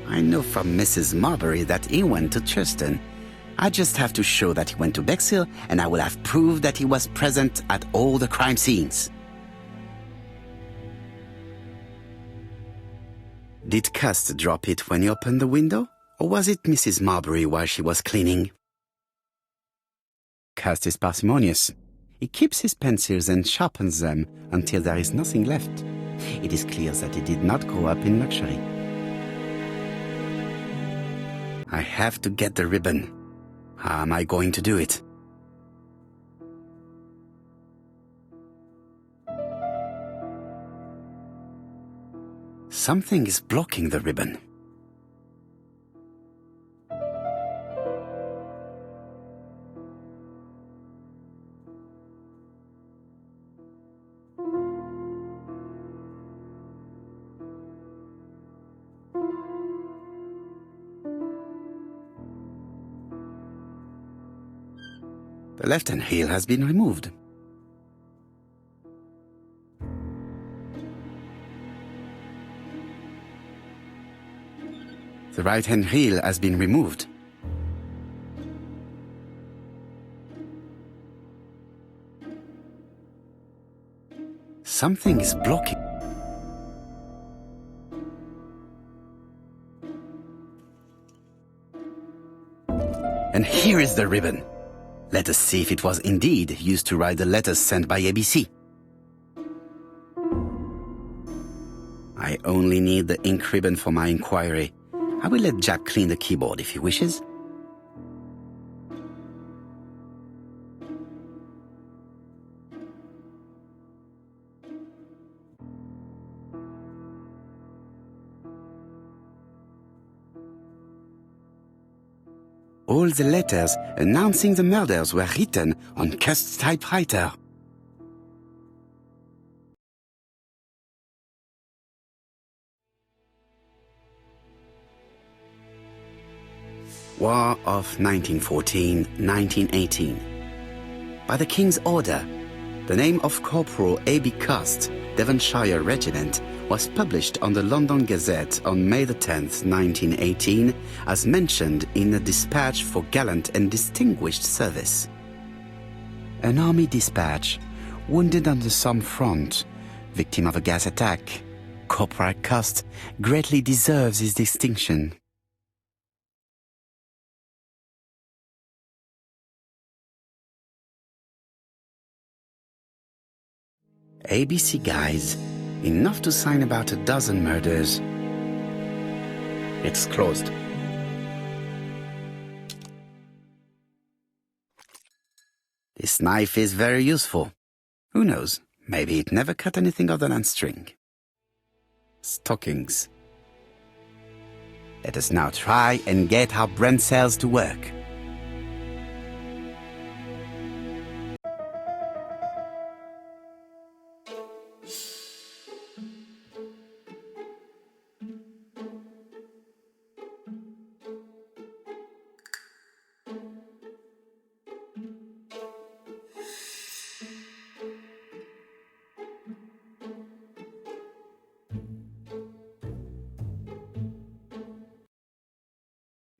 I know from Mrs. Marbury that he went to Churston. I just have to show that he went to Bexhill, and I will have proved that he was present at all the crime scenes. Did Cust drop it when he opened the window, or was it Mrs. Marbury while she was cleaning? Cust is parsimonious. He keeps his pencils and sharpens them until there is nothing left. It is clear that he did not grow up in luxury. I have to get the ribbon. How am I going to do it? Something is blocking the ribbon. The left-hand heel has been removed. The right-hand heel has been removed. Something is blocking. And here is the ribbon. Let us see if it was indeed used to write the letters sent by ABC. I only need the ink ribbon for my inquiry. I will let Jack clean the keyboard if he wishes. All the letters announcing the murders were written on Cust's typewriter. War of 1914-1918. By the King's order, the name of Corporal A.B. Cust, Devonshire Regiment, was published on the London Gazette on May the 10th, 1918, as mentioned in a dispatch for gallant and distinguished service. An army dispatch, wounded on the Somme front, victim of a gas attack, Corporal Cust greatly deserves his distinction. ABC guys, enough to sign about a dozen murders. It's closed. This knife is very useful. Who knows, maybe it never cut anything other than string. Stockings. Let us now try and get our brain cells to work.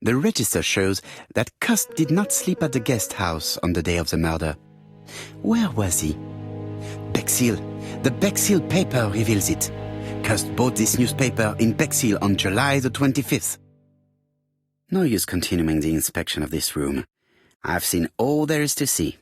The register shows that Cust did not sleep at the guest house on the day of the murder. Where was he? Bexhill. The Bexhill paper reveals it. Cust bought this newspaper in Bexhill on July the 25th. No use continuing the inspection of this room. I've seen all there is to see.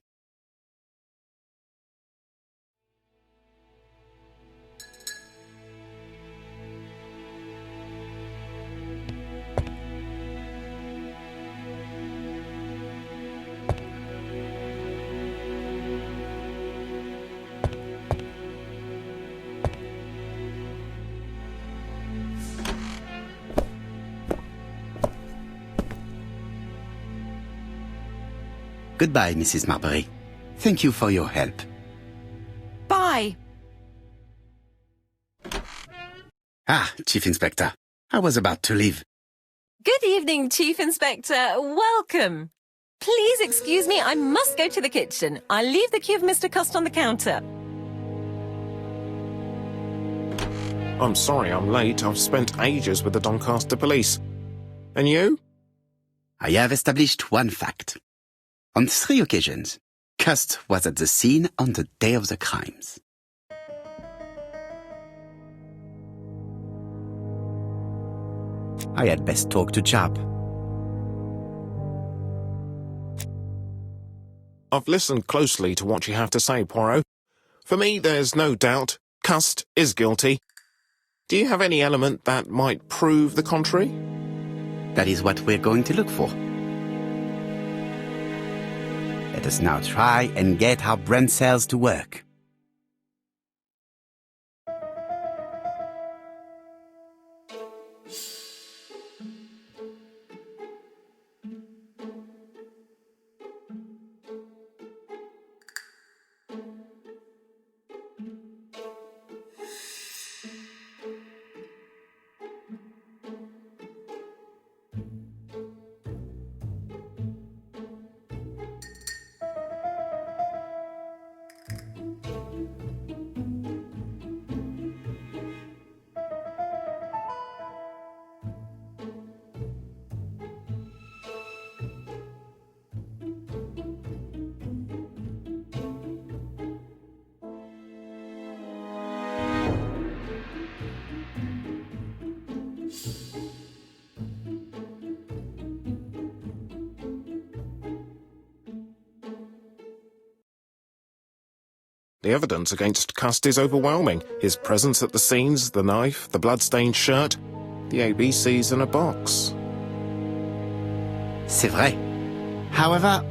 Goodbye, Mrs. Marbury. Thank you for your help. Bye. Ah, Chief Inspector. I was about to leave. Good evening, Chief Inspector. Welcome. Please excuse me, I must go to the kitchen. I'll leave the key of Mr. Cust on the counter. I'm sorry I'm late. I've spent ages with the Doncaster police. And you? I have established one fact. On 3 occasions, Cust was at the scene on the day of the crimes. I had best talk to Chap. I've listened closely to what you have to say, Poirot. For me, there's no doubt Cust is guilty. Do you have any element that might prove the contrary? That is what we're going to look for. Let us now try and get our brain cells to work. The evidence against Cust is overwhelming. His presence at the scenes, the knife, the blood-stained shirt, the ABCs in a box. C'est vrai. However,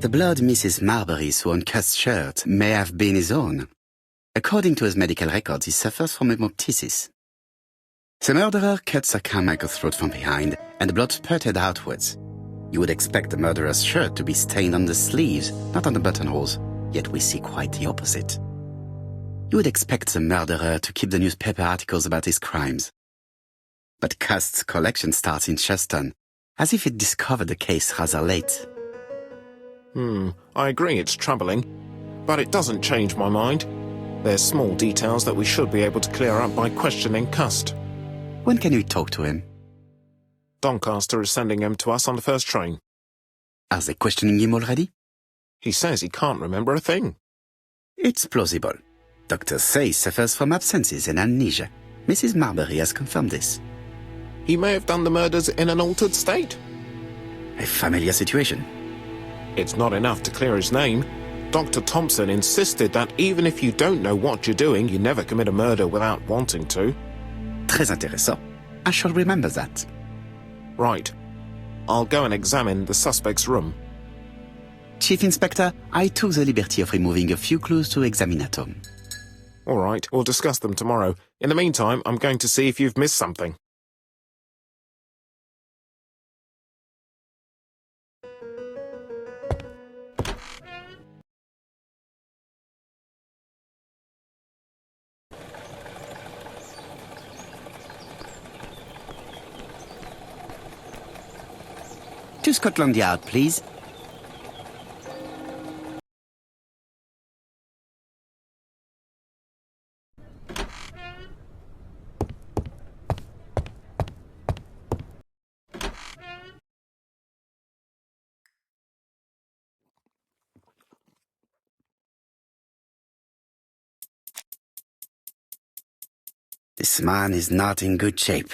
the blood Mrs. Marbury saw on Cust's shirt may have been his own. According to his medical records, he suffers from hemoptysis. The murderer cut Sir Carmichael's throat from behind, and the blood spurted outwards. You would expect the murderer's shirt to be stained on the sleeves, not on the buttonholes. Yet we see quite the opposite. You would expect the murderer to keep the newspaper articles about his crimes. But Cust's collection starts in Cheston, as if it discovered the case rather late. I agree it's troubling, but it doesn't change my mind. There's small details that we should be able to clear up by questioning Cust. When can we talk to him? Doncaster is sending him to us on the first train. Are they questioning him already? He says he can't remember a thing. It's plausible. Doctors say he suffers from absences and amnesia. Mrs. Marbury has confirmed this. He may have done the murders in an altered state. A familiar situation. It's not enough to clear his name. Dr. Thompson insisted that even if you don't know what you're doing, you never commit a murder without wanting to. Très intéressant. I shall remember that. Right. I'll go and examine the suspect's room. Chief Inspector, I took the liberty of removing a few clues to examinatum. All right, we'll discuss them tomorrow. In the meantime, I'm going to see if you've missed something. To Scotland Yard, please. This man is not in good shape.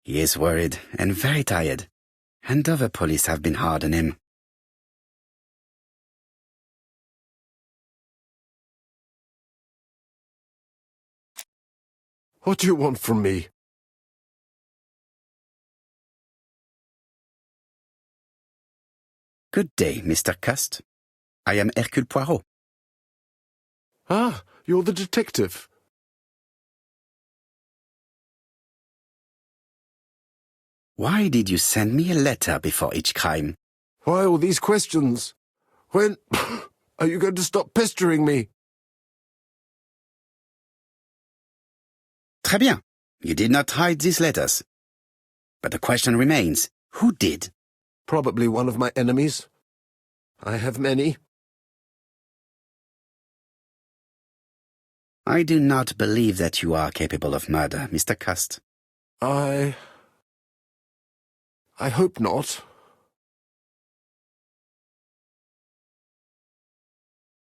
He is worried and very tired, and other police have been hard on him. What do you want from me? Good day, Mr. Cust. I am Hercule Poirot. Ah, you're the detective. Why did you send me a letter before each crime? Why all these questions? When are you going to stop pestering me? Très bien. You did not hide these letters. But the question remains, who did? Probably one of my enemies. I have many. I do not believe that you are capable of murder, Mr. Cust. I hope not.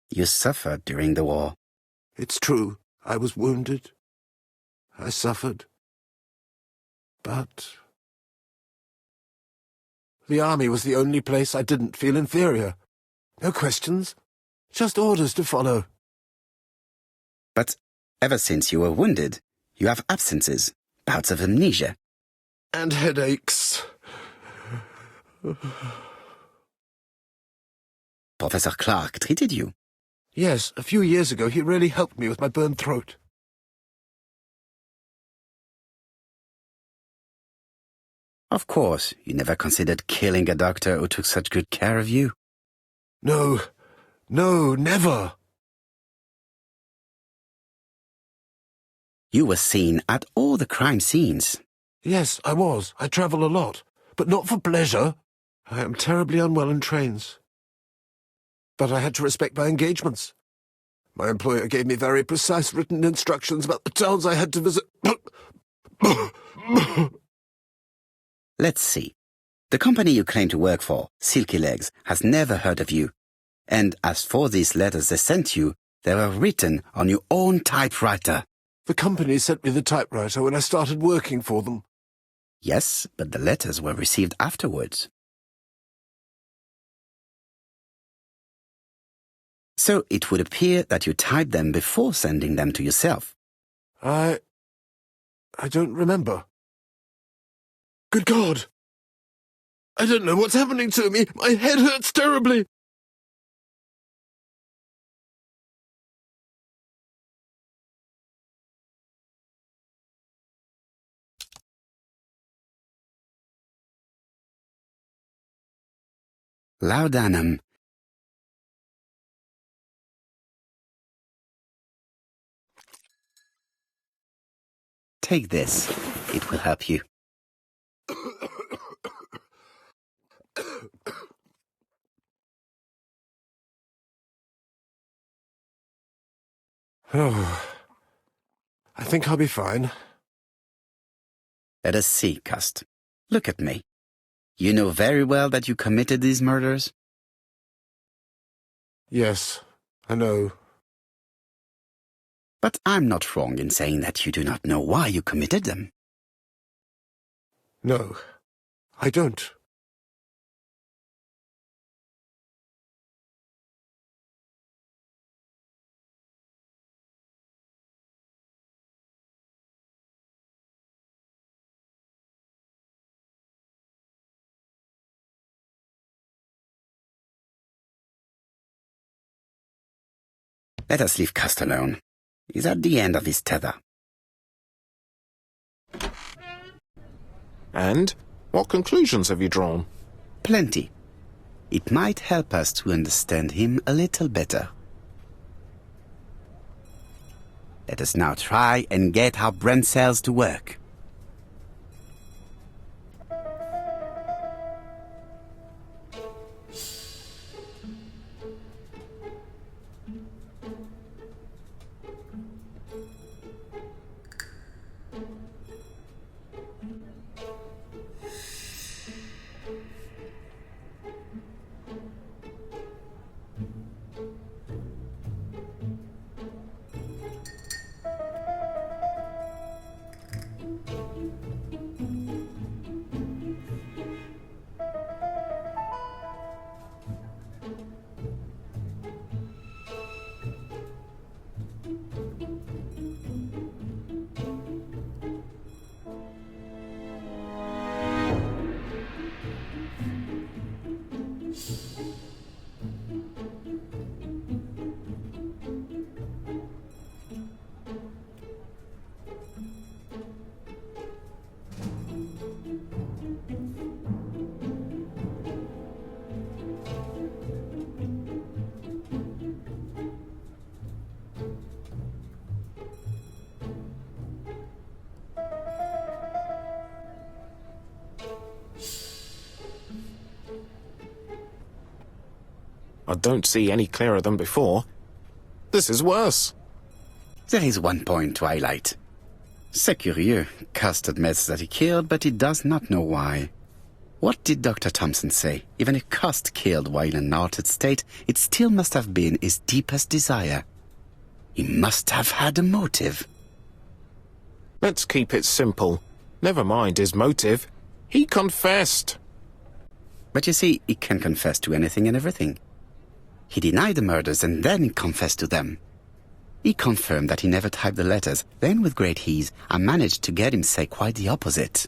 You suffered during the war. It's true. I was wounded. I suffered. But the army was the only place I didn't feel inferior. No questions. Just orders to follow. But ever since you were wounded, you have absences, bouts of amnesia. And headaches. Professor Clarke treated you. Yes, a few years ago he really helped me with my burned throat. Of course, you never considered killing a doctor who took such good care of you. No, never. You were seen at all the crime scenes. Yes, I was. I travel a lot, but not for pleasure. I am terribly unwell in trains. But I had to respect my engagements. My employer gave me very precise written instructions about the towns I had to visit. Let's see. The company you claim to work for, Silky Legs, has never heard of you. And as for these letters they sent you, they were written on your own typewriter. The company sent me the typewriter when I started working for them. Yes, but the letters were received afterwards. So it would appear that you typed them before sending them to yourself. I don't remember. Good God! I don't know what's happening to me. My head hurts terribly. Laudanum. Take this. It will help you. Oh, I think I'll be fine. Let us see, Cust. Look at me. You know very well that you committed these murders? Yes, I know. But I'm not wrong in saying that you do not know why you committed them. No, I don't. Let us leave Cust alone. He's at the end of his tether. And what conclusions have you drawn? Plenty. It might help us to understand him a little better. Let us now try and get our brain cells to work. I don't see any clearer than before. This is worse. There is one point to highlight. C'est curieux. Cust admits that he killed, but he does not know why. What did Dr. Thompson say? Even if Cust killed while in an altered state, it still must have been his deepest desire. He must have had a motive. Let's keep it simple. Never mind his motive. He confessed. But you see, he can confess to anything and everything. He denied the murders and then confessed to them. He confirmed that he never typed the letters. Then, with great ease, I managed to get him say quite the opposite.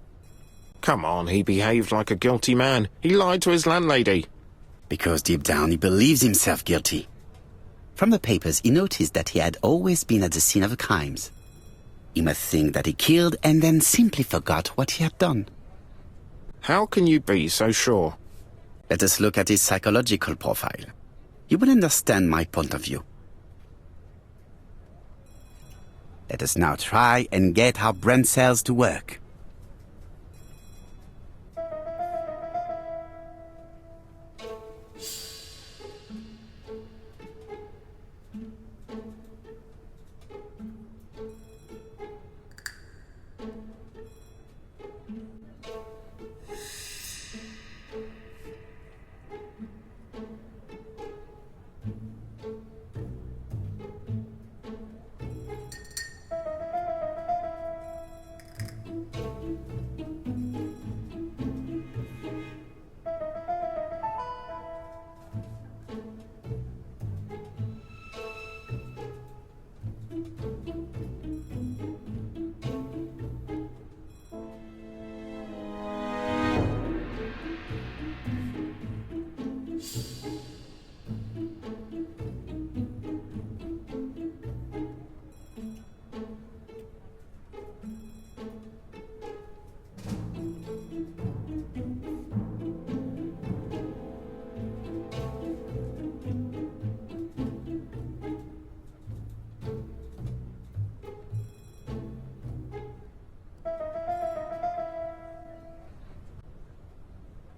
Come on, he behaved like a guilty man. He lied to his landlady. Because deep down he believes himself guilty. From the papers, he noticed that he had always been at the scene of the crimes. He must think that he killed and then simply forgot what he had done. How can you be so sure? Let us look at his psychological profile. You will understand my point of view. Let us now try and get our brain cells to work.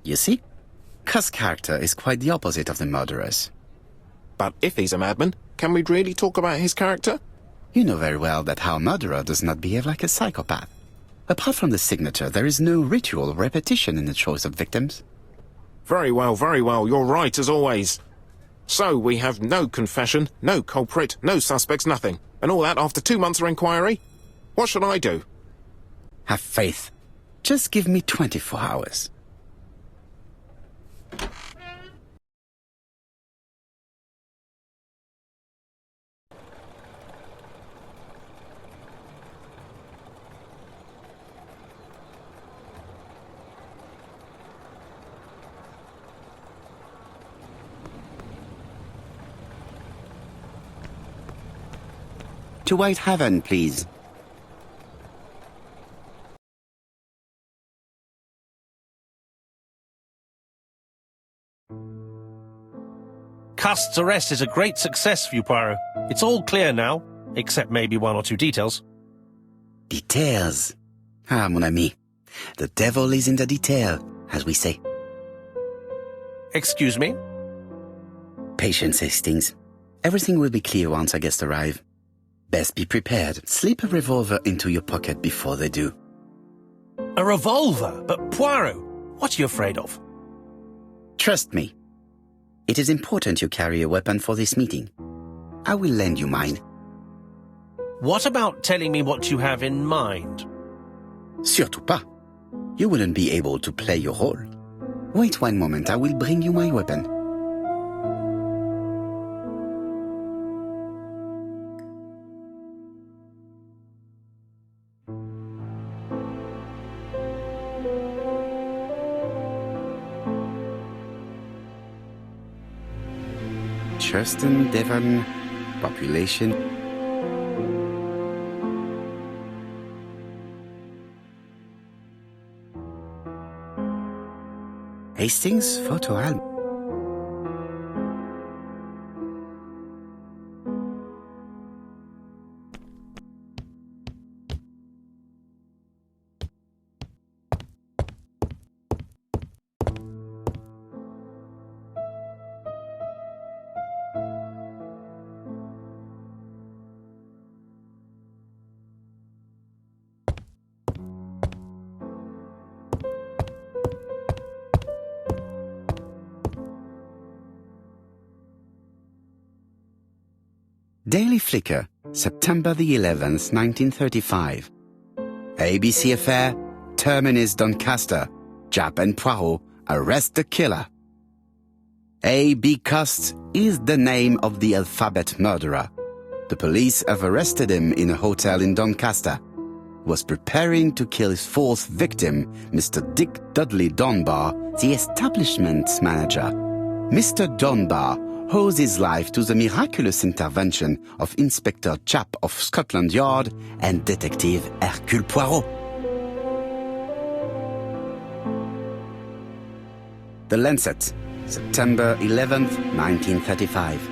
You see, Cust's character is quite the opposite of the murderer's. But if he's a madman, can we really talk about his character? You know very well that our murderer does not behave like a psychopath. Apart from the signature, there is no ritual repetition in the choice of victims. Very well, you're right as always. So we have no confession, no culprit, no suspects, nothing. And all that after 2 months of inquiry? What should I do? Have faith. Just give me 24 hours. To White Haven, please. Cust's arrest is a great success for you, Poirot. It's all clear now, except maybe 1 or 2 details. Details. Ah, mon ami. The devil is in the detail, as we say. Excuse me? Patience, Hastings. Everything will be clear once our guests arrive. Best be prepared. Slip a revolver into your pocket before they do. A revolver? But Poirot, what are you afraid of? Trust me. It is important you carry a weapon for this meeting. I will lend you mine. What about telling me what you have in mind? Surtout pas. You wouldn't be able to play your role. Wait 1 moment, I will bring you my weapon. Churston, Devon, population. Hastings photo album. Daily Flicker, September the 11th, 1935. ABC Affair, Terminus Doncaster, Japp and Poirot arrest the killer. A.B. Cust is the name of the alphabet murderer. The police have arrested him in a hotel in Doncaster. He was preparing to kill his fourth victim, Mr. Dick Dudley Dunbar, the establishment's manager. Mr. Dunbar owes his life to the miraculous intervention of Inspector Japp of Scotland Yard and Detective Hercule Poirot. The Lancet, September 11th, 1935.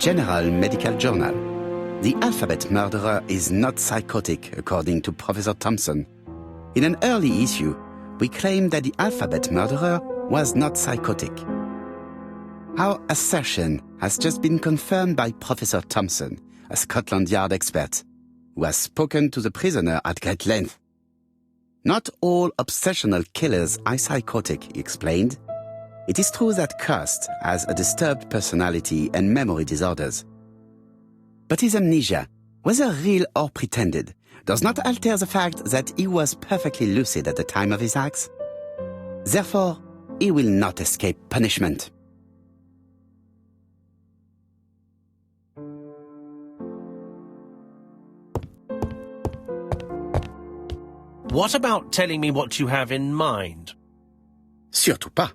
General Medical Journal. The alphabet murderer is not psychotic, according to Professor Thompson. In an early issue, we claimed that the alphabet murderer was not psychotic. Our assertion has just been confirmed by Professor Thompson, a Scotland Yard expert, who has spoken to the prisoner at great length. Not all obsessional killers are psychotic, he explained. It is true that Cust has a disturbed personality and memory disorders. But his amnesia, whether real or pretended, does not alter the fact that he was perfectly lucid at the time of his acts. Therefore, he will not escape punishment. What about telling me what you have in mind? Surtout pas.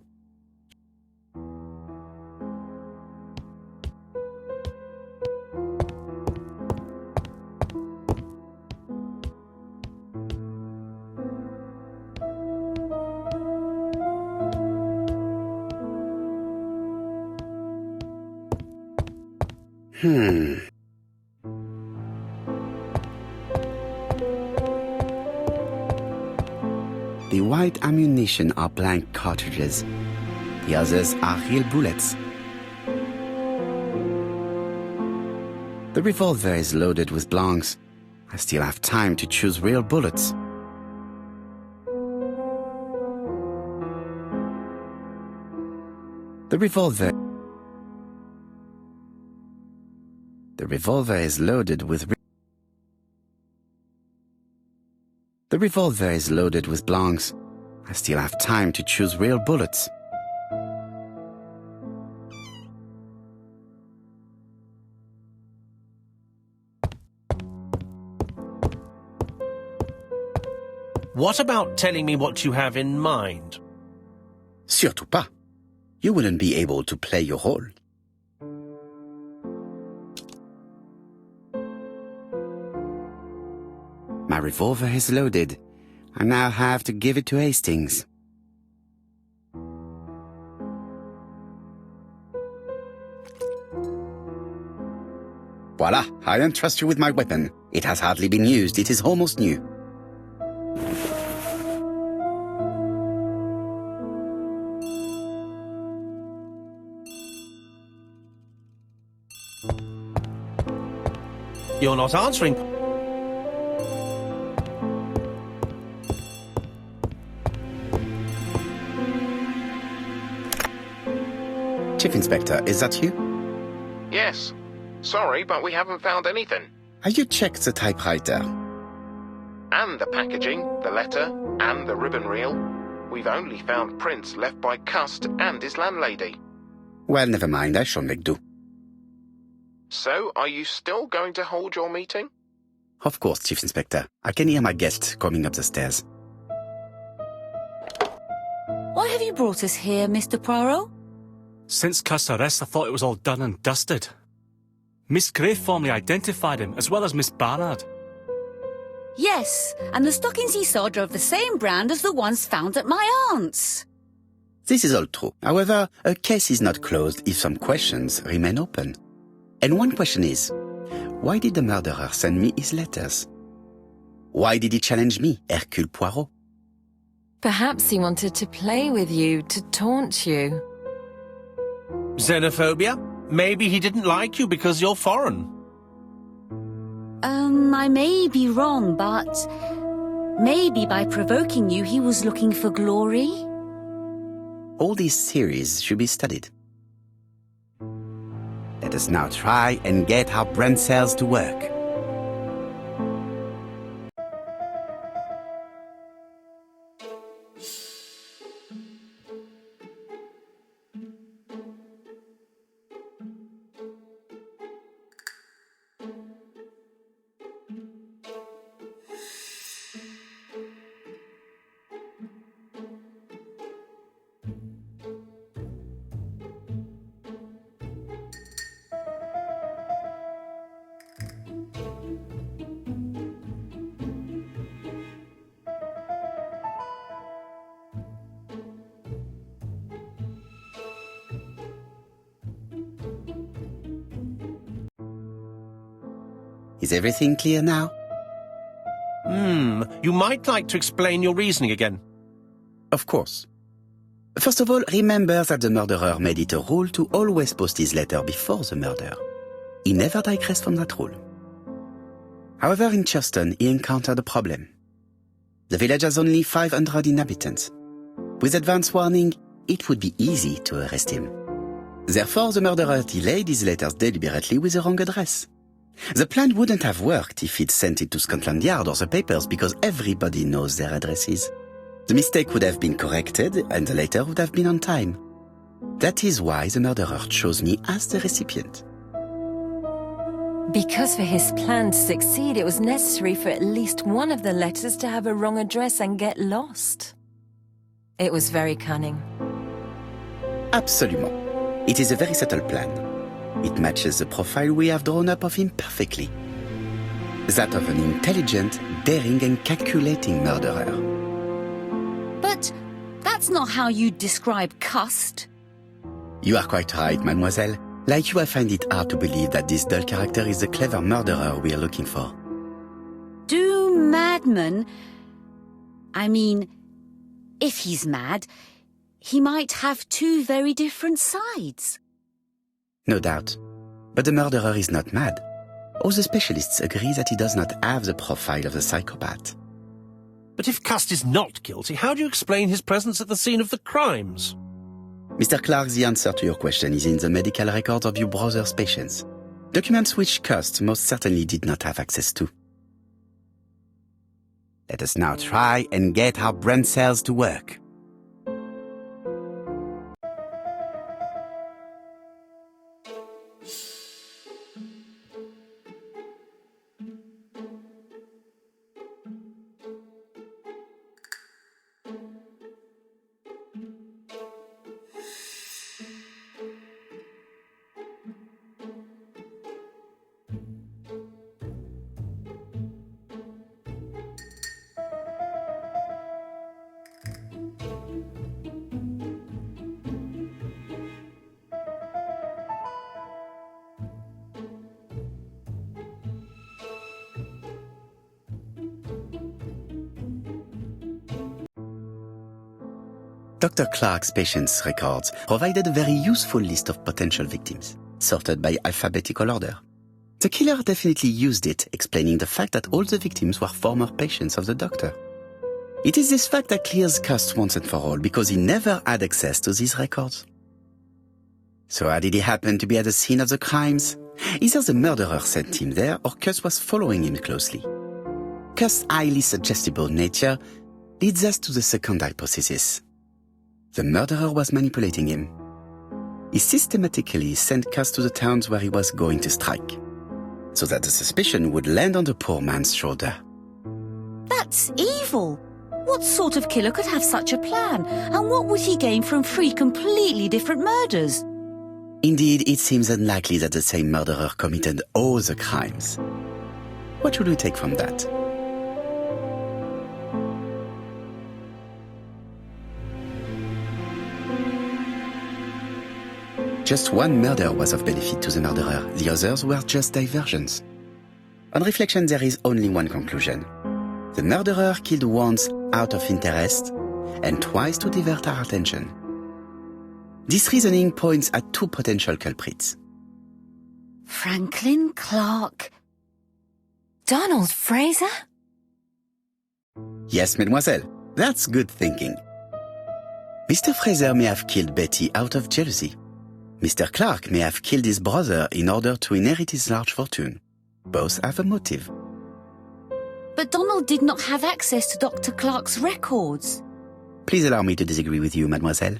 The white ammunition are blank cartridges. The others are real bullets. The revolver is loaded with blanks. I still have time to choose real bullets. The revolver is loaded with blanks. I still have time to choose real bullets. What about telling me what you have in mind? Surtout pas. You wouldn't be able to play your role. My revolver is loaded. I now have to give it to Hastings. Voila, I entrust you with my weapon. It has hardly been used. It is almost new. You're not answering. Chief Inspector, is that you? Yes. Sorry, but we haven't found anything. Have you checked the typewriter? And the packaging, the letter, and the ribbon reel. We've only found prints left by Cust and his landlady. Well, never mind, I shall make do. So, are you still going to hold your meeting? Of course, Chief Inspector. I can hear my guest coming up the stairs. Why have you brought us here, Mr. Poirot? Since Cust's arrest, I thought it was all done and dusted. Miss Gray formally identified him, as well as Miss Barnard. Yes, and the stockings he saw are of the same brand as the ones found at my aunt's. This is all true. However, a case is not closed if some questions remain open. And one question is, why did the murderer send me his letters? Why did he challenge me, Hercule Poirot? Perhaps he wanted to play with you, to taunt you. Xenophobia? Maybe he didn't like you because you're foreign. I may be wrong, but maybe by provoking you he was looking for glory? All these theories should be studied. Let Let us now try and get our brain cells to work. Is everything clear now? You might like to explain your reasoning again. Of course. First of all, remember that the murderer made it a rule to always post his letter before the murder. He never digressed from that rule. However, in Churston, he encountered a problem. The village has only 500 inhabitants. With advance warning, it would be easy to arrest him. Therefore, the murderer delayed his letters deliberately with the wrong address. The plan wouldn't have worked if he'd sent it to Scotland Yard or the papers because everybody knows their addresses. The mistake would have been corrected and the letter would have been on time. That is why the murderer chose me as the recipient. Because for his plan to succeed, it was necessary for at least one of the letters to have a wrong address and get lost. It was very cunning. Absolument. It is a very subtle plan. It matches the profile we have drawn up of him perfectly. That of an intelligent, daring and calculating murderer. But that's not how you describe Cust. You are quite right, mademoiselle. Like you, I find it hard to believe that this dull character is the clever murderer we are looking for. Do madmen... I mean, if he's mad, he might have two very different sides. No doubt. But the murderer is not mad. All the specialists agree that he does not have the profile of the psychopath. But if Cust is not guilty, how do you explain his presence at the scene of the crimes? Mr. Clarke, the answer to your question is in the medical records of your brother's patients. Documents which Cust most certainly did not have access to. Let us now try and get our brain cells to work. Dr. Clarke's patients' records provided a very useful list of potential victims, sorted by alphabetical order. The killer definitely used it, explaining the fact that all the victims were former patients of the doctor. It is this fact that clears Cust once and for all, because he never had access to these records. So how did he happen to be at the scene of the crimes? Either the murderer sent him there, or Cust was following him closely. Cust's highly suggestible nature leads us to the second hypothesis. The murderer was manipulating him. He systematically sent Cust to the towns where he was going to strike, so that the suspicion would land on the poor man's shoulder. That's evil. What sort of killer could have such a plan? And what would he gain from 3 completely different murders? Indeed, it seems unlikely that the same murderer committed all the crimes. What should we take from that? Just one murder was of benefit to the murderer. The others were just diversions. On reflection, there is only one conclusion. The murderer killed once out of interest and twice to divert our attention. This reasoning points at 2 potential culprits. Franklin Clarke. Donald Fraser? Yes, mademoiselle. That's good thinking. Mr. Fraser may have killed Betty out of jealousy. Mr. Clarke may have killed his brother in order to inherit his large fortune. Both have a motive. But Donald did not have access to Dr. Clarke's records. Please allow me to disagree with you, mademoiselle.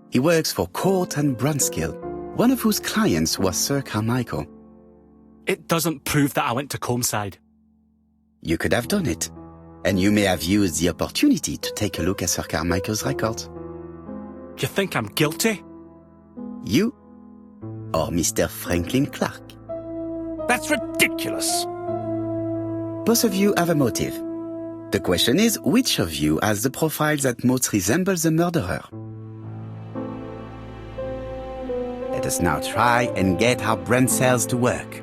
He works for Court and Brunskill, one of whose clients was Sir Carmichael. It doesn't prove that I went to Comeside. You could have done it, and you may have used the opportunity to take a look at Sir Carmichael's records. You think I'm guilty? You or Mr. Franklin Clarke? That's ridiculous. Both of you have a motive. The question is, which of you has the profile that most resembles the murderer? Let us now try and get our brain cells to work.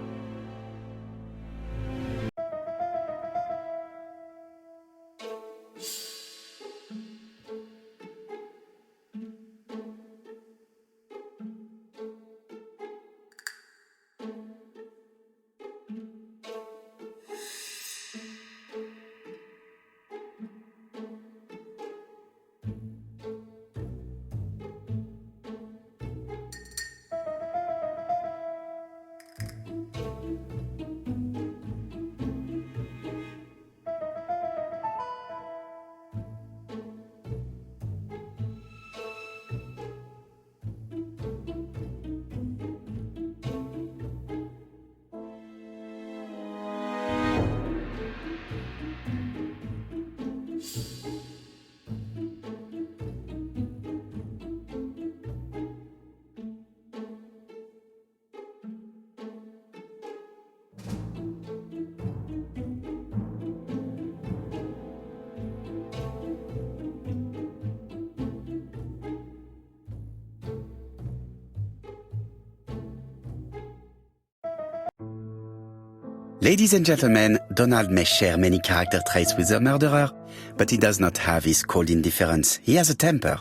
Ladies and gentlemen, Donald may share many character traits with the murderer, but he does not have his cold indifference. He has a temper.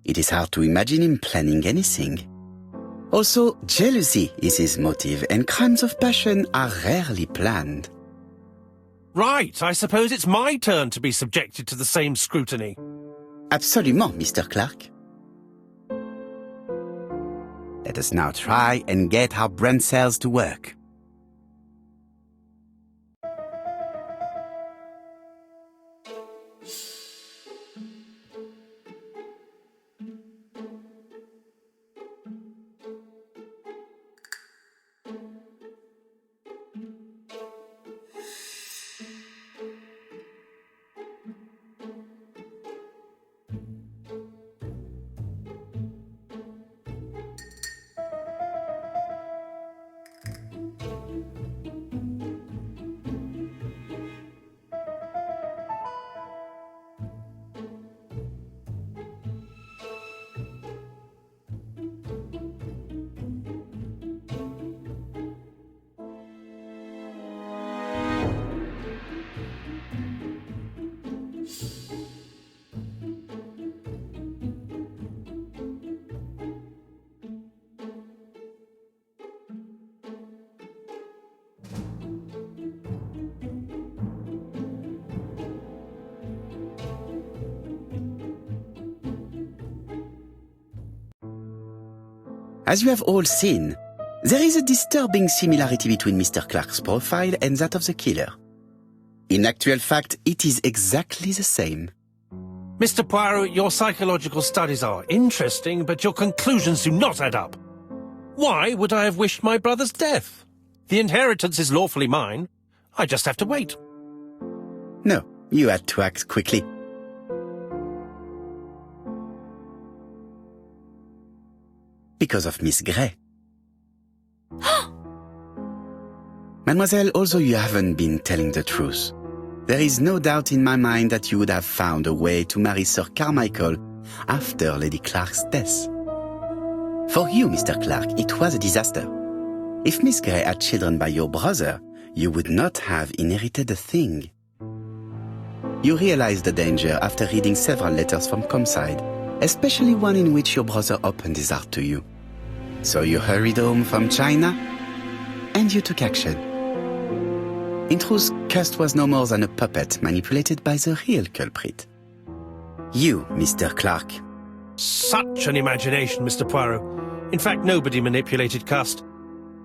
It is hard to imagine him planning anything. Also, jealousy is his motive, and crimes of passion are rarely planned. Right, I suppose it's my turn to be subjected to the same scrutiny. Absolument, Mr. Clarke. Let us now try and get our brain cells to work. As you have all seen, there is a disturbing similarity between Mr. Clarke's profile and that of the killer. In actual fact, it is exactly the same. Mr. Poirot, your psychological studies are interesting, but your conclusions do not add up. Why would I have wished my brother's death? The inheritance is lawfully mine. I just have to wait. No, you had to act quickly. Because of Miss Grey. Mademoiselle, although you haven't been telling the truth, there is no doubt in my mind that you would have found a way to marry Sir Carmichael after Lady Clarke's death. For you, Mr. Clarke, it was a disaster. If Miss Grey had children by your brother, you would not have inherited a thing. You realized the danger after reading several letters from Comeside, especially one in which your brother opened his heart to you. So you hurried home from China, and you took action. In truth, Cust was no more than a puppet manipulated by the real culprit. You, Mr. Clarke. Such an imagination, Mr. Poirot. In fact, nobody manipulated Cust.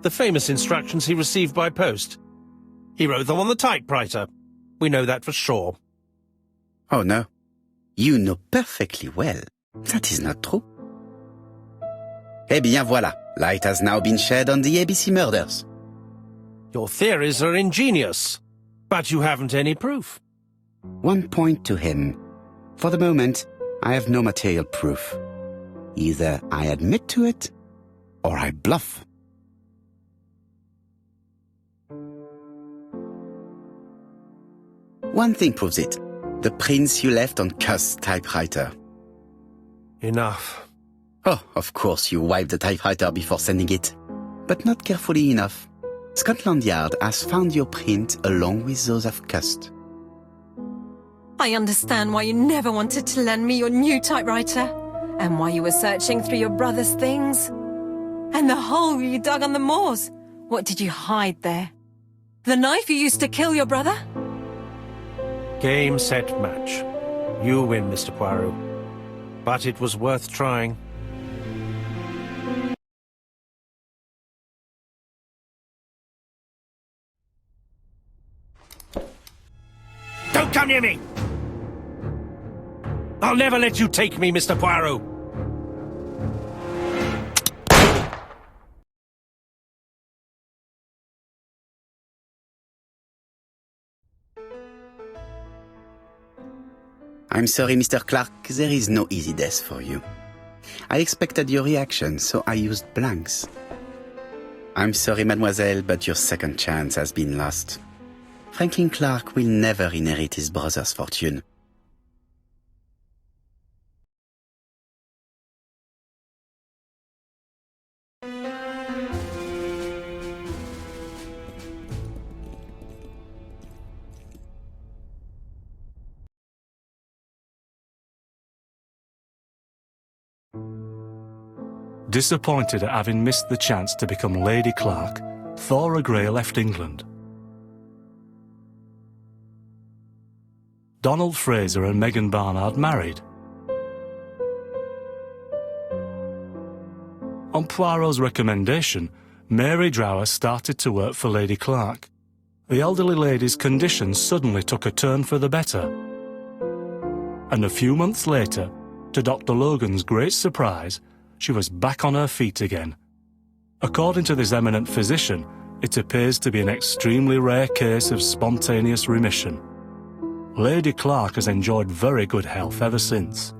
The famous instructions he received by post. He wrote them on the typewriter. We know that for sure. Oh, no. You know perfectly well. That is not true. Eh bien, voilà. Light has now been shed on the ABC murders. Your theories are ingenious, but you haven't any proof. 1 point to him. For the moment, I have no material proof. Either I admit to it, or I bluff. One thing proves it. The prints you left on Cust's typewriter. Enough. Oh, of course you wiped the typewriter before sending it. But not carefully enough. Scotland Yard has found your print along with those of Cust. I understand why you never wanted to lend me your new typewriter, and why you were searching through your brother's things. And the hole you dug on the moors. What did you hide there? The knife you used to kill your brother? Game, set, match. You win, Mr. Poirot. But it was worth trying. Don't come near me! I'll never let you take me, Mr. Poirot! I'm sorry, Mr. Clarke, there is no easy death for you. I expected your reaction, so I used blanks. I'm sorry, mademoiselle, but your second chance has been lost. Franklin Clarke will never inherit his brother's fortune. Disappointed at having missed the chance to become Lady Clarke, Thora Grey left England. Donald Fraser and Megan Barnard married. On Poirot's recommendation, Mary Drower started to work for Lady Clarke. The elderly lady's condition suddenly took a turn for the better. And a few months later, to Dr. Logan's great surprise, she was back on her feet again. According to this eminent physician, it appears to be an extremely rare case of spontaneous remission. Lady Clarke has enjoyed very good health ever since.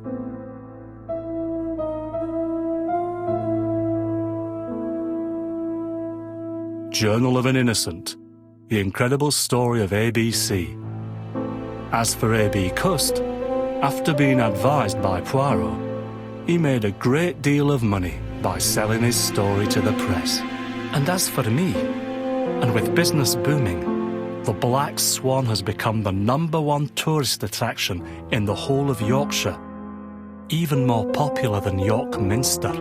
Journal of an Innocent, the incredible story of ABC. As for A.B. Cust, after being advised by Poirot, he made a great deal of money by selling his story to the press. And as for me, and with business booming, the Black Swan has become the #1 tourist attraction in the whole of Yorkshire, even more popular than York Minster.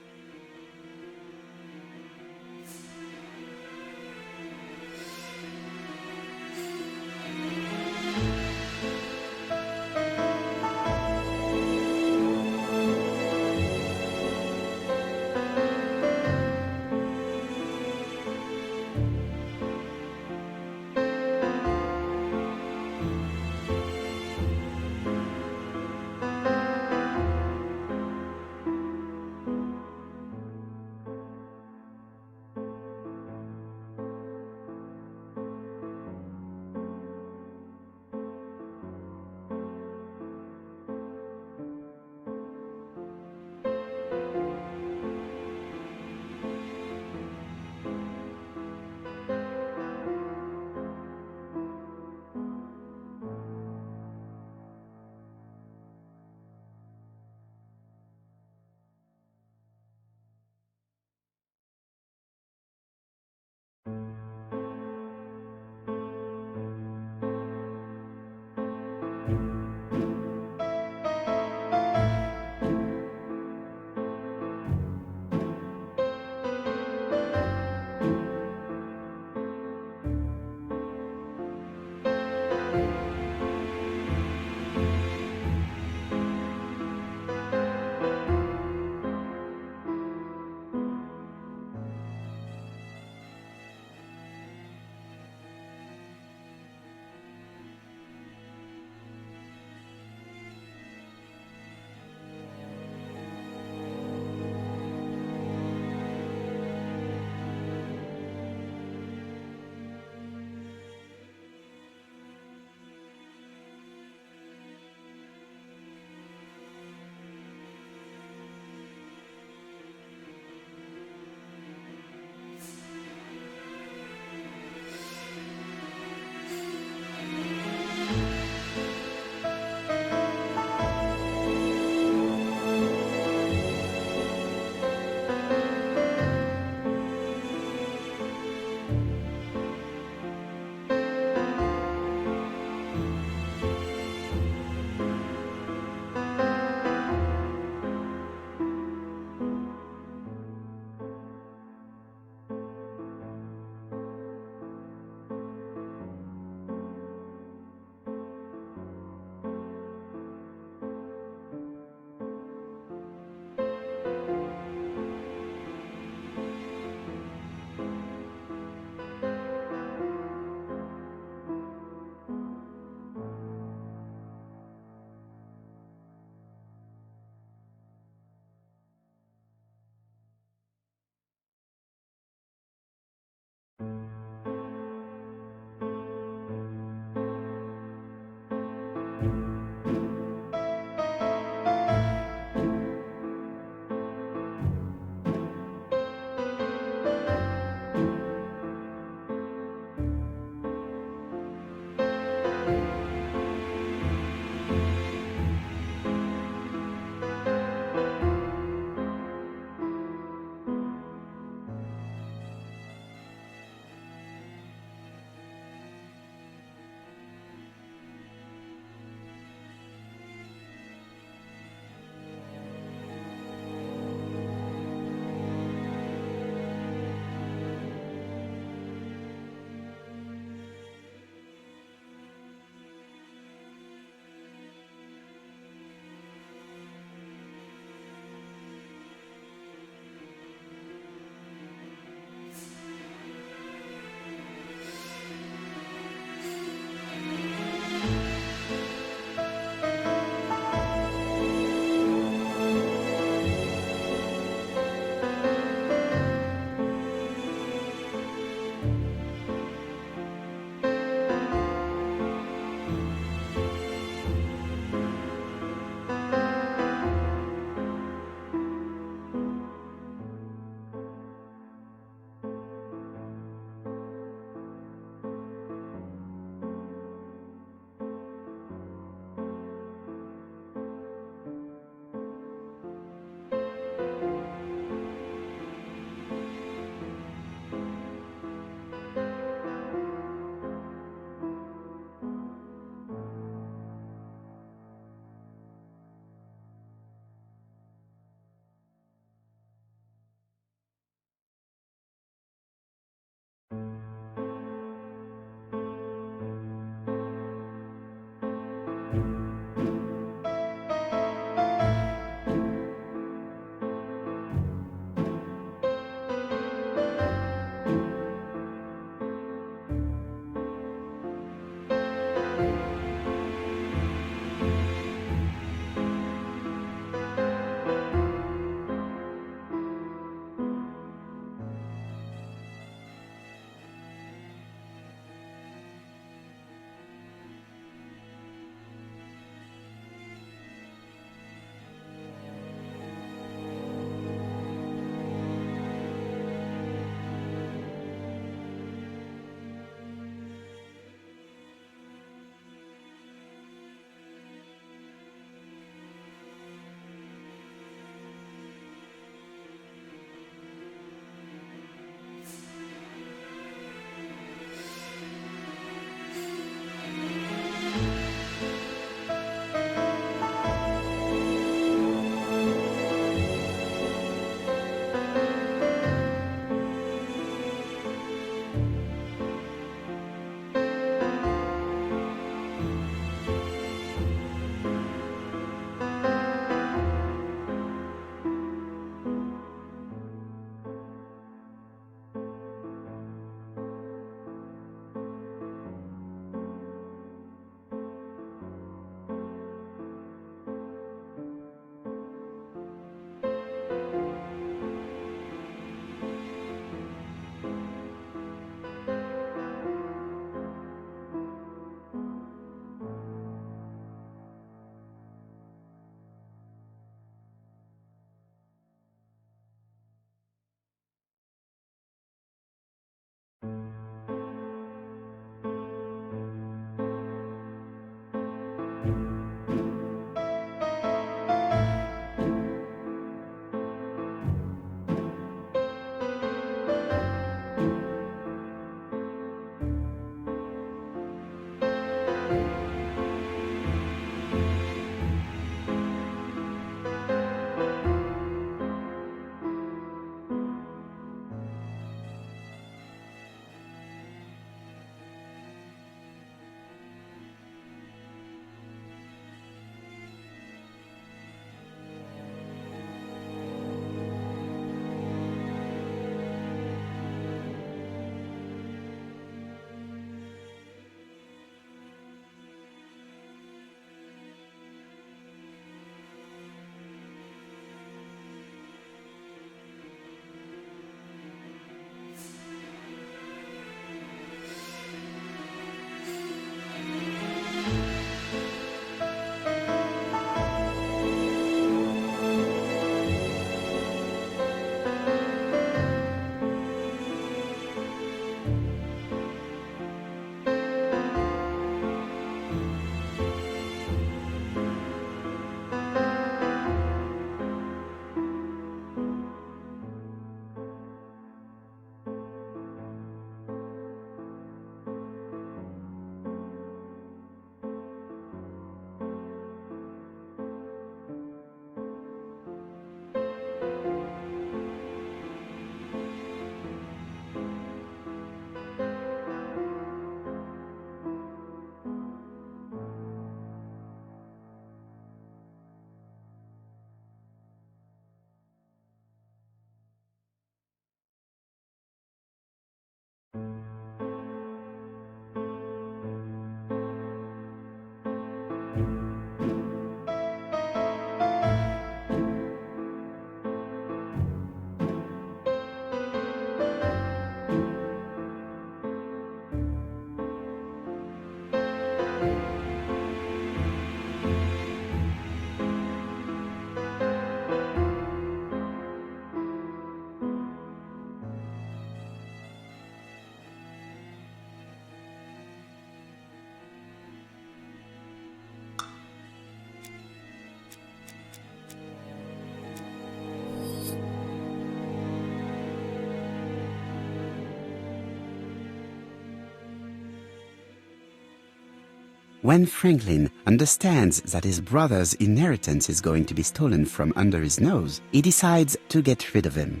When Franklin understands that his brother's inheritance is going to be stolen from under his nose, he decides to get rid of him.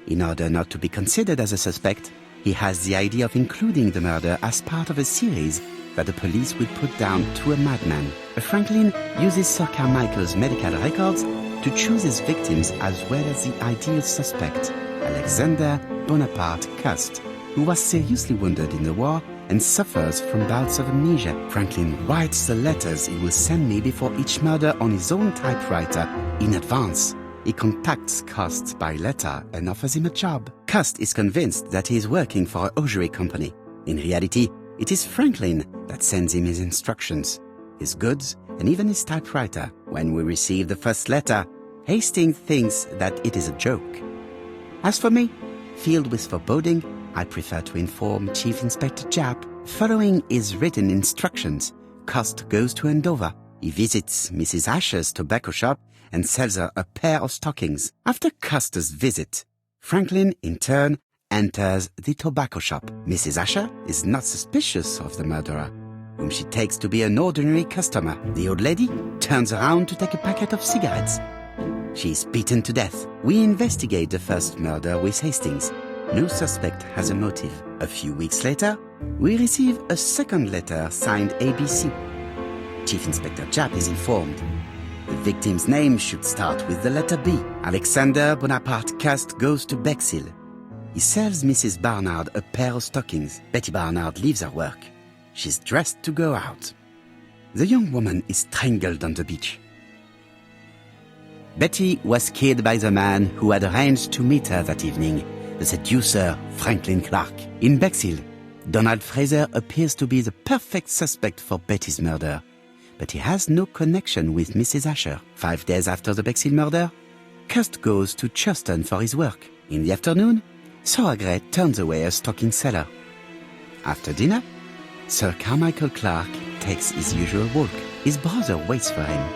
In order not to be considered as a suspect, he has the idea of including the murder as part of a series that the police would put down to a madman. Franklin uses Sir Carmichael's medical records to choose his victims as well as the ideal suspect, Alexander Bonaparte Cust, who was seriously wounded in the war and suffers from bouts of amnesia. Franklin writes the letters he will send me before each murder on his own typewriter in advance. He contacts Cust by letter and offers him a job. Cust is convinced that he is working for a hosiery company. In reality, it is Franklin that sends him his instructions, his goods, and even his typewriter. When we receive the first letter, Hastings thinks that it is a joke. As for me, filled with foreboding, I prefer to inform Chief Inspector Japp. Following his written instructions, Cust goes to Andover. He visits Mrs. Asher's tobacco shop and sells her a pair of stockings. After Cust's visit, Franklin, in turn, enters the tobacco shop. Mrs. Asher is not suspicious of the murderer, whom she takes to be an ordinary customer. The old lady turns around to take a packet of cigarettes. She is beaten to death. We investigate the first murder with Hastings. No suspect has a motive. A few weeks later, we receive a second letter signed ABC. Chief Inspector Japp is informed. The victim's name should start with the letter B. Alexander Bonaparte Cust goes to Bexhill. He sells Mrs. Barnard a pair of stockings. Betty Barnard leaves her work. She's dressed to go out. The young woman is strangled on the beach. Betty was killed by the man who had arranged to meet her that evening, the seducer Franklin Clarke. In Bexhill, Donald Fraser appears to be the perfect suspect for Betty's murder, but he has no connection with Mrs. Asher. 5 days after the Bexhill murder, Cust goes to Churston for his work. In the afternoon, Thora Grey turns away a stocking seller. After dinner, Sir Carmichael Clarke takes his usual walk. His brother waits for him,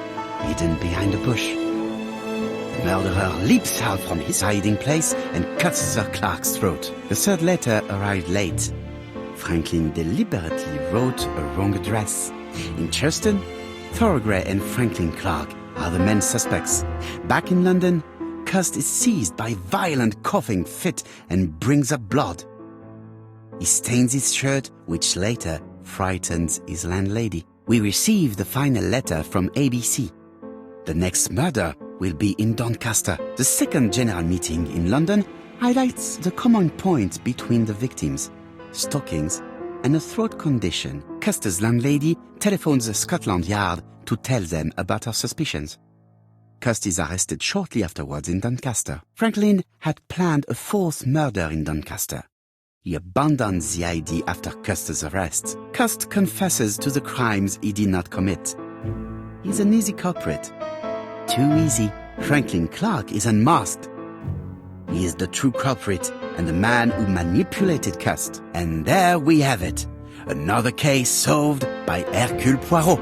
hidden behind a bush. The murderer leaps out from his hiding place and cuts Sir Clarke's throat. The third letter arrived late. Franklin deliberately wrote a wrong address. In Churston, Thora Grey and Franklin Clarke are the main suspects. Back in London, Cust is seized by violent coughing fit and brings up blood. He stains his shirt, which later frightens his landlady. We receive the final letter from ABC. The next murder will be in Doncaster. The second general meeting in London highlights the common point between the victims: stockings and a throat condition. Custer's landlady telephones Scotland Yard to tell them about her suspicions. Cust is arrested shortly afterwards in Doncaster. Franklin had planned a fourth murder in Doncaster. He abandons the idea after Custer's arrest. Cust confesses to the crimes he did not commit. He's an easy culprit. Too easy. Franklin Clarke is unmasked. He is the true culprit and the man who manipulated Cust. And there we have it. Another case solved by Hercule Poirot.